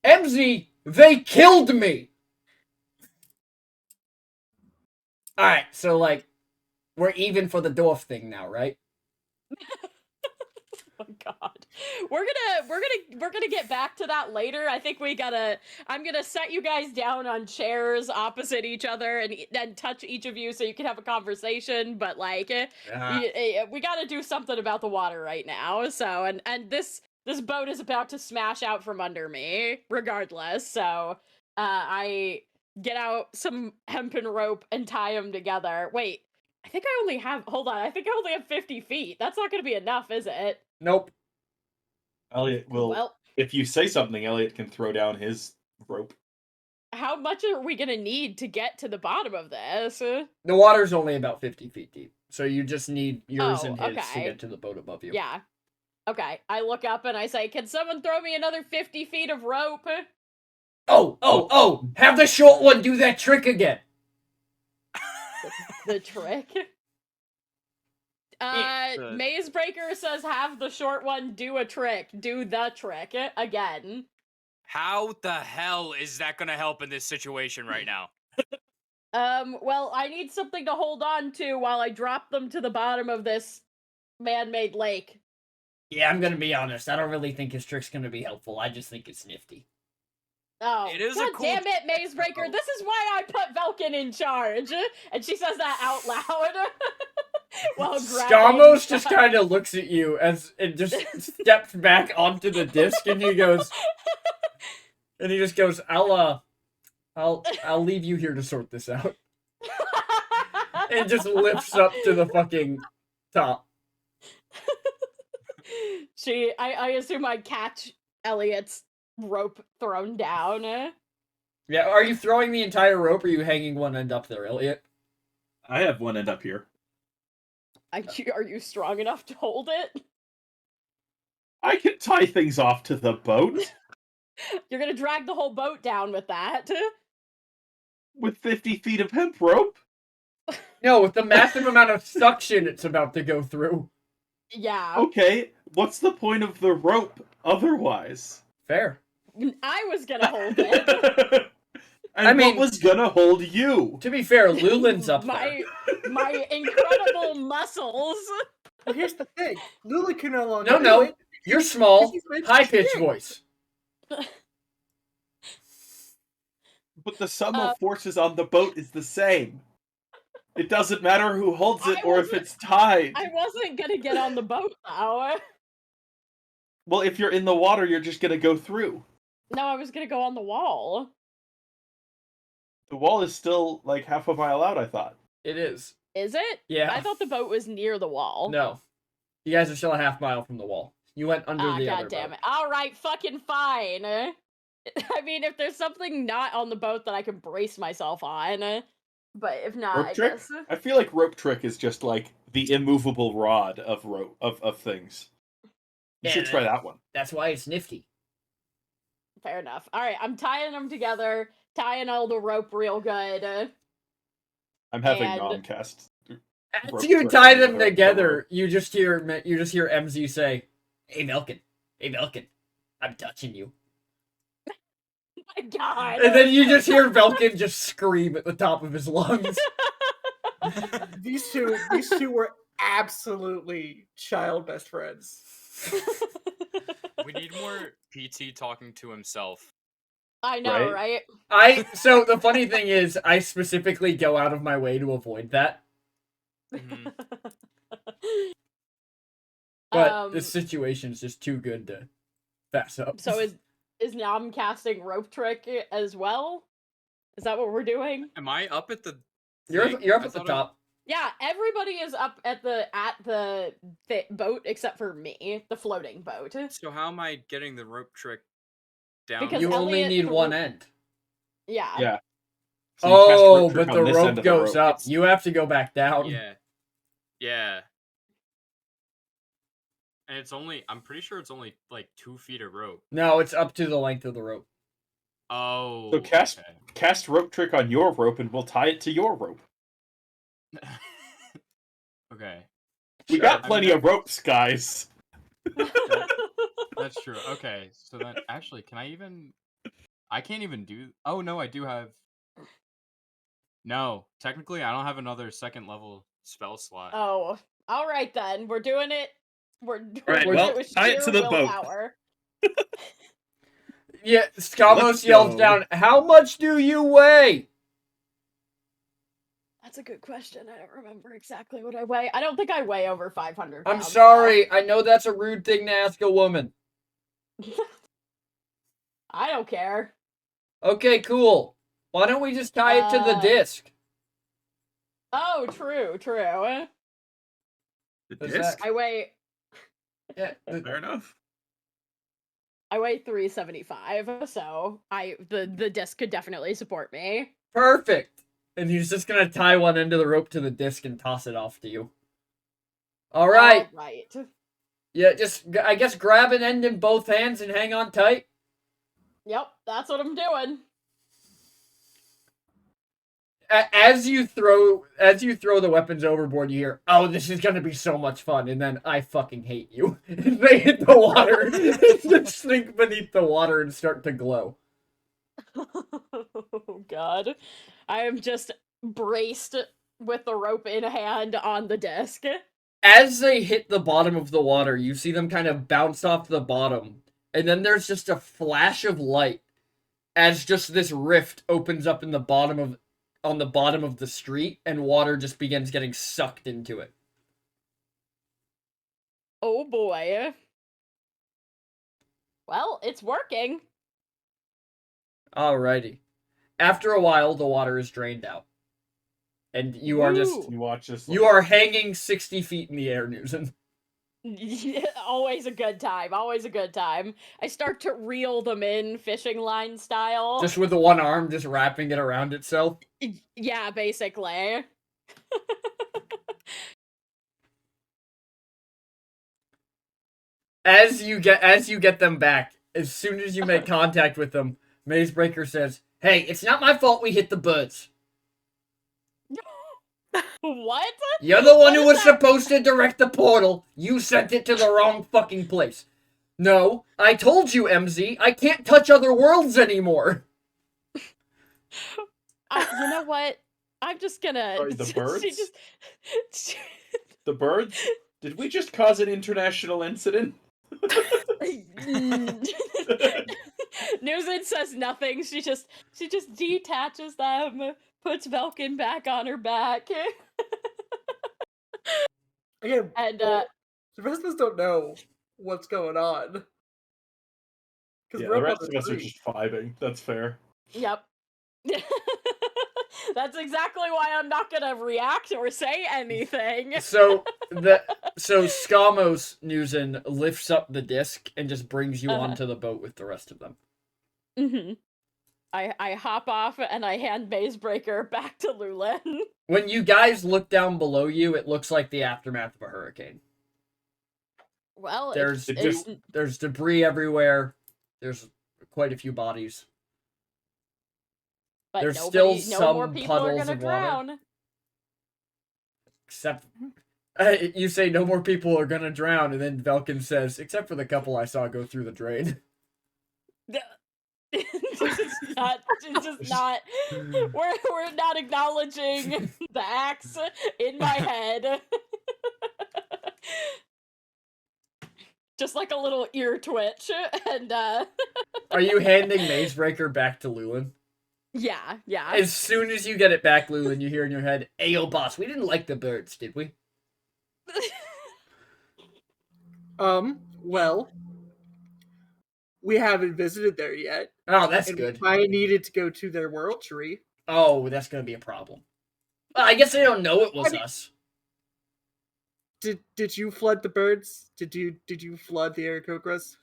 MZ, they killed me! Alright, so like, we're even for the dwarf thing now, right? Oh god. We're gonna get back to that later. I think I'm gonna set you guys down on chairs opposite each other and touch each of you so you can have a conversation, but like we gotta do something about the water right now. So and this boat is about to smash out from under me regardless. So I get out some hempen rope and tie them together. Wait, I think I only have 50 feet. That's not gonna be enough, is it? Nope. Elliot will. Well, If you say something, Elliot can throw down his rope. how much are we gonna need to get to the bottom of this? The water's only about 50 feet deep, so you just need yours Oh, and his to okay. get to the boat above you. Yeah. Okay, I look up and I say, "Can someone throw me another 50 feet of rope?" Oh! Have the short one do that trick again. The trick. The- Maze Breaker says, "Have the short one do a trick. Do the trick again." How the hell is that gonna help in this situation right now? Well, I need something to hold on to while I drop them to the bottom of this man-made lake. Yeah, I'm gonna be honest. I don't really think his trick's gonna be helpful. I just think it's nifty. Oh, It is a God cool damn it, Maze Breaker! Oh. This is why I put Velkin in charge. And she says that out loud. While grabbing. Skamos just kind of looks at you as it just steps back onto the disc, and he goes, and he just goes, I'll leave you here to sort this out. And just lifts up to the fucking top. I assume I catch Elliot's rope thrown down. Yeah, are you throwing the entire rope, or are you hanging one end up there, Elliot? I have one end up here. Are you strong enough to hold it? I can tie things off to the boat You're gonna drag the whole boat down with that. with 50 feet of hemp rope. No, with the massive amount of suction it's about to go through. Yeah. Okay, what's the point of the rope otherwise? Fair. I was gonna hold it. And I mean- what was gonna hold you? To be fair, Lulin's up there. my incredible muscles. Well, here's the thing. Lulu can no longer do No, it. you're small, She's rich high-pitched shit. voice. But the sum of forces on the boat is the same. It doesn't matter who holds it I or if wasn't- it's tied. I wasn't gonna get on the boat though. Well, if you're in the water, you're just gonna go through. No, I was gonna go on the wall. The wall is still like half a mile out, I thought. It is. Is it? Yeah. I thought the boat was near the wall. No. You guys are still a half mile from the wall. You went under the God other damn boat. it. Alright, fucking fine. I mean, if there's something not on the boat that I can brace myself on. But if not, Rope I trick? guess. I feel like rope trick is just like the immovable rod of rope of things. You should Yeah, try that one. That's why it's nifty. Fair enough. Alright, I'm tying them together, tying all the rope real good. I'm having And- non-cast. As rope you trick tie on the them rope. together, you just hear MZ say, "Hey Melkin, I'm touching you." My God. And then you just hear Velkin just scream at the top of his lungs. These two were absolutely child best friends. We need more PT talking to himself. I know, Right? right? So the funny thing is, I specifically go out of my way to avoid that. Mhm. But this situation is just too good to pass up. So is Nam casting rope trick as well? Is that what we're doing? Am I up at the? you're thing? up I at the thought top. Yeah, everybody is up at the boat except for me, the floating boat. So how am I getting the rope trick down? Because You only Elliot need threw- one end. Yeah. Yeah. So you cast Oh, rope trick but on the this end rope of goes rope. up. You have to go back down. Yeah. And it's only. I'm pretty sure it's only like 2 feet of rope. No, it's up to the length of the rope. Oh. So cast okay. cast rope trick on your rope, and we'll tie it to your rope. Okay. We Sure. got I plenty mean, of ropes, guys. That's true. Okay. So then, actually, can I even? I can't even do. Oh no, I do have. No, technically, I don't have another second level spell slot. Oh, all right then. We're doing it. We're doing Right, it well, with tie it sheer to the boat. willpower. Yeah, Skamos Let's yells go. down, "How much do you weigh?" That's a good question. I don't remember exactly what I weigh. I don't think I weigh over 500 I'm pounds, sorry. I know that's a rude thing to ask a woman. though. I don't care. Okay, cool. Why don't we just tie it to the disc? Oh, true. The Is disc? that- I weigh Yeah. Fair enough. 375, so the disc could definitely support me. Perfect. And he's just gonna tie one end of the rope to the disc and toss it off to you. All right. All right. Yeah, just I guess grab an end in both hands and hang on tight. Yep, that's what I'm doing. As you throw the weapons overboard, you hear, "Oh, this is gonna be so much fun!" And then I fucking hate you. They hit the water, just sink beneath the water and start to glow. Oh God, I am just braced with the rope in hand on the disc. As they hit the bottom of the water, you see them kind of bounce off the bottom, and then there's just a flash of light as just this rift opens up in the bottom of the street, and water just begins getting sucked into it. Oh boy. Well, it's working. Alrighty. After a while, the water is drained out. And you are just... Woo. You watch this. You are hanging 60 feet in the air, Newson. Yeah, always a good time. Always a good time. I start to reel them in, fishing line style. Just with the one arm just wrapping it around itself. Yeah, basically. As you get them back, as soon as you make contact with them, Mazebreaker says, "Hey, it's not my fault we hit the birds. What? You're the one What who is was that? supposed to direct the portal. You sent it to the wrong fucking place. No, I told you, MZ, I can't touch other worlds anymore." You know what? I'm just gonna. Sorry, the birds? She just. The birds? Did we just cause an international incident? Newson says nothing. She just detaches them, puts Velkin back on her back, Again, and the rest of us don't know what's going on. Yeah, we're the up on rest of us are tree. just vibing. That's fair. yep. That's exactly why I'm not gonna react or say anything. So Skamos Newson lifts up the disc and just brings you onto the boat with the rest of them. Mm-hmm. I hop off and I hand Mazebreaker back to Lulin. When you guys look down below you, it looks like the aftermath of a hurricane. Well, There's it's there's debris everywhere. There's quite a few bodies. but there's nobody, still no more some people are puddles gonna of water. drown. Except you say no more people are gonna drown, and then Velkin says, "Except for the couple I saw go through the drain." It's just not. We're not acknowledging the axe in my head. Just like a little ear twitch, and Are you handing Mazebreaker back to Lulin? yeah. As soon as you get it back, Lulin, you hear in your head, "Ayo, boss, we didn't like the birds, did we?" Well, we haven't visited there yet. Oh, that's and good. I needed to go to their world tree. Oh, that's gonna be a problem. Well, I guess they don't know it was us. Did you flood the birds? Did you flood the Aarakocras?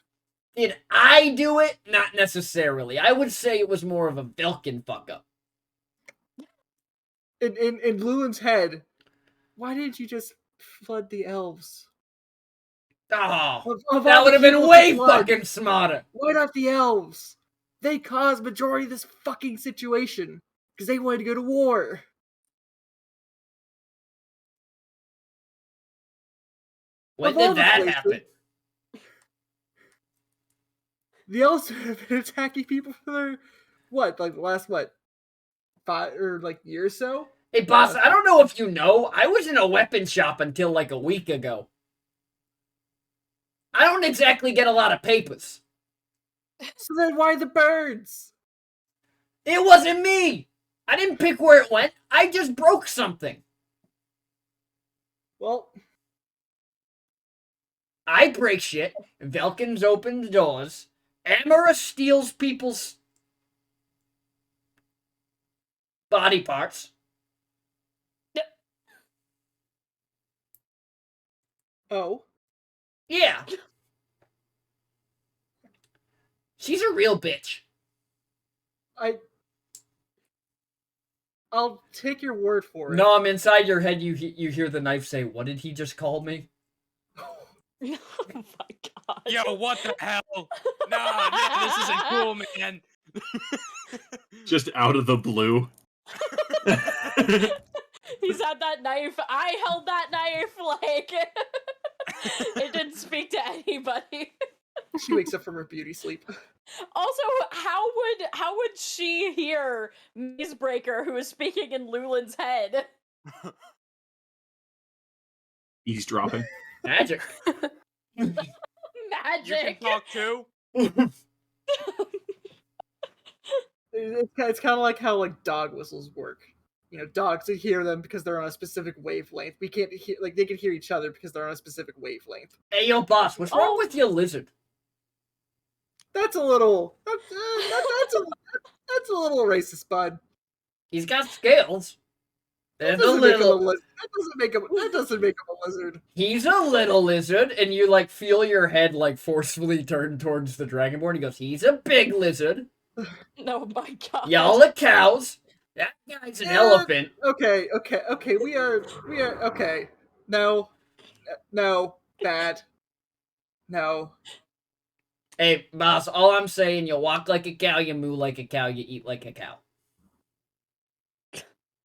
Did I do it? Not necessarily. I would say it was more of a Velkin fuck up. In Lulin's head, why didn't you just flood the elves? Oh, Of that all would the have been people to way flood, fucking smarter. why not the elves? They caused majority of this fucking situation because they wanted to go to war. When Of all did the that places- happen? The elves have been attacking people for their the last 5 or year or so. Hey, boss, I don't know if you know, I was in a weapon shop until like a week ago. I don't exactly get a lot of papers. So then why the birds? It wasn't me. I didn't pick where it went. I just broke something. Well, I break shit. Velkins opens doors. Amara steals people's body parts. oh, Yeah. She's a real bitch. I'll take your word for it. No, I'm inside your head. You hear the knife say, "What did he just call me?" Oh my god. Yo, what the hell? Nah, this isn't cool, man. Just out of the blue. He's had that knife. I held that knife like it didn't speak to anybody. She wakes up from her beauty sleep. Also, how would she hear Mazebreaker, who is speaking in Lulin's head? Eavesdropping. Magic. You can Magic. talk too. It's kind of like how like dog whistles work. You know, dogs can hear them because they're on a specific wavelength. We can't hear like they can hear each other because they're on a specific wavelength. Hey, yo, boss, what's wrong with your lizard? That's a little that's a little racist, bud. He's got scales. That And a doesn't make him a little. lizard. That doesn't make him a lizard. He's a little lizard, and you like feel your head like forcefully turn towards the dragonborn. He goes, "He's a big lizard. Oh my god. Y'all are cows. That guy's an elephant." Okay. We are okay. No, bad. No. Hey, boss, all I'm saying, you walk like a cow, you moo like a cow, you eat like a cow.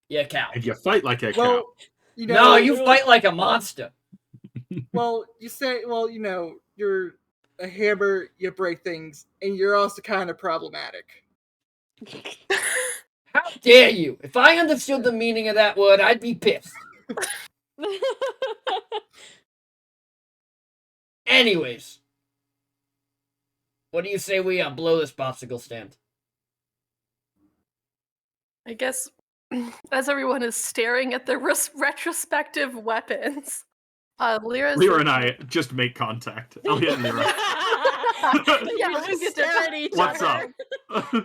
You're a cow. And you fight like a cow. Well, you know. No, you fight like a monster. Well, you say, well, you know, you're a hammer, you break things, and you're also kind of problematic. How dare you? If I understood the meaning of that word, I'd be pissed. Anyways. What do you say we blow this popsicle stand? I guess as everyone is staring at their retrospective weapons, Lyra's Lyra and I just make contact. Elliot and Lyra. Yeah, we just get stare to- at each What's other. up? Kind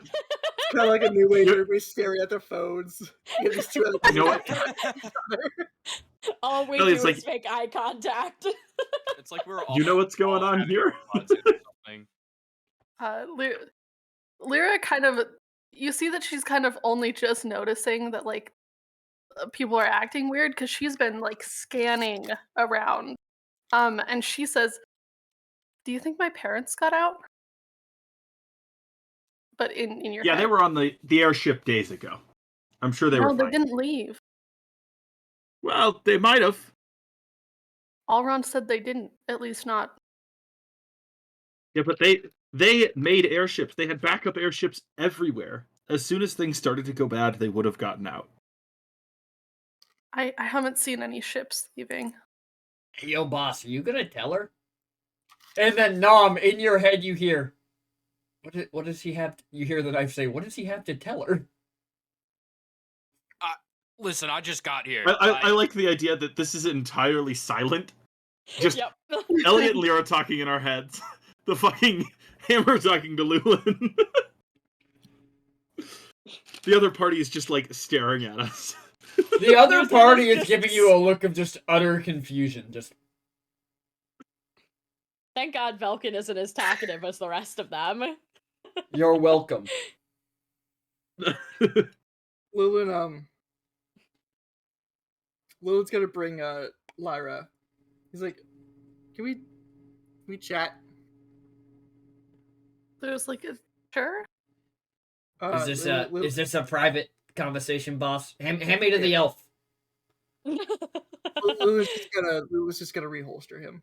of like a new way everybody's staring at their phones. You have these two other You know what? All we Elliot's do like- is make eye contact. It's like we're all. You know what's going all on having here? robots or something. Lyra kind of, you see that she's kind of only just noticing that like people are acting weird because she's been like scanning around. And she says, "Do you think my parents got out?" But in your Yeah, head. they were on the airship days ago. I'm sure they No, were they fine. didn't leave. Well, they might have. Alron said they didn't, at least not. Yeah, but they made airships. They had backup airships everywhere. As soon as things started to go bad, they would have gotten out. I haven't seen any ships leaving. Hey, yo, boss, are you gonna tell her? And then, Nom, in your head, you hear, what does he have? You hear the knife say, what does he have to tell her? Listen, I just got here. I like the idea that this is entirely silent. Just Yep. Elliot and Lyra talking in our heads. The fucking hammer talking to Lulin. The other party is just like staring at us. The other There's party is just- giving you a look of just utter confusion. Just, Thank God Velkin isn't as talkative as the rest of them. you're welcome. Lulin's gonna bring Lyra. He's like, can we chat? There's like a sure. Is this a private conversation, boss? Hand me to the elf. Lulin's just gonna reholster him.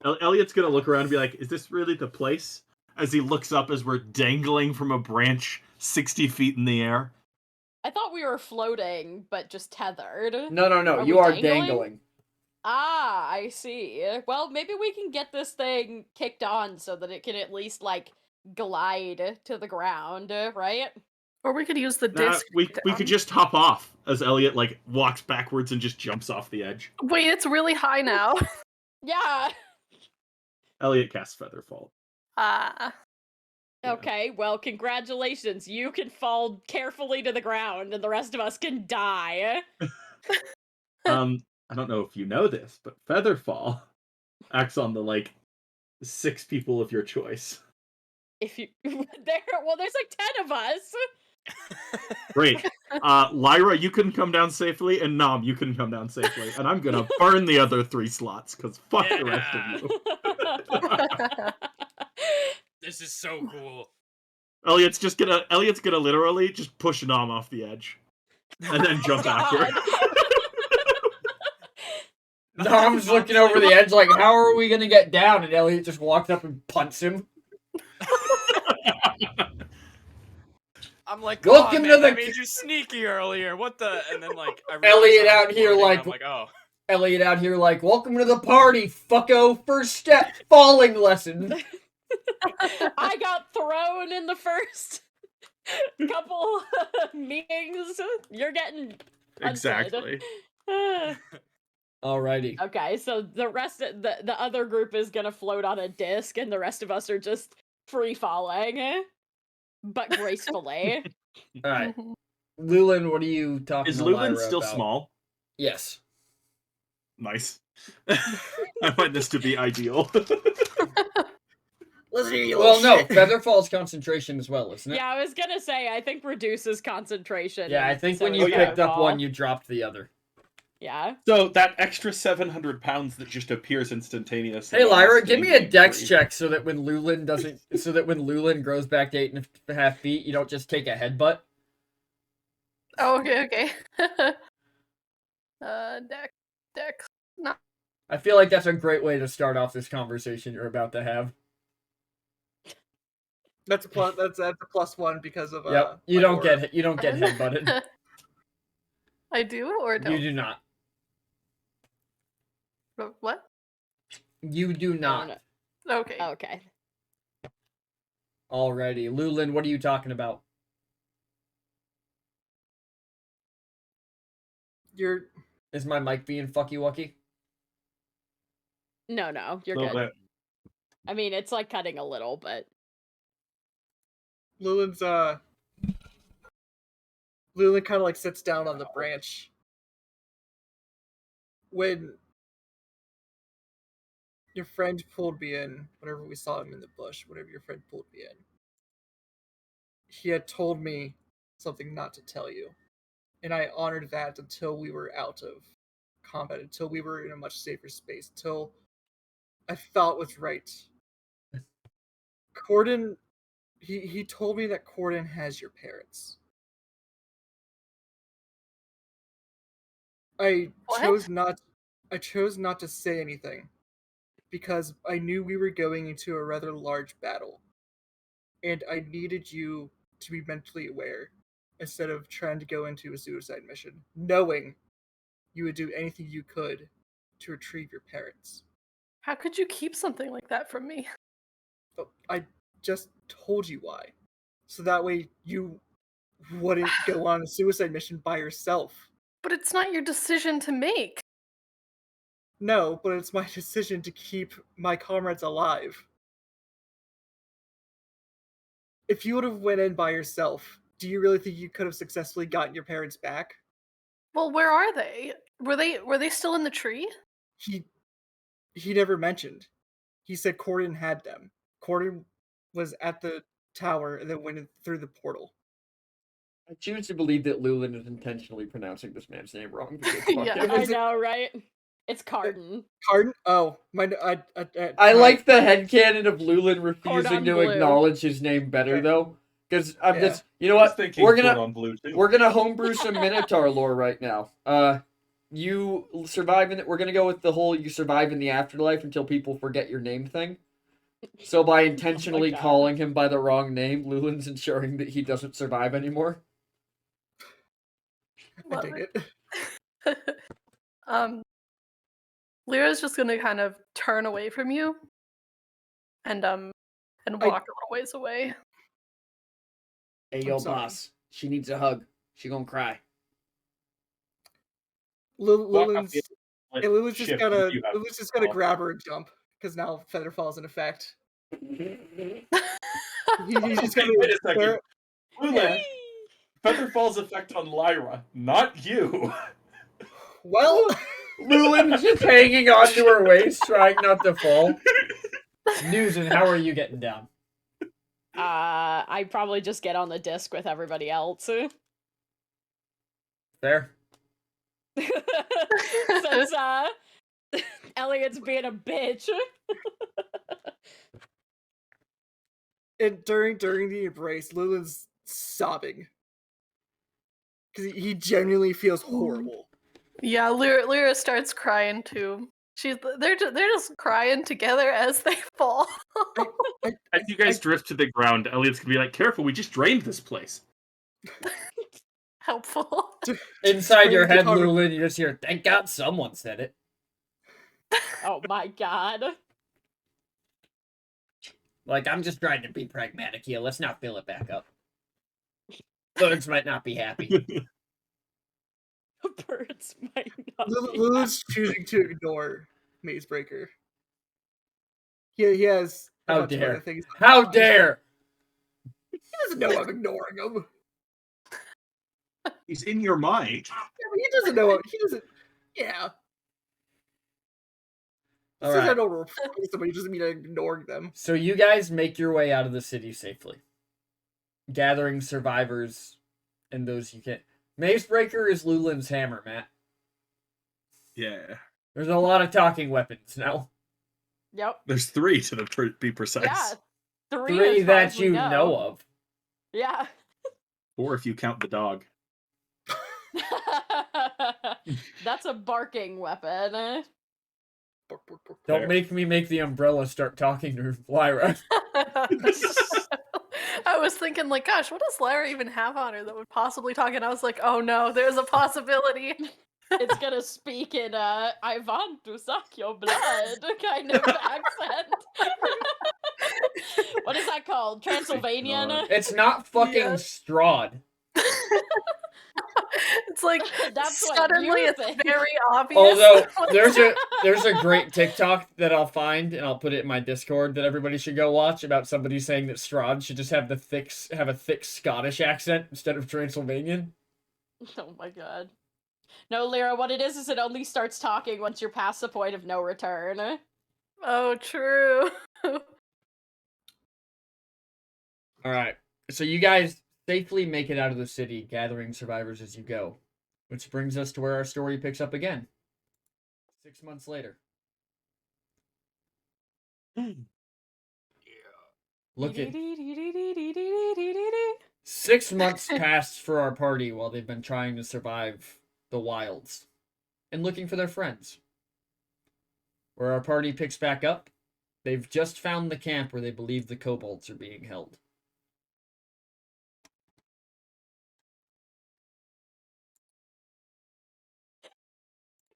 Elliot's gonna look around and be like, is this really the place? As he looks up as we're dangling from a branch 60 feet in the air. I thought we were floating, but just tethered. No, Are you we are dangling? dangling. Ah, I see. Well, maybe we can get this thing kicked on so that it can at least, like, glide to the ground, right? Or we could use the Nah, disc. we down. could just hop off as Elliot like walks backwards and just jumps off the edge. Wait, it's really high now. Yeah. Elliot casts Featherfall. Ah. Yeah. Okay, well, congratulations. You can fall carefully to the ground, and the rest of us can die. I don't know if you know this, but Featherfall acts on the like 6 people of your choice. If you there's like 10 of us. Great. Lyra, you can come down safely, and Nom, you can come down safely. And I'm gonna burn the other 3 slots, because fuck the rest of you. This is so cool. Elliot's gonna literally just push Nom off the edge. And then jump after. Nom's looking over the edge like, how are we gonna get down? And Elliot just walks up and punts him. I'm like, Welcome to the- I made you sneaky earlier. What the? And then like, I Elliot realized I was out here recording, like- I'm like, oh. Elliot out here like, welcome to the party, fucko. First step, falling lesson. I got thrown in the first couple meetings. You're getting punted. Exactly. Alrighty. Okay, so the rest of the other group is gonna float on a disc, and the rest of us are just free falling, but gracefully. Alright. Lulin, what are you talking Is to Lulin Lyra still about? small? Yes. Nice. I find this to be ideal. Listen here, you Well, little no, shit. Feather falls concentration as well, isn't it? Yeah, I was gonna say I think reduces concentration. Yeah, I and think so when is you yeah. picked up Featherfall. one, you dropped the other. Yeah. So that extra 700 pounds that just appears instantaneously. Hey on Lyra, the give me screen a dex free. check so that when Lulin grows back to 8.5 feet, you don't just take a headbutt. Oh, okay. Dex. No. I feel like that's a great way to start off this conversation you're about to have. That's a plus. That's a +1 because of. Yep, you my don't aura. get headbutted. I do or You don't? do not. What? You do not. No. Okay. Okay. Alrighty, Lulin, what are you talking about? You're Is my mic being fucky wucky? No, you're Little good. bit. I mean, it's like cutting a little, but Lulin's Lulin kind of like sits down on the branch. When your friend pulled me in, whenever we saw him in the bush, whenever your friend pulled me in, he had told me something not to tell you. And I honored that until we were out of combat, until we were in a much safer space, until I thought was right. Corden, he told me that Corden has your parents. I What? chose not to say anything because I knew we were going into a rather large battle. And I needed you to be mentally aware instead of trying to go into a suicide mission, knowing you would do anything you could to retrieve your parents. How could you keep something like that from me? But I just told you why. So that way you wouldn't go on a suicide mission by yourself. But it's not your decision to make. No, but it's my decision to keep my comrades alive. If you would have went in by yourself, do you really think you could have successfully gotten your parents back? Well, where are they? Were they still in the tree? He never mentioned. He said Corden had them. Corden was at the tower and then went in through the portal. I choose to believe that Lulin is intentionally pronouncing this man's name wrong. Yeah. I know, right? It's Carden. Corden? Oh, I like the headcanon of Lulin refusing Cordon to bleu. acknowledge his name better, Okay. though. Because I'm Yeah. just, you know I was what? thinking We're gonna on blue too. We're gonna homebrew some Minotaur lore right now. You survive in it. We're gonna go with the whole you survive in the afterlife until people forget your name thing. So by intentionally God. calling him by the wrong name, Lulin's ensuring that he doesn't survive anymore. I Love dig it. it. Lyra's just gonna kind of turn away from you and walk a little ways away. Hey, yo, sorry. boss. She needs a hug. She gonna cry. Lulin's Lulin's just Shift gonna you have Lulin's just gonna to grab her and jump because now Feather falls in effect. He's just gonna Wait a second. stare- Lulin, Yeah. Featherfall's effect on Lyra, not you. Well, Lulin's just hanging onto her waist, trying not to fall. News, and how are you getting down? I probably just get on the disc with everybody else. Fair. Since Elliot's being a bitch. And during the embrace, Lulin's sobbing because he genuinely feels horrible. Yeah, Lyra starts crying too. They're just crying together as they fall. As you guys drift to the ground, Elliot's gonna be like, "Careful, we just drained this place." Helpful. Inside your head, Photography. Lulin, you just hear, "Thank God someone said it." Oh my god. Like, I'm just trying to be pragmatic here. Let's not fill it back up. Birds might not be happy. Birds might not be Lulin's choosing to ignore Mazebreaker. He has a How bunch of other dare. things. How dare! He doesn't know I'm ignoring him. He's in your mind. Yeah, but he doesn't know. He doesn't. Yeah. All Since I right. don't report somebody doesn't mean I'm ignoring them. So you guys make your way out of the city safely, gathering survivors and those you can. Mazebreaker is Lulin's hammer, Matt. Yeah. There's a lot of talking weapons now. Yep. There's 3 to be precise. Yeah. 3 Three as far that as we you know of. Yeah. 4 if you count the dog. That's a barking weapon. Bark, bark, bark. Don't Fair. make me make the umbrella start talking to Lyra. I was thinking, like, gosh, what does Lyra even have on her that would possibly talk? And I was like, oh no, there's a possibility. It's gonna speak in I want to suck your blood kind of accent. What is that called? Transylvanian? God. It's not fucking Yeah. Strahd. It's like That's what suddenly you it's think. very obvious. Although what's there's a great TikTok that I'll find and I'll put it in my Discord that everybody should go watch about somebody saying that Strahd should just have a thick Scottish accent instead of Transylvanian. Oh my god. No, Lyra, what it is it only starts talking once you're past the point of no return. Oh, true. All right. So you guys safely make it out of the city, gathering survivors as you go. Which brings us to where our story picks up again. 6 months later. Look at 6 months passed for our party while they've been trying to survive the wilds and looking for their friends. Where our party picks back up, they've just found the camp where they believe the kobolds are being held.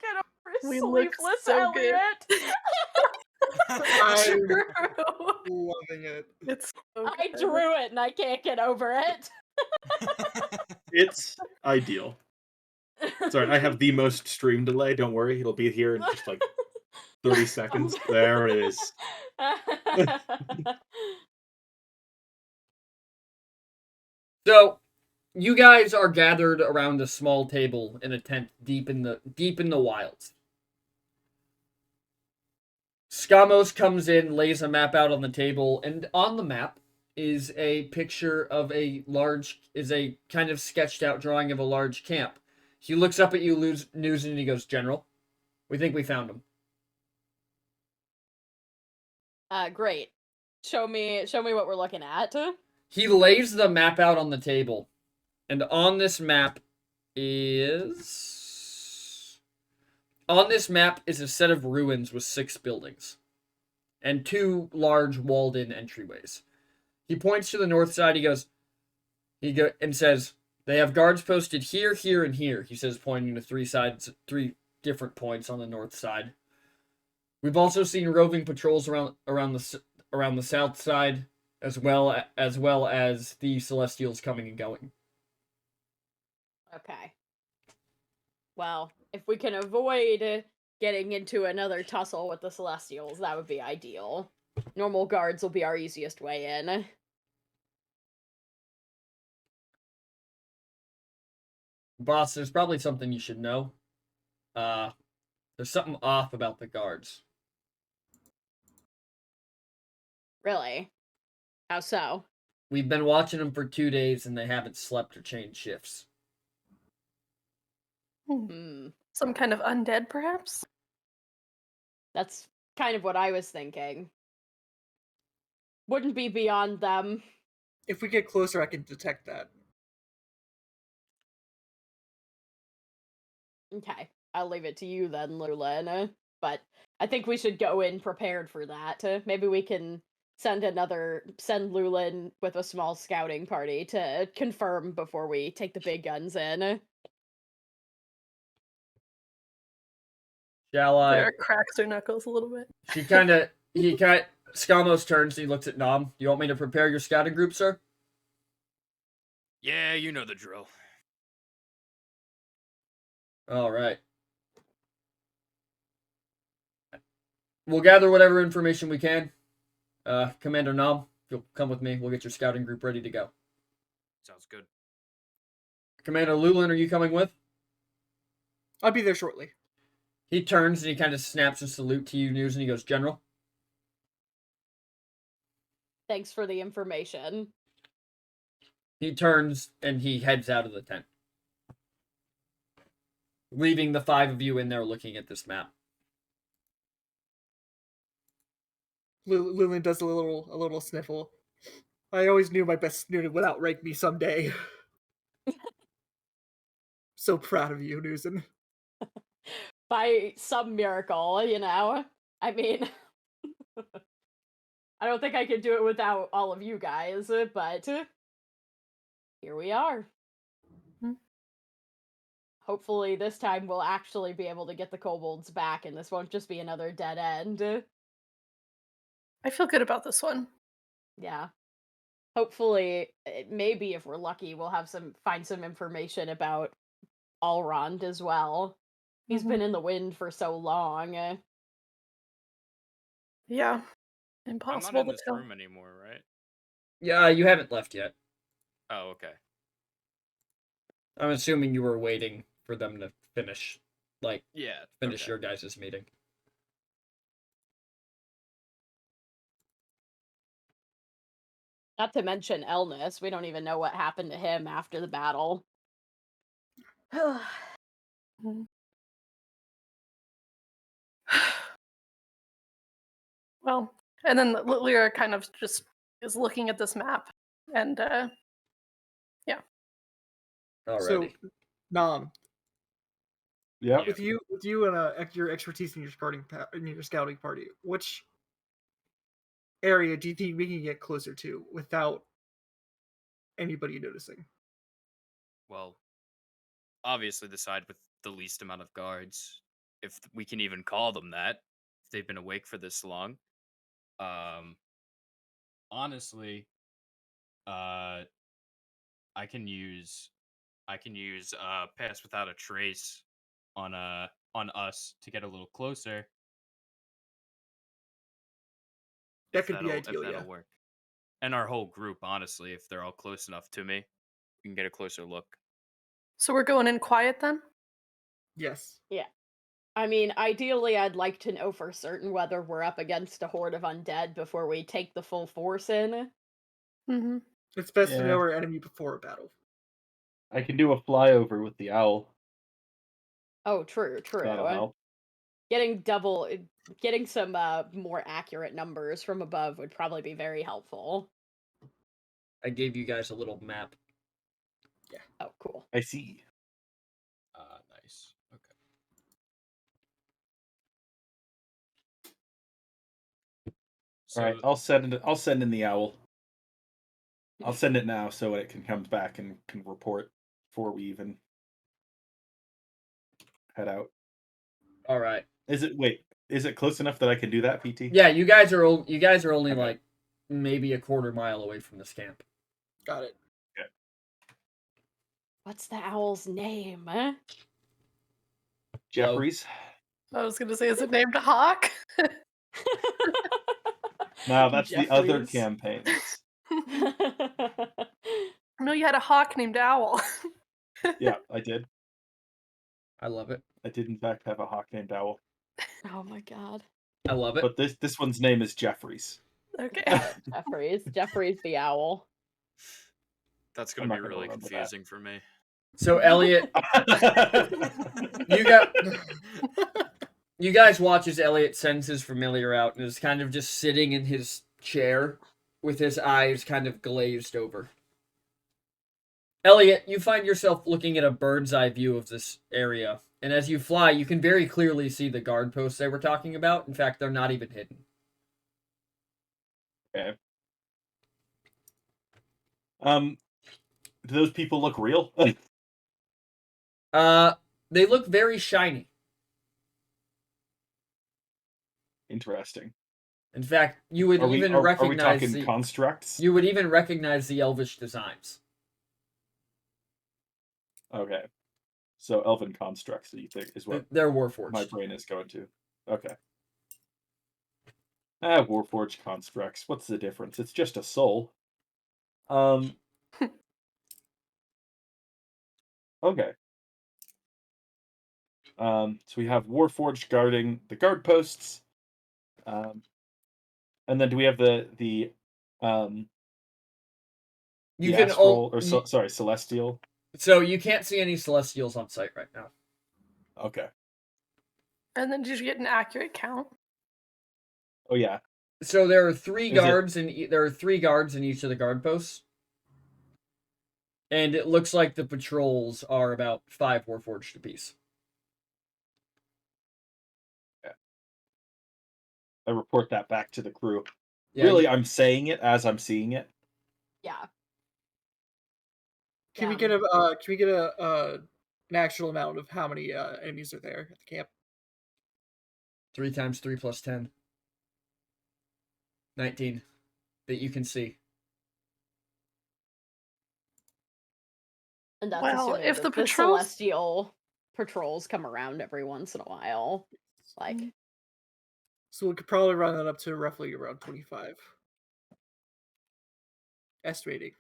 Get over We look sleepless so good. Elliot. I'm True. loving it. It's so I good. drew it and I can't get over it. It's ideal. Sorry, I have the most stream delay. Don't worry, it'll be here in just like 30 seconds. There it is. So, you guys are gathered around a small table in a tent deep in the wilds. Skamos comes in, lays a map out on the table, and on the map is a picture of a kind of sketched out drawing of a large camp. He looks up at you, News, and he goes, "General, we think we found him." Great. Show me what we're looking at. He lays the map out on the table, and on this map is a set of ruins with 6 buildings and 2 large walled-in entryways. He points to the north side. And says, "They have guards posted here, here, and here." He says, pointing to 3 different points on the north side. We've also seen roving patrols around the south side, as well as the Celestials coming and going. Okay. Well, if we can avoid getting into another tussle with the Celestials, that would be ideal. Normal guards will be our easiest way in. Boss, there's probably something you should know. There's something off about the guards. Really? How so? We've been watching them for 2 days and they haven't slept or changed shifts. Hmm. Some kind of undead, perhaps? That's kind of what I was thinking. Wouldn't be beyond them. If we get closer, I can detect that. Okay, I'll leave it to you then, Lulin. But I think we should go in prepared for that. Maybe we can send Lulin with a small scouting party to confirm before we take the big guns in. Shall I? There cracks her knuckles a little bit. Skamos turns and he looks at Nom. You want me to prepare your scouting group, sir? Yeah, you know the drill. All right. We'll gather whatever information we can. Commander Nom, if you'll come with me, we'll get your scouting group ready to go. Sounds good. Commander Lulin, are you coming with? I'll be there shortly. He turns and he kind of snaps a salute to you, News, and he goes, General. Thanks for the information. He turns and he heads out of the tent, leaving the 5 of you in there looking at this map. Lulin does a little sniffle. I always knew my best student would outrank me someday. So proud of you, Newson. By some miracle, you know? I mean, I don't think I could do it without all of you guys, but here we are. Hopefully this time we'll actually be able to get the kobolds back and this won't just be another dead end. I feel good about this one. Yeah. Hopefully, maybe if we're lucky, we'll find some information about Alrond as well. He's been in the wind for so long. Yeah. I'm Impossible not in to this tell. room anymore, right? Yeah, you haven't left yet. Oh, okay. I'm assuming you were waiting for them to finish, Yeah. finish okay. your guys' meeting. Not to mention Elnis. We don't even know what happened to him after the battle. Well, and then Lyra kind of just is looking at this map, and yeah. Alrighty. So, Nom, Yep. Yeah. with you and your expertise in your scouting party, which area do you think we can get closer to without anybody noticing? Well, obviously the side with the least amount of guards, if we can even call them that, if they've been awake for this long. Honestly, I can use pass without a trace on us to get a little closer. That If could be that'll ideal, if that'll yeah. work. And our whole group, honestly, if they're all close enough to me, we can get a closer look. So we're going in quiet then? Yes. Yeah. I mean, ideally, I'd like to know for certain whether we're up against a horde of undead before we take the full force in. Mm-hmm. It's best to Yeah. know our enemy before a battle. I can do a flyover with the owl. Oh, true. That'll help. Getting some more accurate numbers from above would probably be very helpful. I gave you guys a little map. Oh, cool. I see. Nice. Okay. All right, I'll send in the owl. I'll send it now so it can come back and can report before we even head out. All right. Is it close enough that I can do that, PT? Yeah, you guys are only Okay. like maybe a quarter mile away from this camp. Got it. What's the owl's name? Jeffries. I was going to say, is it named Hawk? No, that's the other Jeffries. campaigns. No, you had a hawk named Owl. Yeah, I did. I love it. I did in fact have a hawk named Owl. Oh my god. I love it. But this one's name is Jeffries. Okay. Jeffries the owl. That's I'm gonna not be gonna really remember that. confusing for me. So Elliot, you guys watch as Elliot sends his familiar out and is kind of just sitting in his chair with his eyes kind of glazed over. Elliot, you find yourself looking at a bird's eye view of this area, and as you fly, you can very clearly see the guard posts they were talking about. In fact, they're not even hidden. Okay. Do those people look real? They look very shiny. Interesting. In fact, you would Are we even are we recognize talking the constructs? you would even recognize the elvish designs. Okay. So elven constructs, do you think, is what They're my warforged. brain is going to. Okay. Warforged constructs. What's the difference? It's just a soul. Okay. So we have Warforged guarding the guard posts. And then do we have the You the can astral or sorry, celestial? so you can't see any celestials on site right now. Okay. And then did you get an accurate count? Oh yeah. So there are three Is it- guards there are 3 guards in each of the guard posts. And it looks like the patrols are about 5 warforged apiece. I report that back to the crew. Yeah, Really, I'm saying it as I'm seeing it. Yeah. Can we Yeah. get an actual amount of how many enemies are there at the camp? 3 times 3 plus 10. 19 that you can see. And that's Well, assuming if that the the patrols- celestial patrols come around every once in a while. Like, So we could probably run that up to roughly around 25. Estimating.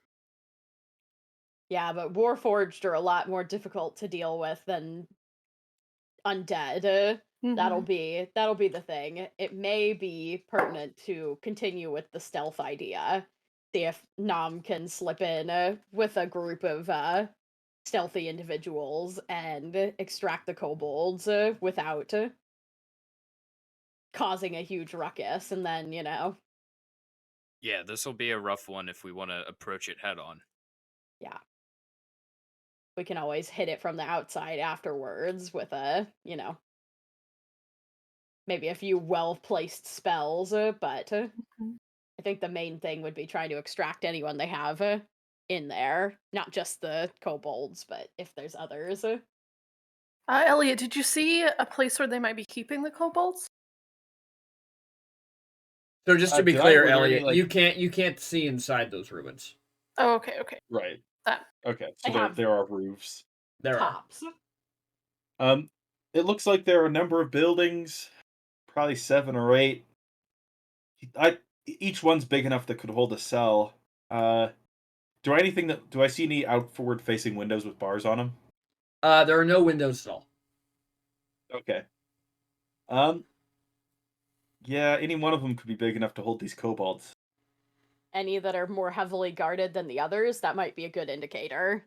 yeah, but Warforged are a lot more difficult to deal with than undead. That'll be the thing. It may be pertinent to continue with the stealth idea. See if Nam can slip in with a group of stealthy individuals and extract the kobolds without causing a huge ruckus, and then, you know. Yeah, this will be a rough one if we want to approach it head on. Yeah. We can always hit it from the outside afterwards with a, you know, maybe a few well-placed spells, but I think the main thing would be trying to extract anyone they have in there. Not just the kobolds, but if there's others. Elliot, did you see a place where they might be keeping the kobolds? So just to be Did I- clear, were there any, Elliot, you can't see inside those ruins. Oh, okay. Right. That. Okay. So They have there are roofs. There are. Tops. It looks like there are a number of buildings, probably 7 or 8. Each one's big enough that could hold a cell. Do I see any outward facing windows with bars on them? There are no windows at all. Okay. Yeah, any one of them could be big enough to hold these kobolds. Any that are more heavily guarded than the others, that might be a good indicator.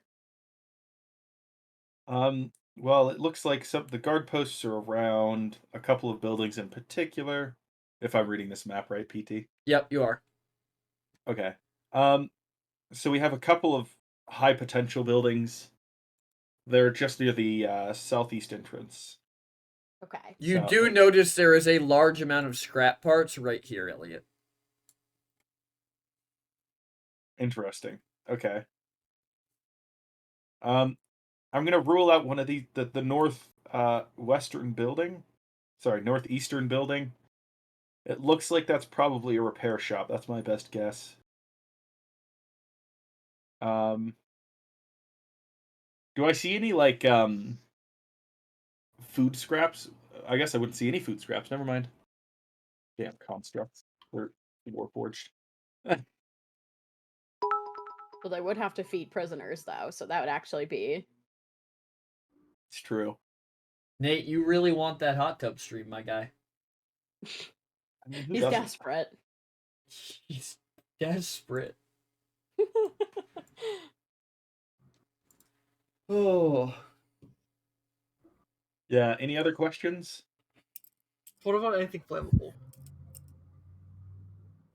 Well, it looks like the guard posts are around a couple of buildings in particular, if I'm reading this map right, PT. Yep, you are. Okay. So we have a couple of high potential buildings. They're just near the southeast entrance. Okay. You So- do notice there is a large amount of scrap parts right here, Elliot. Interesting. Okay. I'm gonna rule out one of the north western building. Sorry, northeastern building. It looks like that's probably a repair shop. That's my best guess. Do I see any like food scraps? I guess I wouldn't see any food scraps. Never mind. Damn constructs. They're warforged. Well, they would have to feed prisoners, though, so that would actually be... It's true. Nate, you really want that hot tub stream, my guy. I mean, who He's doesn't? desperate. He's desperate. Oh. Yeah. Any other questions? What about anything flammable?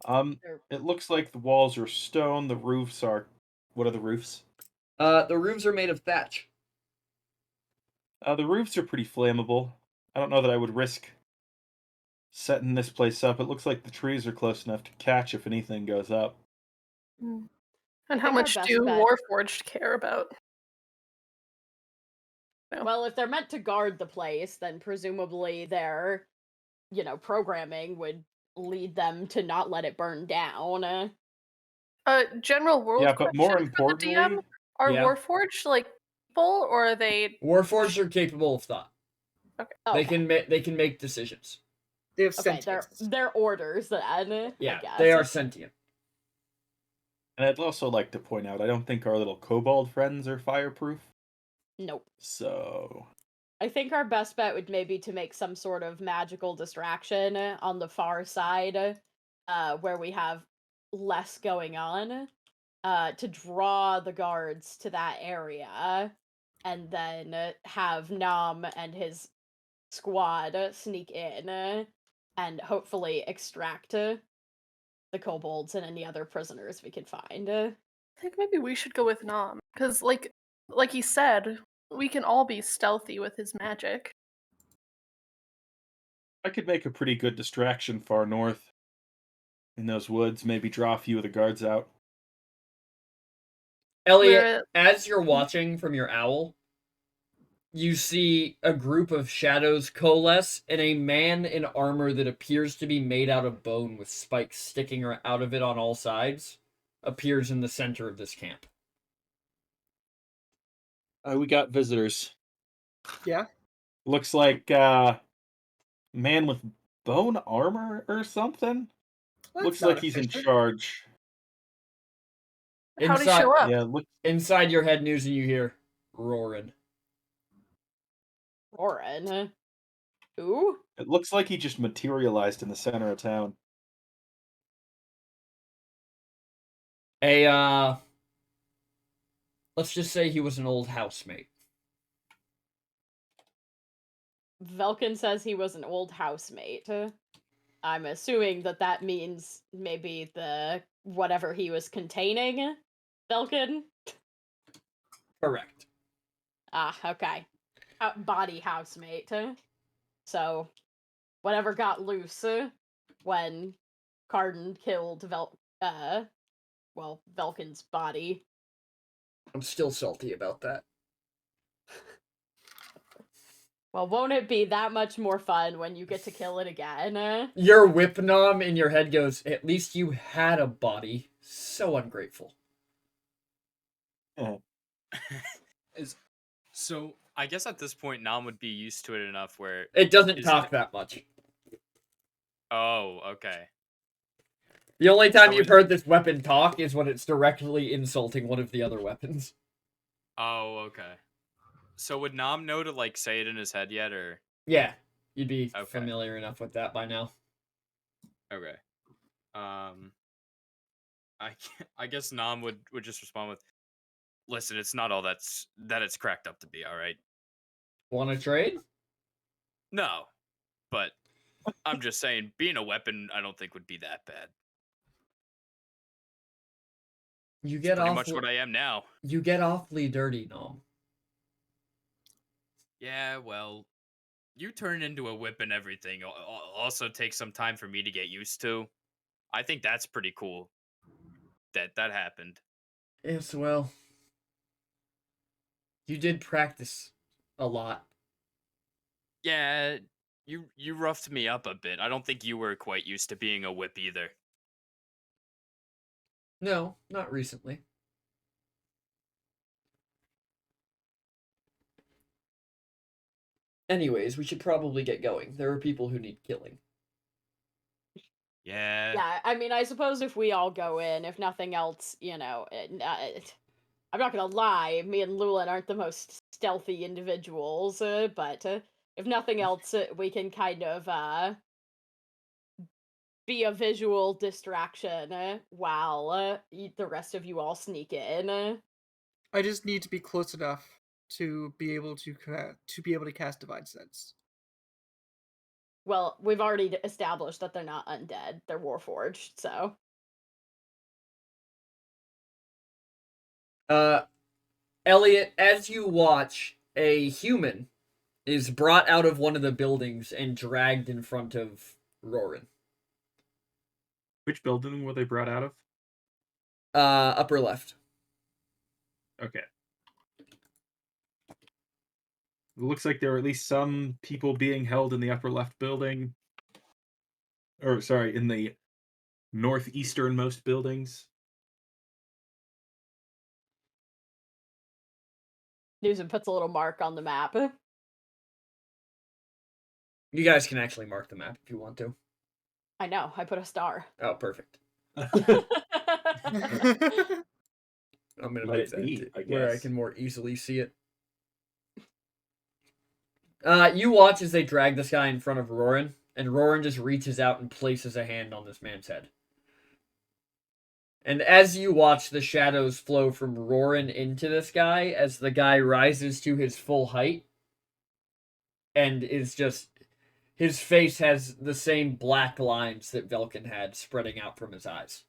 There- It looks like the walls are stone. The roofs are. What are the roofs? The roofs are made of thatch. The roofs are pretty flammable. I don't know that I would risk setting this place up. It looks like the trees are close enough to catch if anything goes up. And I how think our much best do bet- Warforged care about? No. Well, if they're meant to guard the place, then presumably their, programming would lead them to not let it burn down. General world Yeah, but more question for the DM: importantly, Are Yeah. Warforged like people, or are they? Warforged are capable of thought. Okay. They can make decisions. They have Okay, sentience. they're orders then. Yeah, I guess. they are sentient. and I'd also like to point out, I don't think our little kobold friends are fireproof. Nope. So I think our best bet would maybe to make some sort of magical distraction on the far side, where we have less going on, to draw the guards to that area, and then have Nam and his squad sneak in and hopefully extract the kobolds and any other prisoners we can find. I think maybe we should go with Nam, because like he said, we can all be stealthy with his magic. I could make a pretty good distraction far north in those woods, maybe draw a few of the guards out. Elliot, as you're watching from your owl, you see a group of shadows coalesce, and a man in armor that appears to be made out of bone with spikes sticking out of it on all sides appears in the center of this camp. We got visitors. Yeah. Looks like man with bone armor or something. That's Looks not like he's in efficient. charge. How'd he show up? Yeah, look. Inside your head news, and you hear roaring. Oren. Who? It looks like he just materialized in the center of town. Let's just say he was an old housemate. Velkin says he was an old housemate. I'm assuming that means maybe the whatever he was containing, Velkin? Correct. Ah, okay. Body housemate. So, whatever got loose when Carden killed Velkin's body. I'm still salty about that. Well, won't it be that much more fun when you get to kill it again? Your whip nom in your head goes, at least you had a body. So ungrateful. So I guess at this point, Nam would be used to it enough where It doesn't Is talk it- that much. Oh, okay. The only time So you've it- heard this weapon talk is when it's directly insulting one of the other weapons. Oh, okay. So would Nam know to like say it in his head yet, or Yeah, you'd be Okay. familiar enough with that by now. okay? I guess Nam would just respond with, "Listen, it's not all that it's cracked up to be. All right. Want to trade? No, but I'm just saying, being a weapon, I don't think would be that bad. You It's get pretty off. much what I am now. You get awfully dirty, Nom. Yeah, well, you turn into a whip and everything. Also takes some time for me to get used to. I think that's pretty cool. That happened. Yes, well, you did practice a lot. Yeah, you roughed me up a bit. I don't think you were quite used to being a whip either. No, not recently. Anyways, we should probably get going. There are people who need killing. Yeah. Yeah, I mean, I suppose if we all go in, if nothing else, I'm not gonna lie, me and Lulin aren't the most stealthy individuals, but if nothing else, we can kind of be a visual distraction while the rest of you all sneak in. I just need to be close enough to be able to cast Divine Sense. Well, we've already established that they're not undead; they're warforged. So, Elliot, as you watch, a human is brought out of one of the buildings and dragged in front of Roran. Which building were they brought out of? Upper left. Okay. It looks like there are at least some people being held in the upper left building. Or, sorry, in the northeasternmost buildings. Newsom puts a little mark on the map. You guys can actually mark the map if you want to. I know. I put a star. Oh, perfect. I'm gonna Let make it that be, I where I guess. can more easily see it. You watch as they drag this guy in front of Roran, and Roran just reaches out and places a hand on this man's head. And as you watch the shadows flow from Roran into this guy, as the guy rises to his full height, and is just... His face has the same black lines that Velkin had spreading out from his eyes,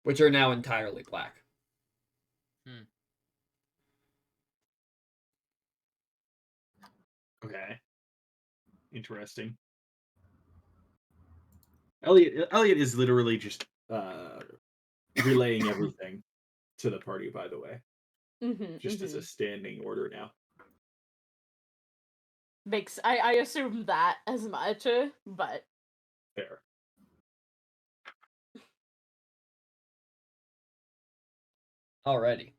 which are now entirely black. Okay. Interesting. Elliot is literally just relaying everything to the party, by the way. Just as a standing order now. I assumed that as much, but Fair. Alrighty.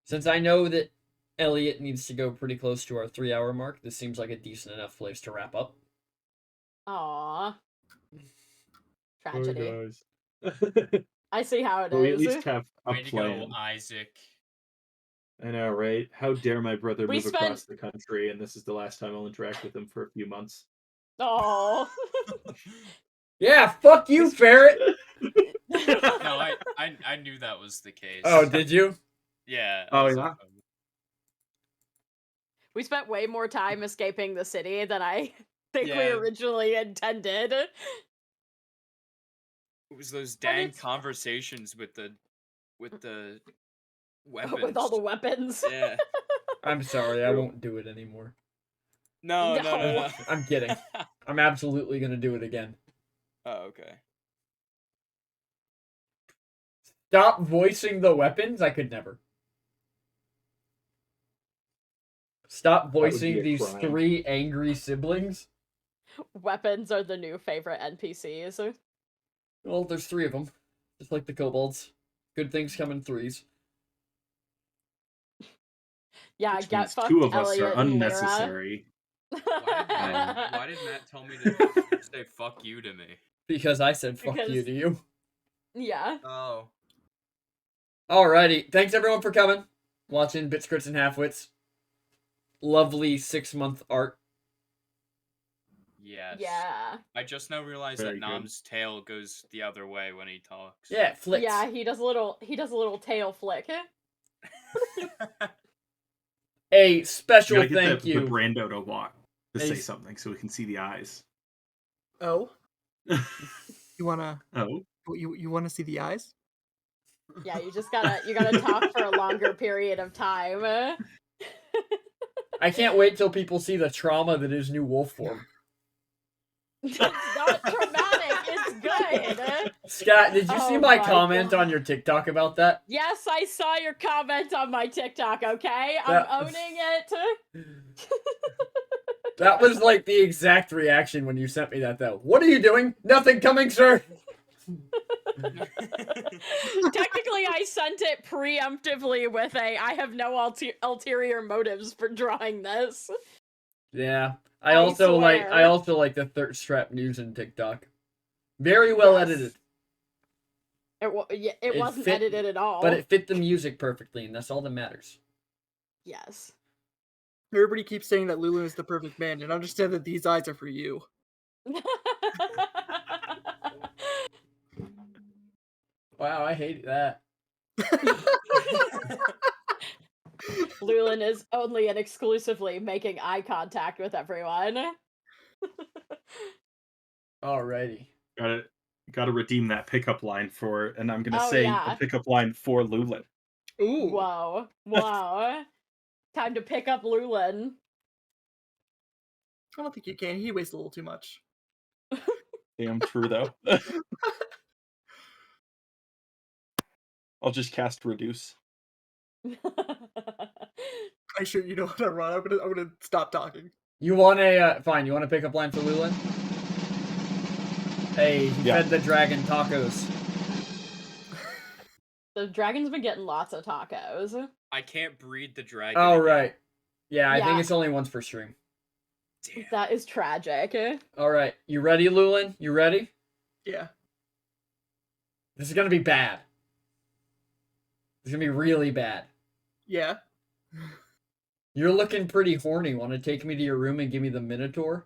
Since I know that Elliot needs to go pretty close to our 3-hour mark, this seems like a decent enough place to wrap up. aww. Oh, Tragedy. guys. I see how it But we at is. least have a Way to plan. go, Isaac. I know, right? How dare my brother We move spent- across the country, and this is the last time I'll interact with him for a few months. Oh. Yeah, fuck you, Ferret! No, I knew that was the case. Oh, did you? Yeah. Oh, I was yeah? like, We spent way more time escaping the city than I think we Yeah. originally intended. It was those dang it's- conversations with the weapons. With all the weapons. Yeah. I'm sorry, I won't do it anymore. No. No. I'm kidding. I'm absolutely gonna do it again. Oh, okay. Stop voicing the weapons? I could never. Stop would be voicing a these crime. 3 angry siblings? Weapons are the new favorite NPCs. Well, there's 3 of them. Just like the Kobolds. Good things come in 3s. Yeah, Which get means fucked, 2 of us Elliot are and Lyra. unnecessary. Why did Matt tell me to say fuck you to me? Because I said fuck you Because- to you. Yeah. Oh. Alrighty. Thanks everyone for coming. Watching Bits, Crits, and Halfwits. Lovely 6-month art. Yes. Yeah. I just now realized Very that good. Nom's tail goes the other way when he talks. Yeah, it flicks. Yeah, he does a little tail flick. A You special gotta get thank the you. Brando to walk to say Ace. something so we can see the eyes. Oh, you wanna Oh, you wanna see the eyes? Yeah, you gotta talk for a longer period of time. I can't wait till people see the trauma that is new wolf form. It's not traumatic, it's good. Scott, did you see Oh my my comment God. on your TikTok about that? Yes, I saw your comment on my TikTok, okay? I'm That- owning it. That was like the exact reaction when you sent me that, though. What are you doing? Nothing coming, sir. Technically, I sent it preemptively with I have no ulterior motives for drawing this. Yeah. I I also swear. like the thirst trap news in TikTok. Very well Yes. edited, It It wasn't fit- edited at all. but it fit the music perfectly, and that's all that matters. Yes. Everybody keeps saying that Lulu is the perfect man, and understand that these eyes are for you. Wow, I hate that. Lulin is only and exclusively making eye contact with everyone. Alrighty. Gotta redeem that pickup line and I'm gonna Oh, say yeah. a pickup line for Lulin. Ooh. Whoa. Whoa. Time to pick up Lulin. I don't think you can. He weighs a little too much. Damn true though. I'll just cast reduce. I sure you know what I run. I'm gonna stop talking. You want a fine? You want a pickup line for Lulin? Hey, he Yeah. fed the dragon tacos. The dragon's been getting lots of tacos. I can't breed the dragon. Oh again. right. Yeah, I think Yeah. it's only once per stream. Damn. That is tragic. All right, you ready, Lulin? You ready? Yeah. This is gonna be bad. It's gonna be really bad. Yeah. You're looking pretty horny. Want to take me to your room and give me the Minotaur?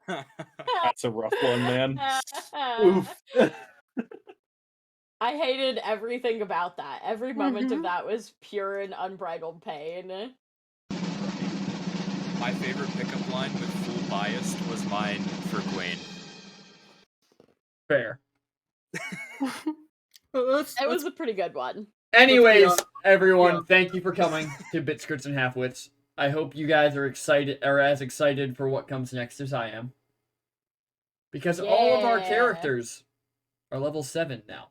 That's a rough one, man. Oof. I hated everything about that. Every moment of Mhm. that was pure and unbridled pain. My favorite pickup line with full bias was mine for Gwen. Fair. It was a pretty good one. Anyways, honest. everyone, Yeah. thank you for coming to Bitskirts and Halfwits. I hope you guys are as excited for what comes next as I am. Because all of our Yeah. characters are level 7 now.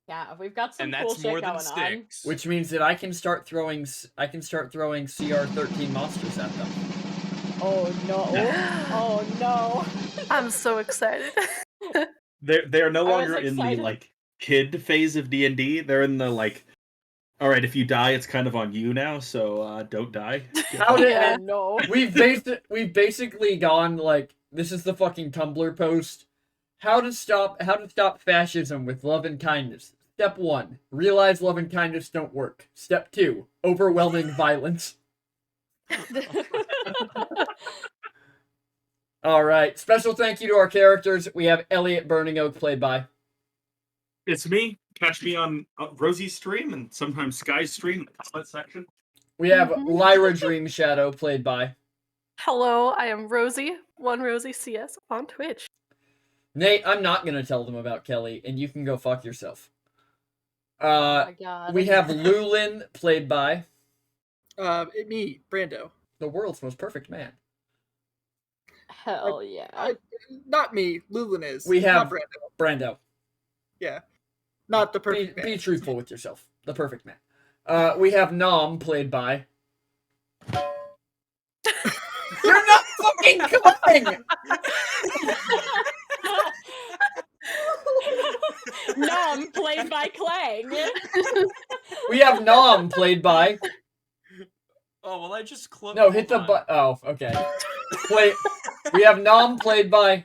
Yeah, we've got some And cool that's shit more than going on. 6. Which means that I can start throwing CR13 monsters at them. Oh no. Oh no. I'm so excited. They are no I was longer in the excited. like kid phase of D&D. They're in the like, all right, if you die, it's kind of on you now, so don't die. How did Oh no. we've basically gone like, this is the fucking Tumblr post. How to stop fascism with love and kindness. Step 1, realize love and kindness don't work. Step 2, overwhelming violence. Alright, special thank you to our characters. We have Elliot Burning Oak, played by. It's me. Catch me on Rosie's stream and sometimes Sky's stream in the comment section. We have Mhm. Lyra Dream Shadow, played by. Hello, I am Rosie, one Rosie CS on Twitch. Nate, I'm not gonna tell them about Kelly, and you can go fuck yourself. Oh my god. We have Lulin, played by Me, Brando. the world's most perfect man. Hell yeah. Not me. Lulin is. We have not Brando. Brando. Yeah. Not the Be, perfect be man. truthful with yourself. The perfect man. We have Nom, played by. You're not fucking coming! Nom, played by Clang. We have Nom, played by. Oh, well, I just closed. No, hit the button. Oh, okay. We have Nom, played by.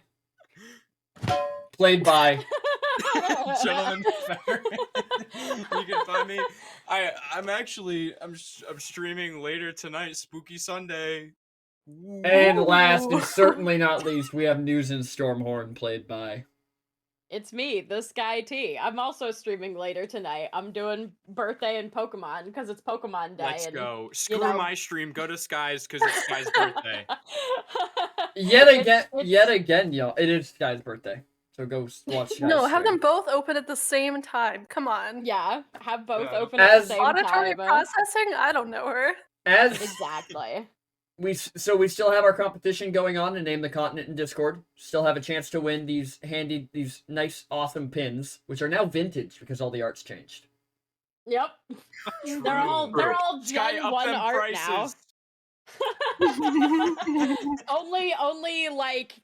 Gentlemen, you can find me. I'm streaming later tonight, Spooky Sunday. And last and certainly not least, we have News and Stormhorn, played by. It's me, this guy T. I'm also streaming later tonight. I'm doing birthday and Pokemon because it's Pokemon Day. Let's and, go. Screw know- my stream. Go to Sky's because it's Sky's birthday. Yet again, It's- y'all. It is Sky's birthday. So go watch Sky's No, have stream. them both open at the same time. Come on. Yeah, have both Yeah. open at the As- same Auditory time. processing? I don't know her. As Exactly. we still have our competition going on to name the continent in Discord. Still have a chance to win these nice, awesome pins, which are now vintage because all the art's changed. Yep. They're all Sky, Gen up 1 them art prices. now. only like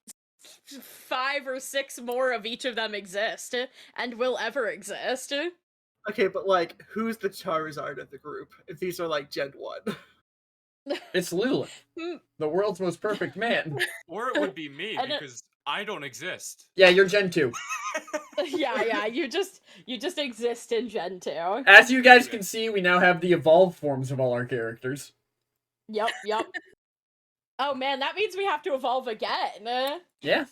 5 or 6 more of each of them exist and will ever exist. Okay, but like, who's the Charizard of the group? If these are like Gen 1. It's Lulin, the world's most perfect man. Or it would be me And because I don't exist. Yeah, you're Gen 2. yeah, you just exist in Gen 2. As you guys can see, we now have the evolved forms of all our characters. Yep. Oh man, that means we have to evolve again. Yeah.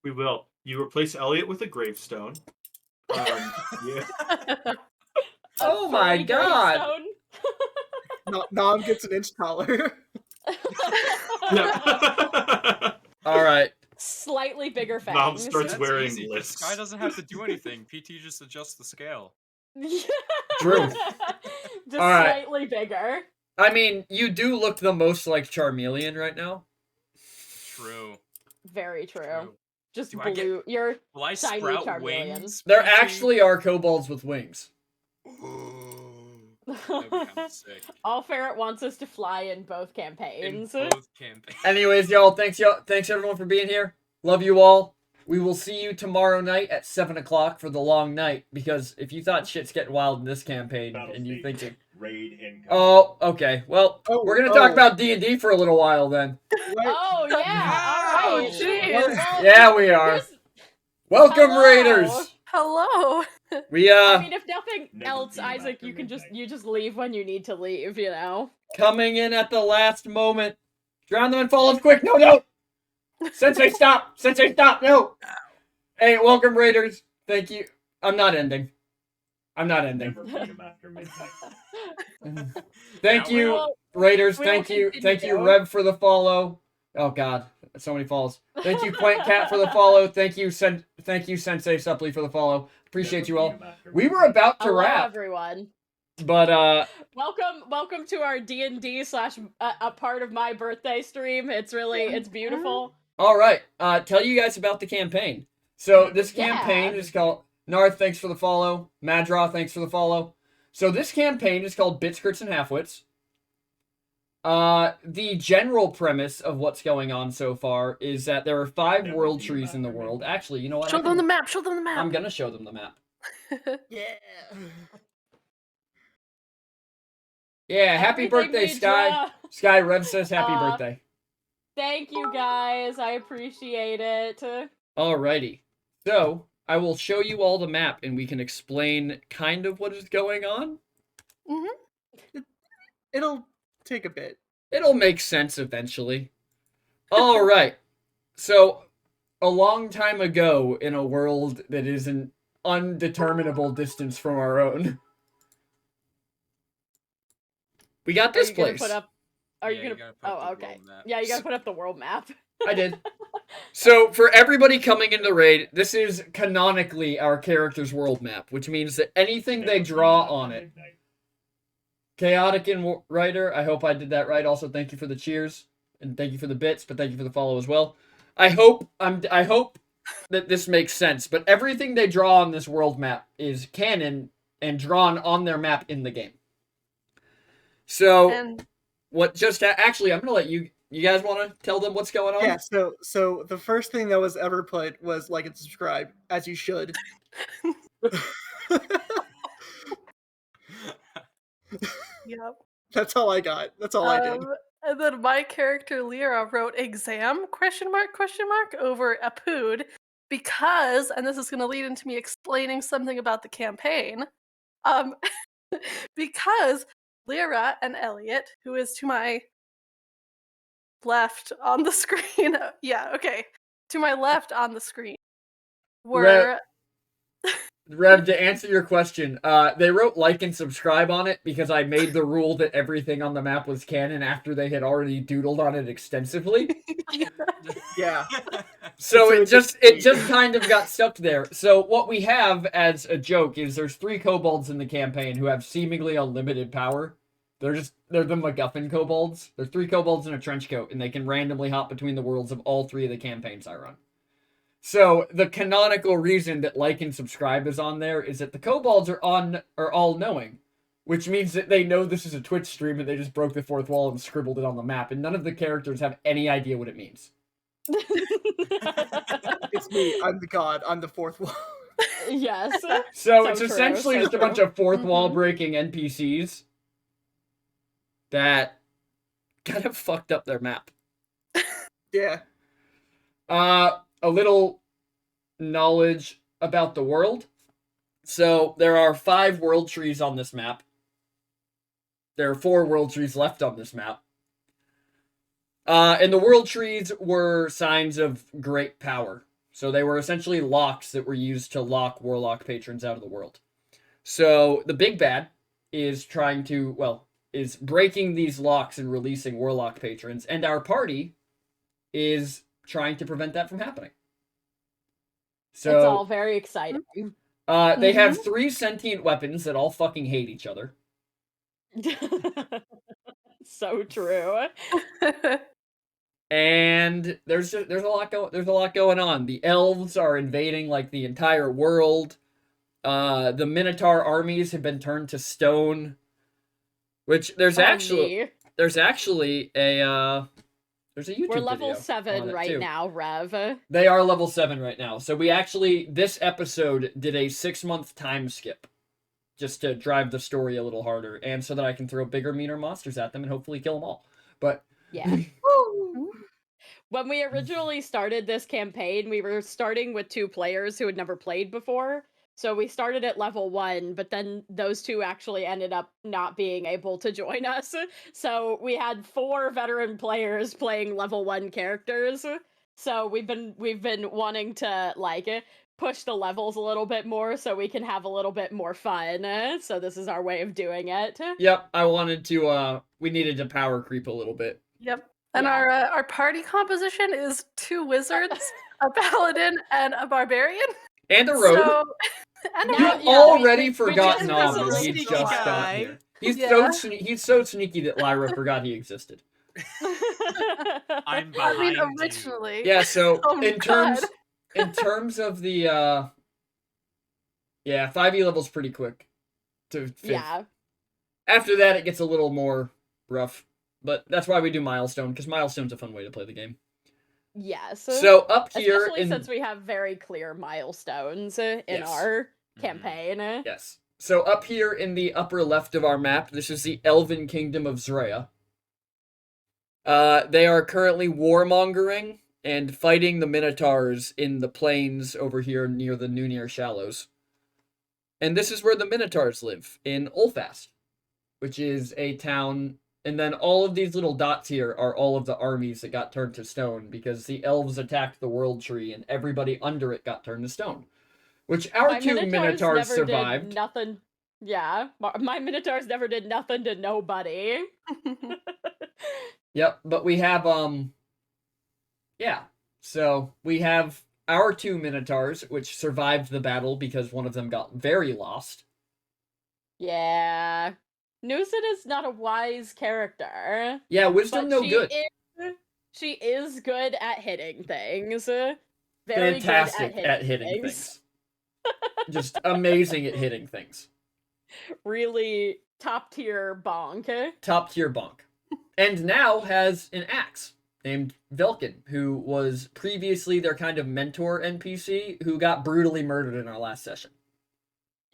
We will. You replace Elliot with a gravestone. Yeah. A Oh my furry God. gravestone. Nom gets an inch taller. Yeah. All right. Slightly bigger Mom fangs. starts That's wearing easy. 'Cause lists. Sky doesn't have to do anything. PT just adjusts the scale. Truth. Just All right. slightly bigger. I mean, you do look the most like Charmeleon right now. True. Very true. True. Just Do I get- blue. You're Will I Shiny sprout Charmeleon. wings? There PT? actually are kobolds with wings. That'd be kinda sick. All Ferret wants us to fly in both In campaigns. both campaigns. Anyways, y'all, thanks everyone for being here. Love you all. We will see you tomorrow night at 7 o'clock for the long night, because if you thought shit's getting wild in this campaign, and you think it... Raid income. Oh, okay. Well, we're gonna talk about D&D for a little while then. Oh yeah, all right. jeez. Well, Yeah, we are. here's- Welcome, Hello. Raiders! Hello. We, I mean, if nothing Never else, be Isaac, after you can midnight. just leave when you need to leave. You know. coming in at the last moment. Drown them and fall off quick. No! Sensei, stop! Sensei, stop! No! Hey, welcome, Raiders. Thank you. I'm not ending. Never beat 'em after midnight. Thank Yeah, we you, will- Raiders. we will Thank you, continue. Rev, for the follow. Oh God, so many follows. Thank you, Quaint Cat, for the follow. Thank you, Sensei Suppley, for the follow. Appreciate Never you beat all. 'em after We were midnight. about to Hello, wrap, everyone. but Welcome to our D&D slash a part of my birthday stream. It's beautiful. all right. Tell you guys about the campaign. So this Yeah. campaign is called Narth. Thanks for the follow. Madraw, thanks for the follow. So this campaign is called Bits, Crits, and Halfwits. The general premise of what's going on so far is that there are 5 Never world beat 'em trees in the after world. midnight. Actually, you know what? Show them the map. Show them the map. I'm gonna show them the map. Yeah. Yeah, happy Everything birthday, we Sky. draw. Sky Rev says happy Aw. birthday. Thank you guys. I appreciate it. Alrighty. So, I will show you all the map and we can explain kind of what is going on. It'll take a bit. It'll make sense eventually. Alright. So, a long time ago in a world that is an undeterminable distance from our own, we got this Are you gonna place. put up? Are Yeah, you you gonna? gotta put up Oh, the okay. world map. Yeah, you gotta put up the world map. I did. So, for everybody coming into raid, this is canonically our character's world map, which means that anything they Never beat 'em draw after on it. midnight. Chaotic and Writer, I hope I did that right. Also, thank you for the cheers and thank you for the bits, but thank you for the follow as well. I hope that this makes sense. But everything they draw on this world map is canon and drawn on their map in the game. So, And what just actually, I'm gonna let you guys want to tell them what's going on. Yeah, so the first thing that was ever put was like and subscribe, as you should. yep. That's all I got. That's all I did. And then my character Lyra wrote exam ? Over Apood because, and this is going to lead into me explaining something about the campaign, because Lyra and Elliot, who is to my left on the screen, to my left on the screen, were Rev, to answer your question, they wrote like and subscribe on it because I made the rule that everything on the map was canon after they had already doodled on it extensively. Yeah. So So it just kind of got stuck there. So what we have as a joke is there's 3 kobolds in the campaign who have seemingly unlimited power. They're the MacGuffin kobolds. They're 3 kobolds in a trench coat, and they can randomly hop between the worlds of all 3 of the campaigns I run. So the canonical reason that like and subscribe is on there is that the kobolds are all knowing, which means that they know this is a Twitch stream and they just broke the 4th wall and scribbled it on the map, and none of the characters have any idea what it means. It's me. I'm the god. I'm the 4th wall. Yes. So So it's true, essentially so just a true. bunch of 4th wall Mhm. breaking NPCs that kind of fucked up their map. Yeah. A little knowledge about the world. So there are 5 world trees on this map. There are 4 world trees left on this map. And the world trees were signs of great power. So they were essentially locks that were used to lock warlock patrons out of the world. So the big bad is trying to, well, is breaking these locks and releasing warlock patrons, and our party is trying to prevent that from happening. So It's all very exciting. they have 3 sentient weapons that all fucking hate each other. So true. And there's a lot going on. The elves are invading like the entire world. The Minotaur armies have been turned to stone. Which there's actually a there's a YouTube We're level video 7 on it, right too. now, Rev. They are level 7 right now. So we actually, this episode did a 6-month time skip just to drive the story a little harder and so that I can throw bigger, meaner monsters at them and hopefully kill them all. But Yeah. When we originally started this campaign, we were starting with 2 players who had never played before. So we started at level 1, but then those 2 actually ended up not being able to join us. So we had 4 veteran players playing level 1 characters. So we've been wanting to like push the levels a little bit more so we can have a little bit more fun. So this is our way of doing it. Yep, I wanted to we needed to power creep a little bit. Yep. And Yeah. our party composition is 2 wizards, a paladin, and a barbarian. And a rogue. So, and a Now- rogue. You've yeah, already we forgotten just Nom, really and he's sneaky just guy. got here. He's Yeah. he's so sneaky that Lyra forgot he existed. I'm I mean, behind you. originally. Yeah, so Oh, in terms of the 5e level's pretty quick to 5th. Yeah. After that it gets a little more rough. But that's why we do milestone, because milestone's a fun way to play the game. Yes. So up here Especially in since we have very clear milestones in Yes. our campaign. Yes. So up here in the upper left of our map, this is the Elven Kingdom of Zrea. They are currently warmongering and fighting the Minotaurs in the plains over here near the Nunir Shallows. And this is where the Minotaurs live, in Ulfast, which is a town. And then all of these little dots here are all of the armies that got turned to stone because the elves attacked the World Tree and everybody under it got turned to stone. Which our My 2 Minotaurs never survived. did nothing. Yeah, my Minotaurs never did nothing to nobody. Yep, but we have so we have our 2 Minotaurs, which survived the battle because one of them got very lost. Yeah. Newson is not a wise character. Yeah, wisdom But no good. She is good at hitting things. Very Fantastic good at hitting things. Just amazing at hitting things. Really top tier bonk. Top tier bonk. And now has an axe named Velkin, who was previously their kind of mentor NPC who got brutally murdered in our last session.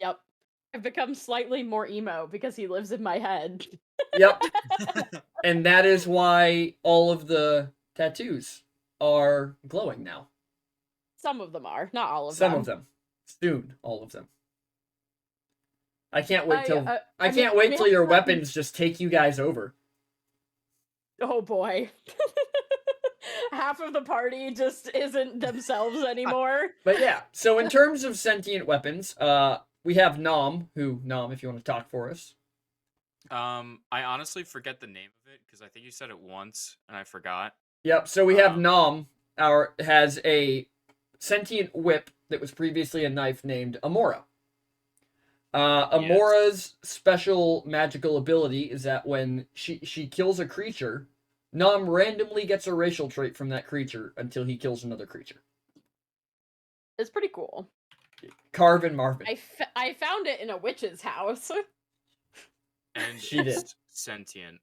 Yep. I've become slightly more emo because he lives in my head. Yep. And that is why all of the tattoos are glowing now. Some of them are, not all of Some them. of them. Soon, all of them. I can't wait till I can't mean, wait we till have your some- weapons just take you guys over. Oh boy. Half of the party just isn't themselves anymore. But yeah, so in terms of sentient weapons, we have Nom, if you want to talk for us. I honestly forget the name of it because I think you said it once and I forgot. Yep, so we have Nom, has a sentient whip that was previously a knife named Amora. Amora's special magical ability is that when she kills a creature, Nom randomly gets a racial trait from that creature until he kills another creature. It's pretty cool. Carvin Marvin. I found it in a witch's house. And She did. it's sentient.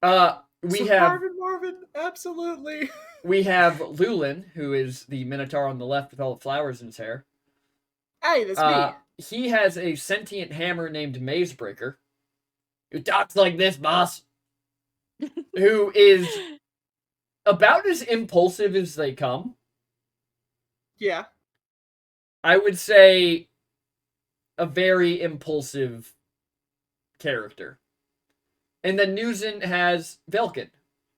We have Marvin, absolutely. we have Lulin, who is the Minotaur on the left with all the flowers in his hair. Hey, that's me. He has a sentient hammer named Mazebreaker, who talks like this, boss. Who is about as impulsive as they come. Yeah. I would say a very impulsive character. And then Newson has Velkin,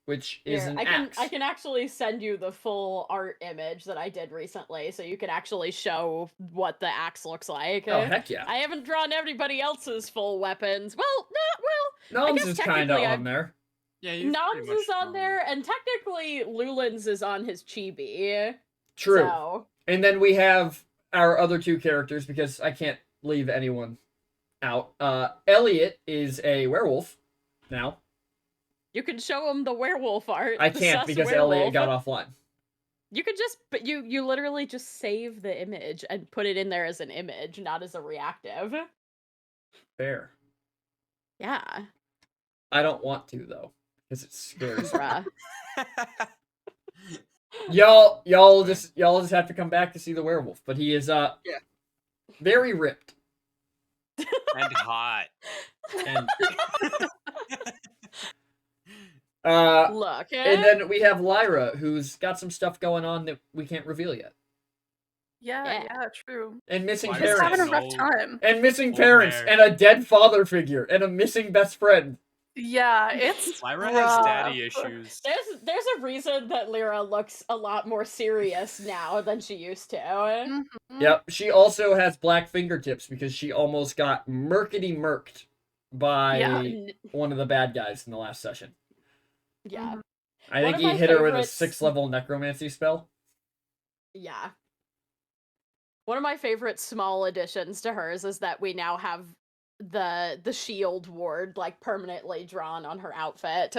which is Here, an I can axe. I can actually send you the full art image that I did recently, so you can actually show what the axe looks like. Oh, heck yeah. I haven't drawn everybody else's full weapons. Well, I Noms guess is kind of technically on there. Yeah, you've pretty Noms much is on drawn- there, and technically Lulin's is on his chibi. True. So, And then we have our other two characters, because I can't leave anyone out. Elliot is a werewolf now. you can show him the werewolf art. I the can't sus because werewolf. Elliot got offline. You could just, but you literally just save the image and put it in there as an image, not as a reactive. Fair. Yeah, I don't want to, though, because it scares me. bruh. Y'all just have to come back to see the werewolf, but he is very ripped. and hot. And Look, and then we have Lyra, who's got some stuff going on that we can't reveal yet. Yeah, Yeah. true. And missing Lyra's Just parents. having a rough So- time. And missing Oh, parents, man. and a dead father figure, and a missing best friend. Yeah, it's Lyra has daddy rough. issues. there's a reason that Lyra looks a lot more serious now than she used to. Mhm. Yep, she also has black fingertips because she almost got murkety-murked by Yeah. one of the bad guys in the last session. Yeah, I One think of he my hit her with a favorites- 6th-level necromancy spell. yeah. One of my favorite small additions to hers is that we now have the shield ward like permanently drawn on her outfit.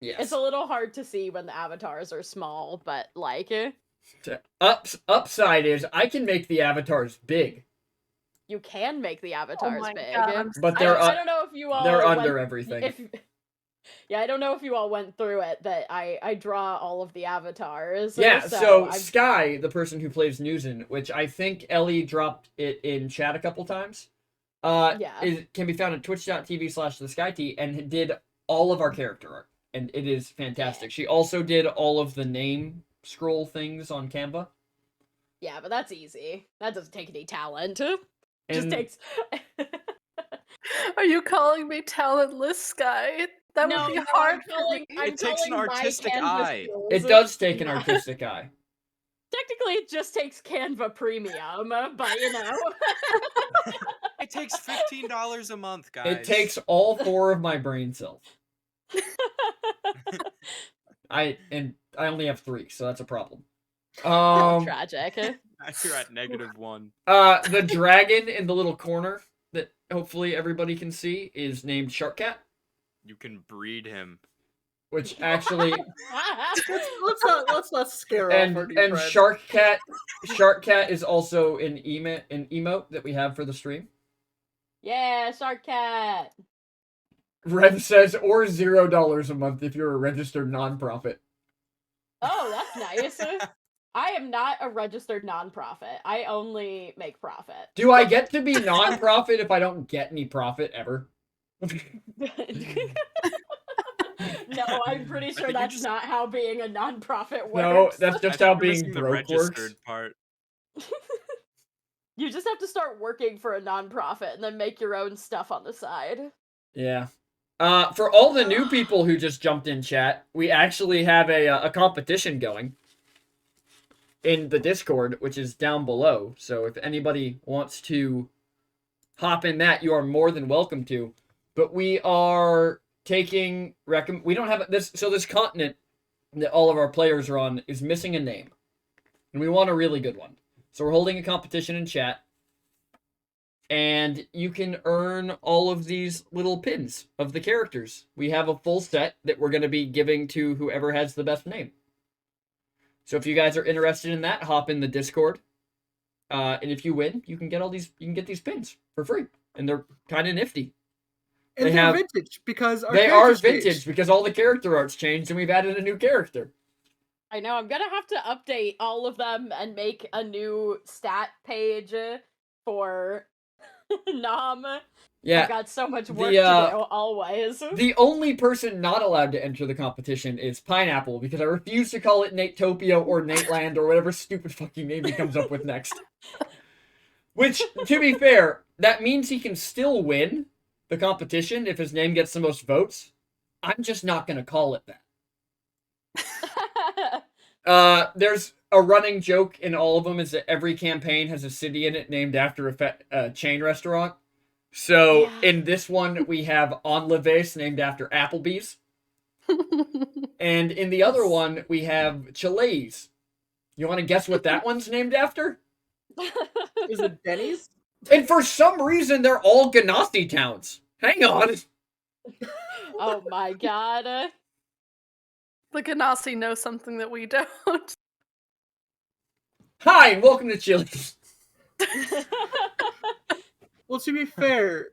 Yes. It's a little hard to see when the avatars are small, but like Upside is I can make the avatars big, you can make the avatars my big. God, I'm but I they're don't, I don't know if you all they're went- under everything. Yeah, I don't know if you all went through it, but I draw all of the avatars. Yeah, so I've- Sky, the person who plays Newson, which I think Ellie dropped it in chat a couple times, Yeah. can be found at twitch.tv/theskyt and did all of our character art. And it is fantastic. She also did all of the name scroll things on Canva. Yeah, but that's easy. That doesn't take any talent. Just And takes. Are you calling me talentless, Sky? That No, would be no, hard I'm for calling, me. I'm It takes an calling my artistic Canva eye. skills. it does take an Yeah. artistic eye. Technically, it just takes Canva Premium, but you know. It takes $15 a month, guys. It takes all 4 of my brain cells. I only have 3, so that's a problem. Tragic. You're at -1. The dragon in the little corner that hopefully everybody can see is named Sharkcat, You can breed him. which actually Let's not scare and off our new friend. Sharkcat is also an emote that we have for the stream. Yeah, Shark Cat. Rev says or $0 a month if you're a registered nonprofit. Oh, that's nice. I am not a registered nonprofit. I only make profit. Do I get to be nonprofit if I don't get any profit ever? No, I'm pretty sure think you that's just- not how being a nonprofit works. No, that's just I how think you're being missing the broke registered works. part. You just have to start working for a nonprofit and then make your own stuff on the side. Yeah. For all the new people who just jumped in chat, we actually have a competition going in the Discord, which is down below. So if anybody wants to hop in that, you are more than welcome to. But we are taking we don't have this. So this continent that all of our players are on is missing a name, and we want a really good one. So we're holding a competition in chat. And you can earn all of these little pins of the characters. We have a full set that we're going to be giving to whoever has the best name. So if you guys are interested in that, hop in the Discord. And if you win, you can get these pins for free. And they're kind of nifty. And They they're have- vintage because our They are characters vintage changed. because all the character art's changed and we've added a new character. I know, I'm gonna have to update all of them and make a new stat page for Nom. Yeah. I've got so much work The, to do, always. The only person not allowed to enter the competition is Pineapple because I refuse to call it Natopia or Nateland or whatever stupid fucking name he comes up with next. Which, to be fair, that means he can still win the competition if his name gets the most votes. I'm just not going to call it that. There's a running joke in all of them is that every campaign has a city in it named after a chain restaurant. So Yeah. in this one, we have Enleves named after Applebee's. And in the other one, we have Chile's. You want to guess what that one's named after? Is it Denny's? And for some reason, they're all Ganassi towns. Hang on. Oh my god. The Ganassi knows something that we don't. Hi, and welcome to Chili's. Well, to be fair,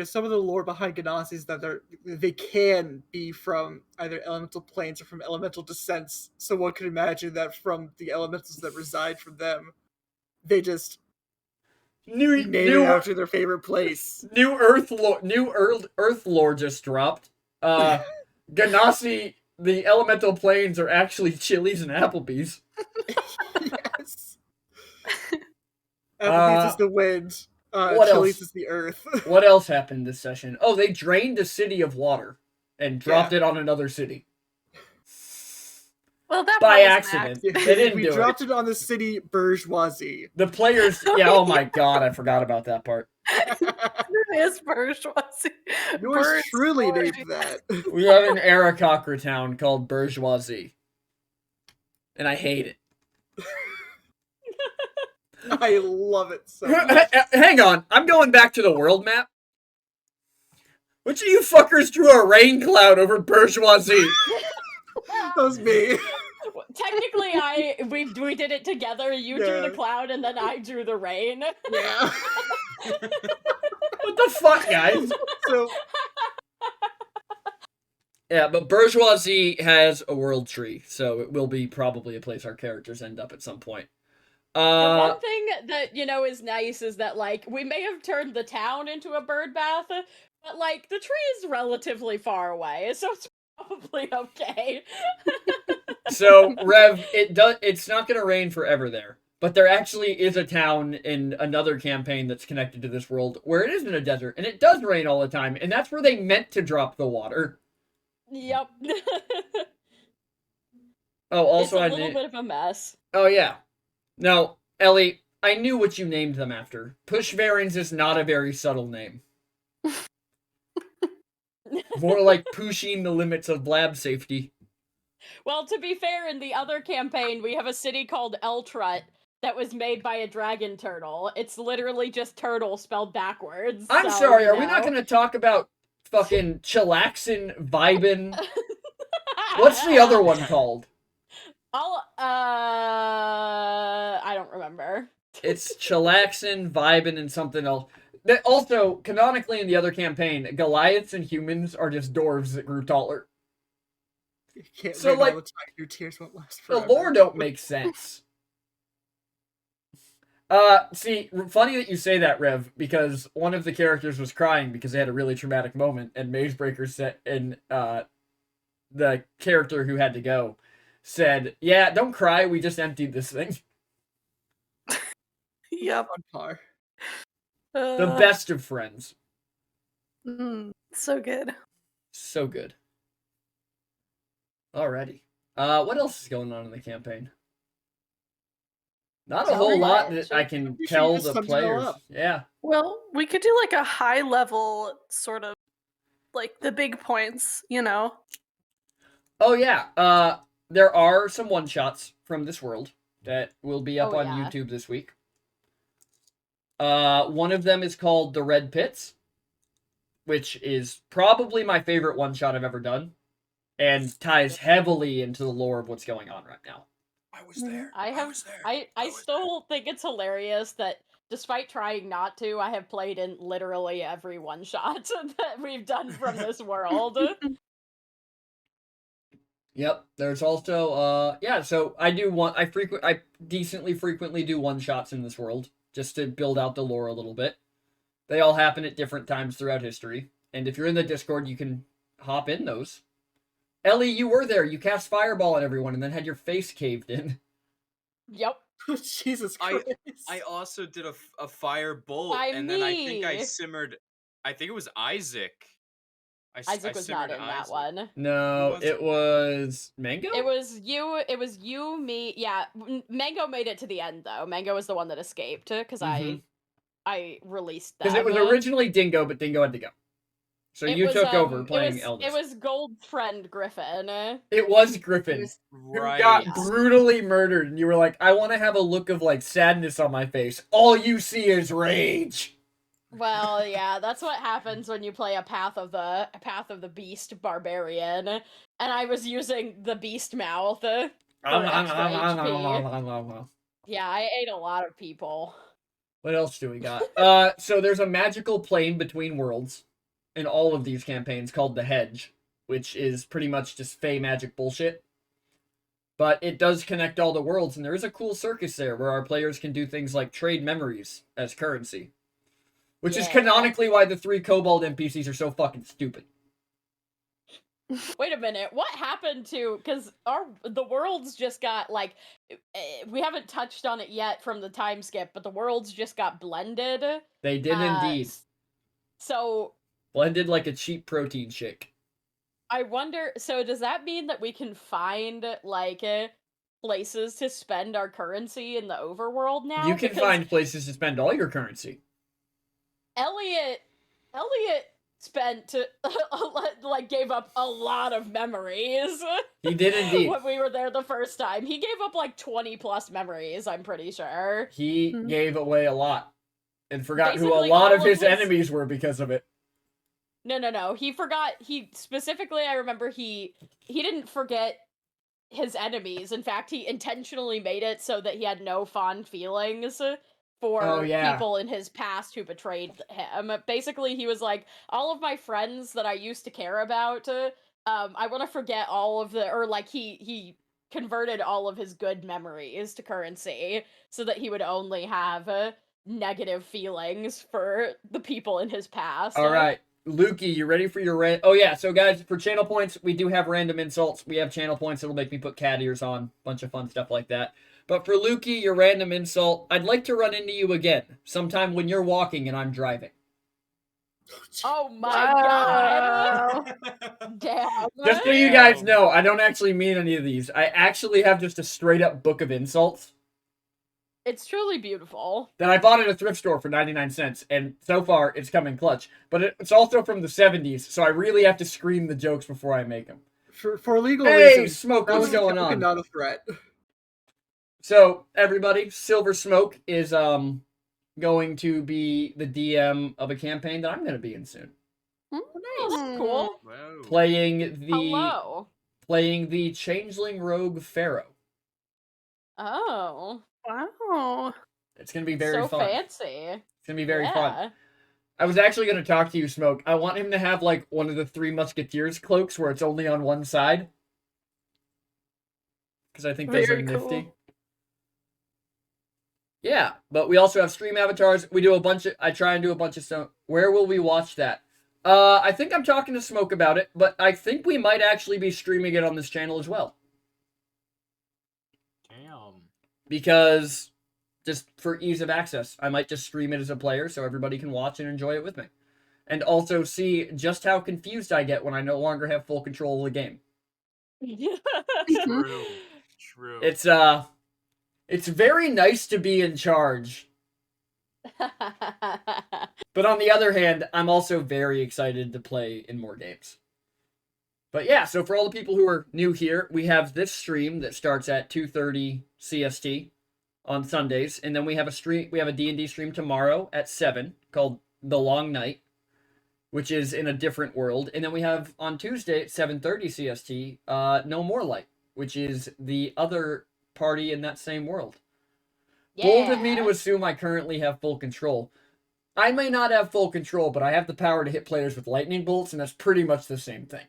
some of the lore behind Ganassi is that they can be from either elemental planes or from elemental descents. So one could imagine that from the elementals that reside from them, they just name it after their favorite place. New Earth lore just dropped. Ganassi, the elemental planes are actually Chili's and Applebee's. Yes. Applebee's is the wind. What Chili's else? is the earth. What else happened this session? Oh, they drained a city of water and dropped it on another city. Well, that By part was accident. an They didn't We do dropped it on the city bourgeoisie. The players, yeah, oh my god, I forgot about that part. It is bourgeoisie. Yours truly named that. We have an Aarakocra town called Bourgeoisie. And I hate it. I love it so much. Hang on, I'm going back to the world map. Which of you fuckers drew a rain cloud over Bourgeoisie? That was me. Technically, we did it together. You drew the cloud, and then I drew the rain. Yeah. What the fuck, guys? So yeah, but Bourgeoisie has a world tree, so it will be probably a place our characters end up at some point. The one thing that, is nice is that, we may have turned the town into a bird bath, but, the tree is relatively far away, so it's probably okay. So, Rev, it's not gonna rain forever there. But there actually is a town in another campaign that's connected to this world where it isn't a desert, and it does rain all the time, and that's where they meant to drop the water. Yep. Oh, also it's a little bit of a mess. Oh, yeah. Now, Ellie, I knew what you named them after. Pushvarens is not a very subtle name. More like pushing the limits of lab safety. Well, to be fair, in the other campaign, we have a city called Eltrut that was made by a dragon turtle. It's literally just turtle spelled backwards. I'm sorry, are we not going to talk about fucking chillaxin, vibin? What's the other one called? I don't remember. It's chillaxin, vibin, and something else. Also, canonically in the other campaign, Goliaths and humans are just dwarves that grew taller. you can't So, rain all the time. Your tears won't last The forever. lore don't make sense. See, funny that you say that, Rev, because one of the characters was crying because they had a really traumatic moment, and Mazebreaker said, and the character who had to go said, "Yeah, don't cry. We just emptied this thing." Yep. On par. The best of friends. So good. So good. Alrighty. What else is going on in the campaign? Not a whole lot that I can tell the players. Yeah. Well, we could do a high level sort of the big points, Oh yeah. There are some one shots from this world that will be up on YouTube this week. One of them is called The Red Pits, which is probably my favorite one shot I've ever done, and ties heavily into the lore of what's going on right now. I was there. I still think it's hilarious that despite trying not to, I have played in literally every one shot that we've done from this world. Yep. There's also so I decently frequently do one shots in this world just to build out the lore a little bit. They all happen at different times throughout history, and if you're in the Discord, you can hop in those. Ellie, you were there. You cast Fireball at everyone and then had your face caved in. Yep. Jesus Christ. I also did a fire bolt, and then I think I simmered. I think it was Isaac. Isaac was not in that one. No, was it it? was Mango. It was you, me. Yeah, Mango made it to the end though. Mango was the one that escaped because Mhm. I released them. Because it was originally Dingo, but Dingo had to go. So It you was, took over playing it Eldest. was Gold's friend Griffin. It was Griffin. was- Who Right. got brutally murdered, and you were like, I want to have a look of like sadness on my face. All you see is rage. Well, yeah, that's what happens when you play a Path of the Beast barbarian, and I was using the Beast Mouth for extra HP. Yeah, I ate a lot of people. What else do we got? So there's a magical plane between worlds in all of these campaigns called the Hedge, which is pretty much just fey magic bullshit. But it does connect all the worlds, and there is a cool circus there where our players can do things like trade memories as currency. Which is Yeah. canonically why the 3 Kobold NPCs are so fucking stupid. Wait a minute, what happened to, because the worlds just got, like, we haven't touched on it yet from the time skip, but the worlds just got blended. They did indeed. So, Blended like a cheap protein shake. I wonder, so does that mean that we can find, like, places to spend our currency in the overworld now? You can Because find places to spend all your currency. Elliot spent, like, gave up a lot of memories. He did indeed. When we were there the first time. He gave up, like, 20 plus memories, I'm pretty sure. He gave away a lot. And forgot who a Basically, lot all of of his his- enemies were because of it. No. He forgot, specifically, I remember he didn't forget his enemies. In fact, he intentionally made it so that he had no fond feelings for people in his past who betrayed him. Basically, he was like, all of my friends that I used to care about, I want to forget all of the, or like he converted all of his good memories to currency so that he would only have negative feelings for the people in his past. All right. Lukey, you ready for your Oh yeah, so guys, for channel points, we do have random insults. We have channel points that'll make me put cat ears on. Bunch of fun stuff like that. But for Lukey, your random insult, I'd like to run into you again, sometime when you're walking and I'm driving. Oh my god! Damn. Just so you guys know, I don't actually mean any of these. I actually have just a straight up book of insults It's truly beautiful. that I bought at a thrift store for 99 cents, and so far it's coming clutch. But it's also from the 70s, so I really have to scream the jokes before I make them. For legal Hey, reasons, Smoke, that what's was a going joke and on? not a threat. So, everybody, Silver Smoke is going to be the DM of a campaign that I'm going to be in soon. Oh, that's cool. Whoa. Playing the Changeling Rogue Pharaoh. Oh. Wow. It's going to be very so fun. fancy. It's going to be very fun. I was actually going to talk to you, Smoke. I want him to have, like, one of the Three Musketeers cloaks where it's only on one side. Because I think those Very are nifty. cool. Yeah, but we also have stream avatars. We do a bunch of... I try and do a bunch of stuff. Where will we watch that? I think I'm talking to Smoke about it, but I think we might actually be streaming it on this channel as well. Damn. Because... just for ease of access, I might just stream it as a player so everybody can watch and enjoy it with me. And also see just how confused I get when I no longer have full control of the game. True. True. It's very nice to be in charge. But on the other hand, I'm also very excited to play in more games. But yeah, so for all the people who are new here, we have this stream that starts at 2:30 CST on Sundays, and then we have a D&D stream tomorrow at 7 called The Long Night, which is in a different world, and then we have on Tuesday at 7:30 CST, No More Light, which is the other party in that same world. Bold of me to assume I currently have full control. I may not have full control, but I have the power to hit players with lightning bolts, and that's pretty much the same thing.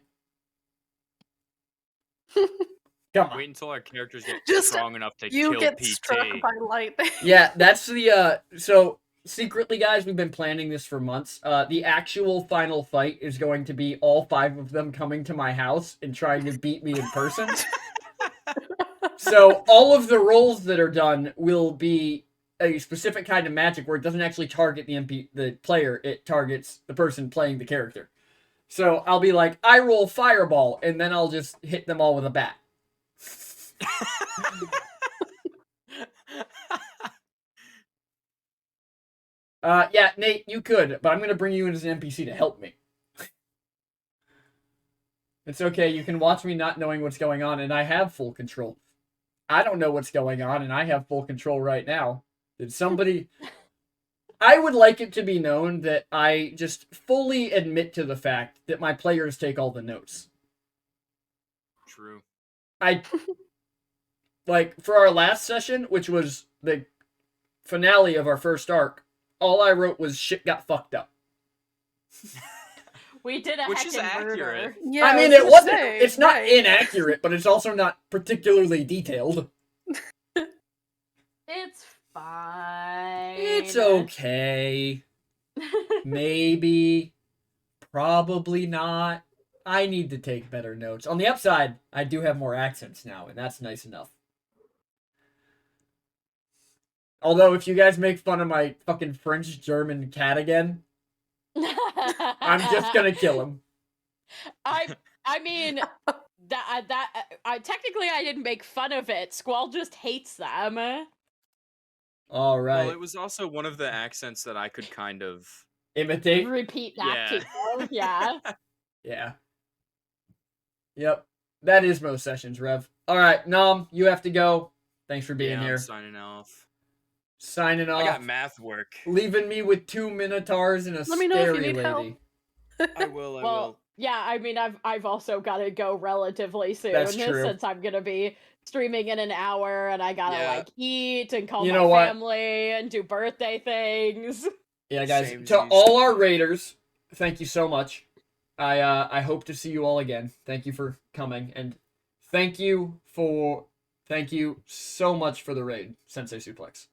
Come on. Wait until our characters get Just strong enough to You kill get PT. struck by lightning. Yeah, that's the, so, secretly, guys, we've been planning this for months. The actual final fight is going to be all 5 of them coming to my house and trying to beat me in person. So, all of the rolls that are done will be a specific kind of magic where it doesn't actually target the player, it targets the person playing the character. So I'll be like, I roll fireball, and then I'll just hit them all with a bat. Yeah, Nate, you could, but I'm gonna bring you in as an NPC to help me. It's okay, you can watch me not knowing what's going on, and I have full control. I don't know what's going on, and I have full control right now. Did somebody... I would like it to be known that I just fully admit to the fact that my players take all the notes. True. Like, for our last session, which was the finale of our first arc, all I wrote was shit got fucked up. We did a Which is heckin' murder. accurate. Yeah, I mean, was it gonna wasn't. say, It's not right. inaccurate, but it's also not particularly detailed. It's fine. It's okay. Maybe. Probably not. I need to take better notes. On the upside, I do have more accents now, and that's nice enough. Although, if you guys make fun of my fucking French-German cat again, I'm just gonna kill him. I mean, technically I didn't make fun of it. Squall just hates them. All right. Well, it was also one of the accents that I could kind of Imitate? Repeat back to Yeah. you. Yeah. Yeah. Yep. That is most sessions, Rev. All right, Nom, you have to go. Thanks for being I'm here. signing off. Signing off. I got math work. Leaving me with 2 minotaurs and a Let me know if you scary need help. lady. I will. I Well, will. yeah, I mean, I've also got to go relatively soon That's true. since I'm gonna be streaming in an hour, and I gotta Yeah. like eat and call You my know what? family and do birthday things. Yeah, guys. Same To as all our raiders, thank you so much. I hope to see you all again. Thank you for coming, and thank you so much for the raid, Sensei Suplex.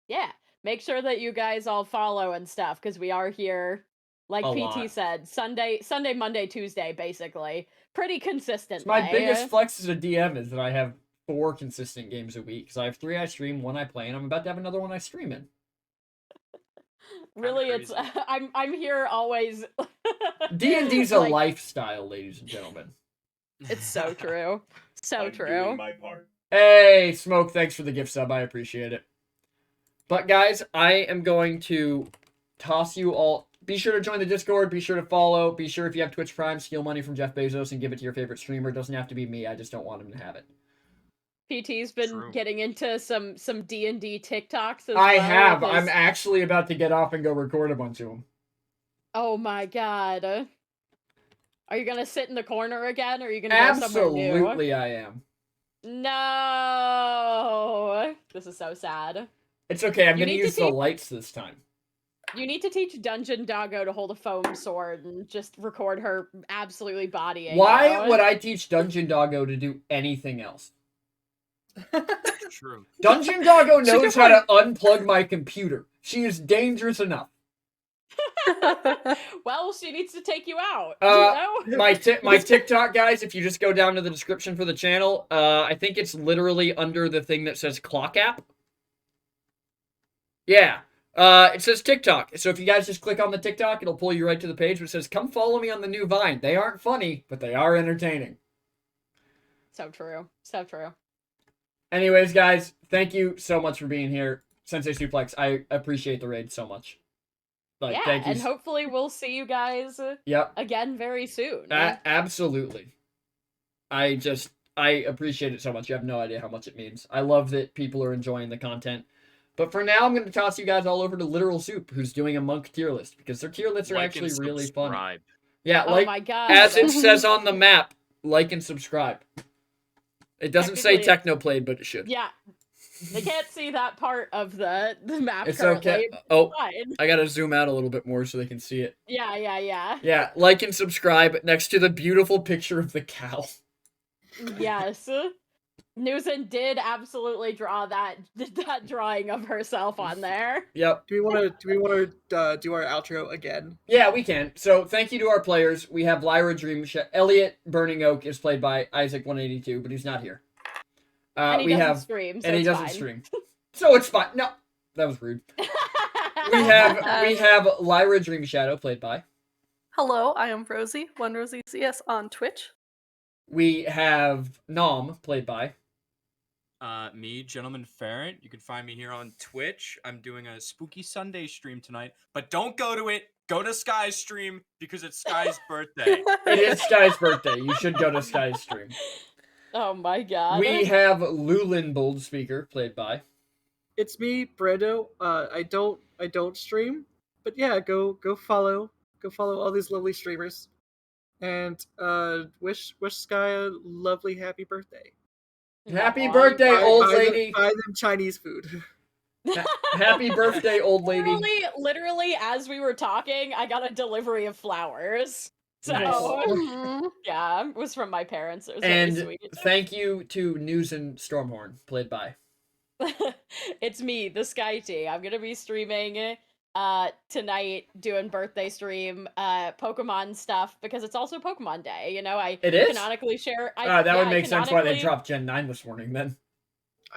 Yeah, make sure that you guys all follow and stuff because we are here, like A PT lot. said, Sunday, Monday, Tuesday, basically, pretty consistently. So my biggest flex as a DM is that I have 4 consistent games a week. Because I have 3 I stream, 1 I play, and I'm about to have another one I stream in. Really, it's crazy. I'm here always. D&D's a Like, lifestyle, ladies and gentlemen. It's so true, so I'm true. doing my part. Hey, Smoke, thanks for the gift sub. I appreciate it. But guys, I am going to toss you all. Be sure to join the Discord. Be sure to follow. Be sure if you have Twitch Prime, steal money from Jeff Bezos and give it to your favorite streamer. It doesn't have to be me. I just don't want him to have it. PT's been True. getting into some D&D TikToks as I well. have. with I'm his- actually about to get off and go record a bunch of them. Oh my god. Are you gonna sit in the corner again, or are you gonna go somewhere new? Absolutely, I am. No. This is so sad. It's okay. I'm You going to need to use the teach- lights this time. You need to teach Dungeon Doggo to hold a foam sword and just record her absolutely bodying. Why you. would I teach Dungeon Doggo to do anything else? True. Dungeon Doggo She knows how to unplug my computer. She is dangerous enough. Well, she needs to take you out. Uh, you know? My TikTok, guys, if you just go down to the description for the channel, I think it's literally under the thing that says clock app. Yeah. It says TikTok. So if you guys just click on the TikTok, it'll pull you right to the page where it says, come follow me on the new Vine. They aren't funny, but they are entertaining. So true. So true. Anyways, guys, thank you so much for being here. Sensei Suplex, I appreciate the raid so much. Like, Yeah, thank you. and hopefully we'll see you guys Yep. again very soon. Absolutely. I appreciate it so much. You have no idea how much it means. I love that people are enjoying the content. But for now, I'm going to toss you guys all over to Literal Soup, who's doing a monk tier list, because their tier lists are Like and actually really funny. subscribe. Yeah, Oh like, my god. as it says on the map, like and subscribe. It doesn't say Technically- Technoplayed, but it should. Yeah. They can't see that part of the map It's currently. okay. Oh, Fine. I gotta zoom out a little bit more so they can see it. Yeah. Yeah, like and subscribe next to the beautiful picture of the cow. Yes. Newson did absolutely draw that drawing of herself on there. Yep. Do we want to do our outro again? Yeah, we can. So thank you to our players. We have Lyra Dream. Elliot Burning Oak is played by Isaac182, but he's not here. And he we doesn't have stream, so and he it's doesn't fine. stream, so it's fine. No, that was rude. We have Lyra Dream Shadow played by Hello, I am Rosie, one Rosie CS on Twitch. We have Nom, played by. Me, Gentleman Ferret. You can find me here on Twitch. I'm doing a Spooky Sunday stream tonight, but don't go to it. Go to Sky's stream because it's Sky's birthday. It is Sky's birthday. You should go to Sky's stream. Oh my god. We have Lulin Bold Speaker, played by. It's me, Brando. I don't stream, but yeah, go follow all these lovely streamers, and wish Sky a lovely happy birthday. Happy Aw, birthday, you- old Buy them- lady. buy them Chinese food. Happy birthday, old lady. Literally, as we were talking, I got a delivery of flowers. So, Nice. Mhm. yeah, it was from my parents. It was And very sweet. thank you to News and Stormhorn, played by. It's me, the Sky Tea. I'm gonna be streaming tonight, doing birthday stream, Pokemon stuff, because it's also Pokemon Day, you know, I It is? canonically share That would I make sense why they canonically- dropped Gen 9 this morning then.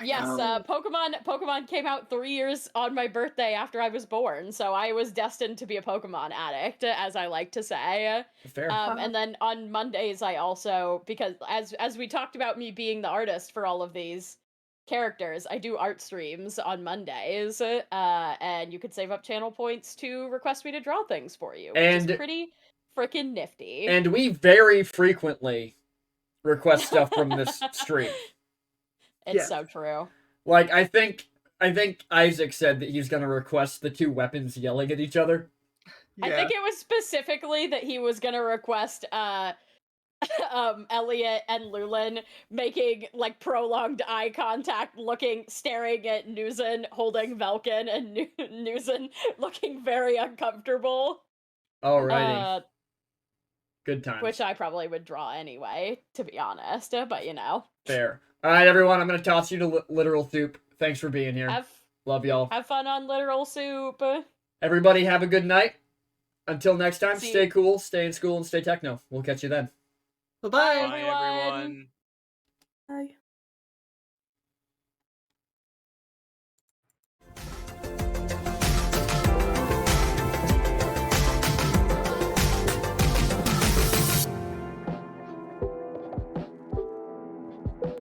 Yes, Pokemon came out 3 years on my birthday after I was born, so I was destined to be a Pokemon addict, as I like to say. Fair. And then on Mondays, I also, because as we talked about me being the artist for all of these characters, I do art streams on Mondays, and you could save up channel points to request me to draw things for you, which And- is pretty freaking nifty. And we very frequently request stuff from this stream. It's Yeah. so true. Like, I think Isaac said that he's gonna request the two weapons yelling at each other. Yeah. I think it was specifically that he was gonna request Elliot and Lulin making like prolonged eye contact, staring at Nuzin holding Velkin, and Nuzin looking very uncomfortable. Alrighty. Good times. Which I probably would draw anyway, to be honest. But you know, Fair. Alright, everyone, I'm gonna toss you to Literal Soup. Thanks for being here. Love y'all. have fun on Literal Soup. Everybody have a good night. Until next time, See- stay cool, stay in school, and stay techno. We'll catch you then. Bye-bye. Bye, everyone. everyone. Bye.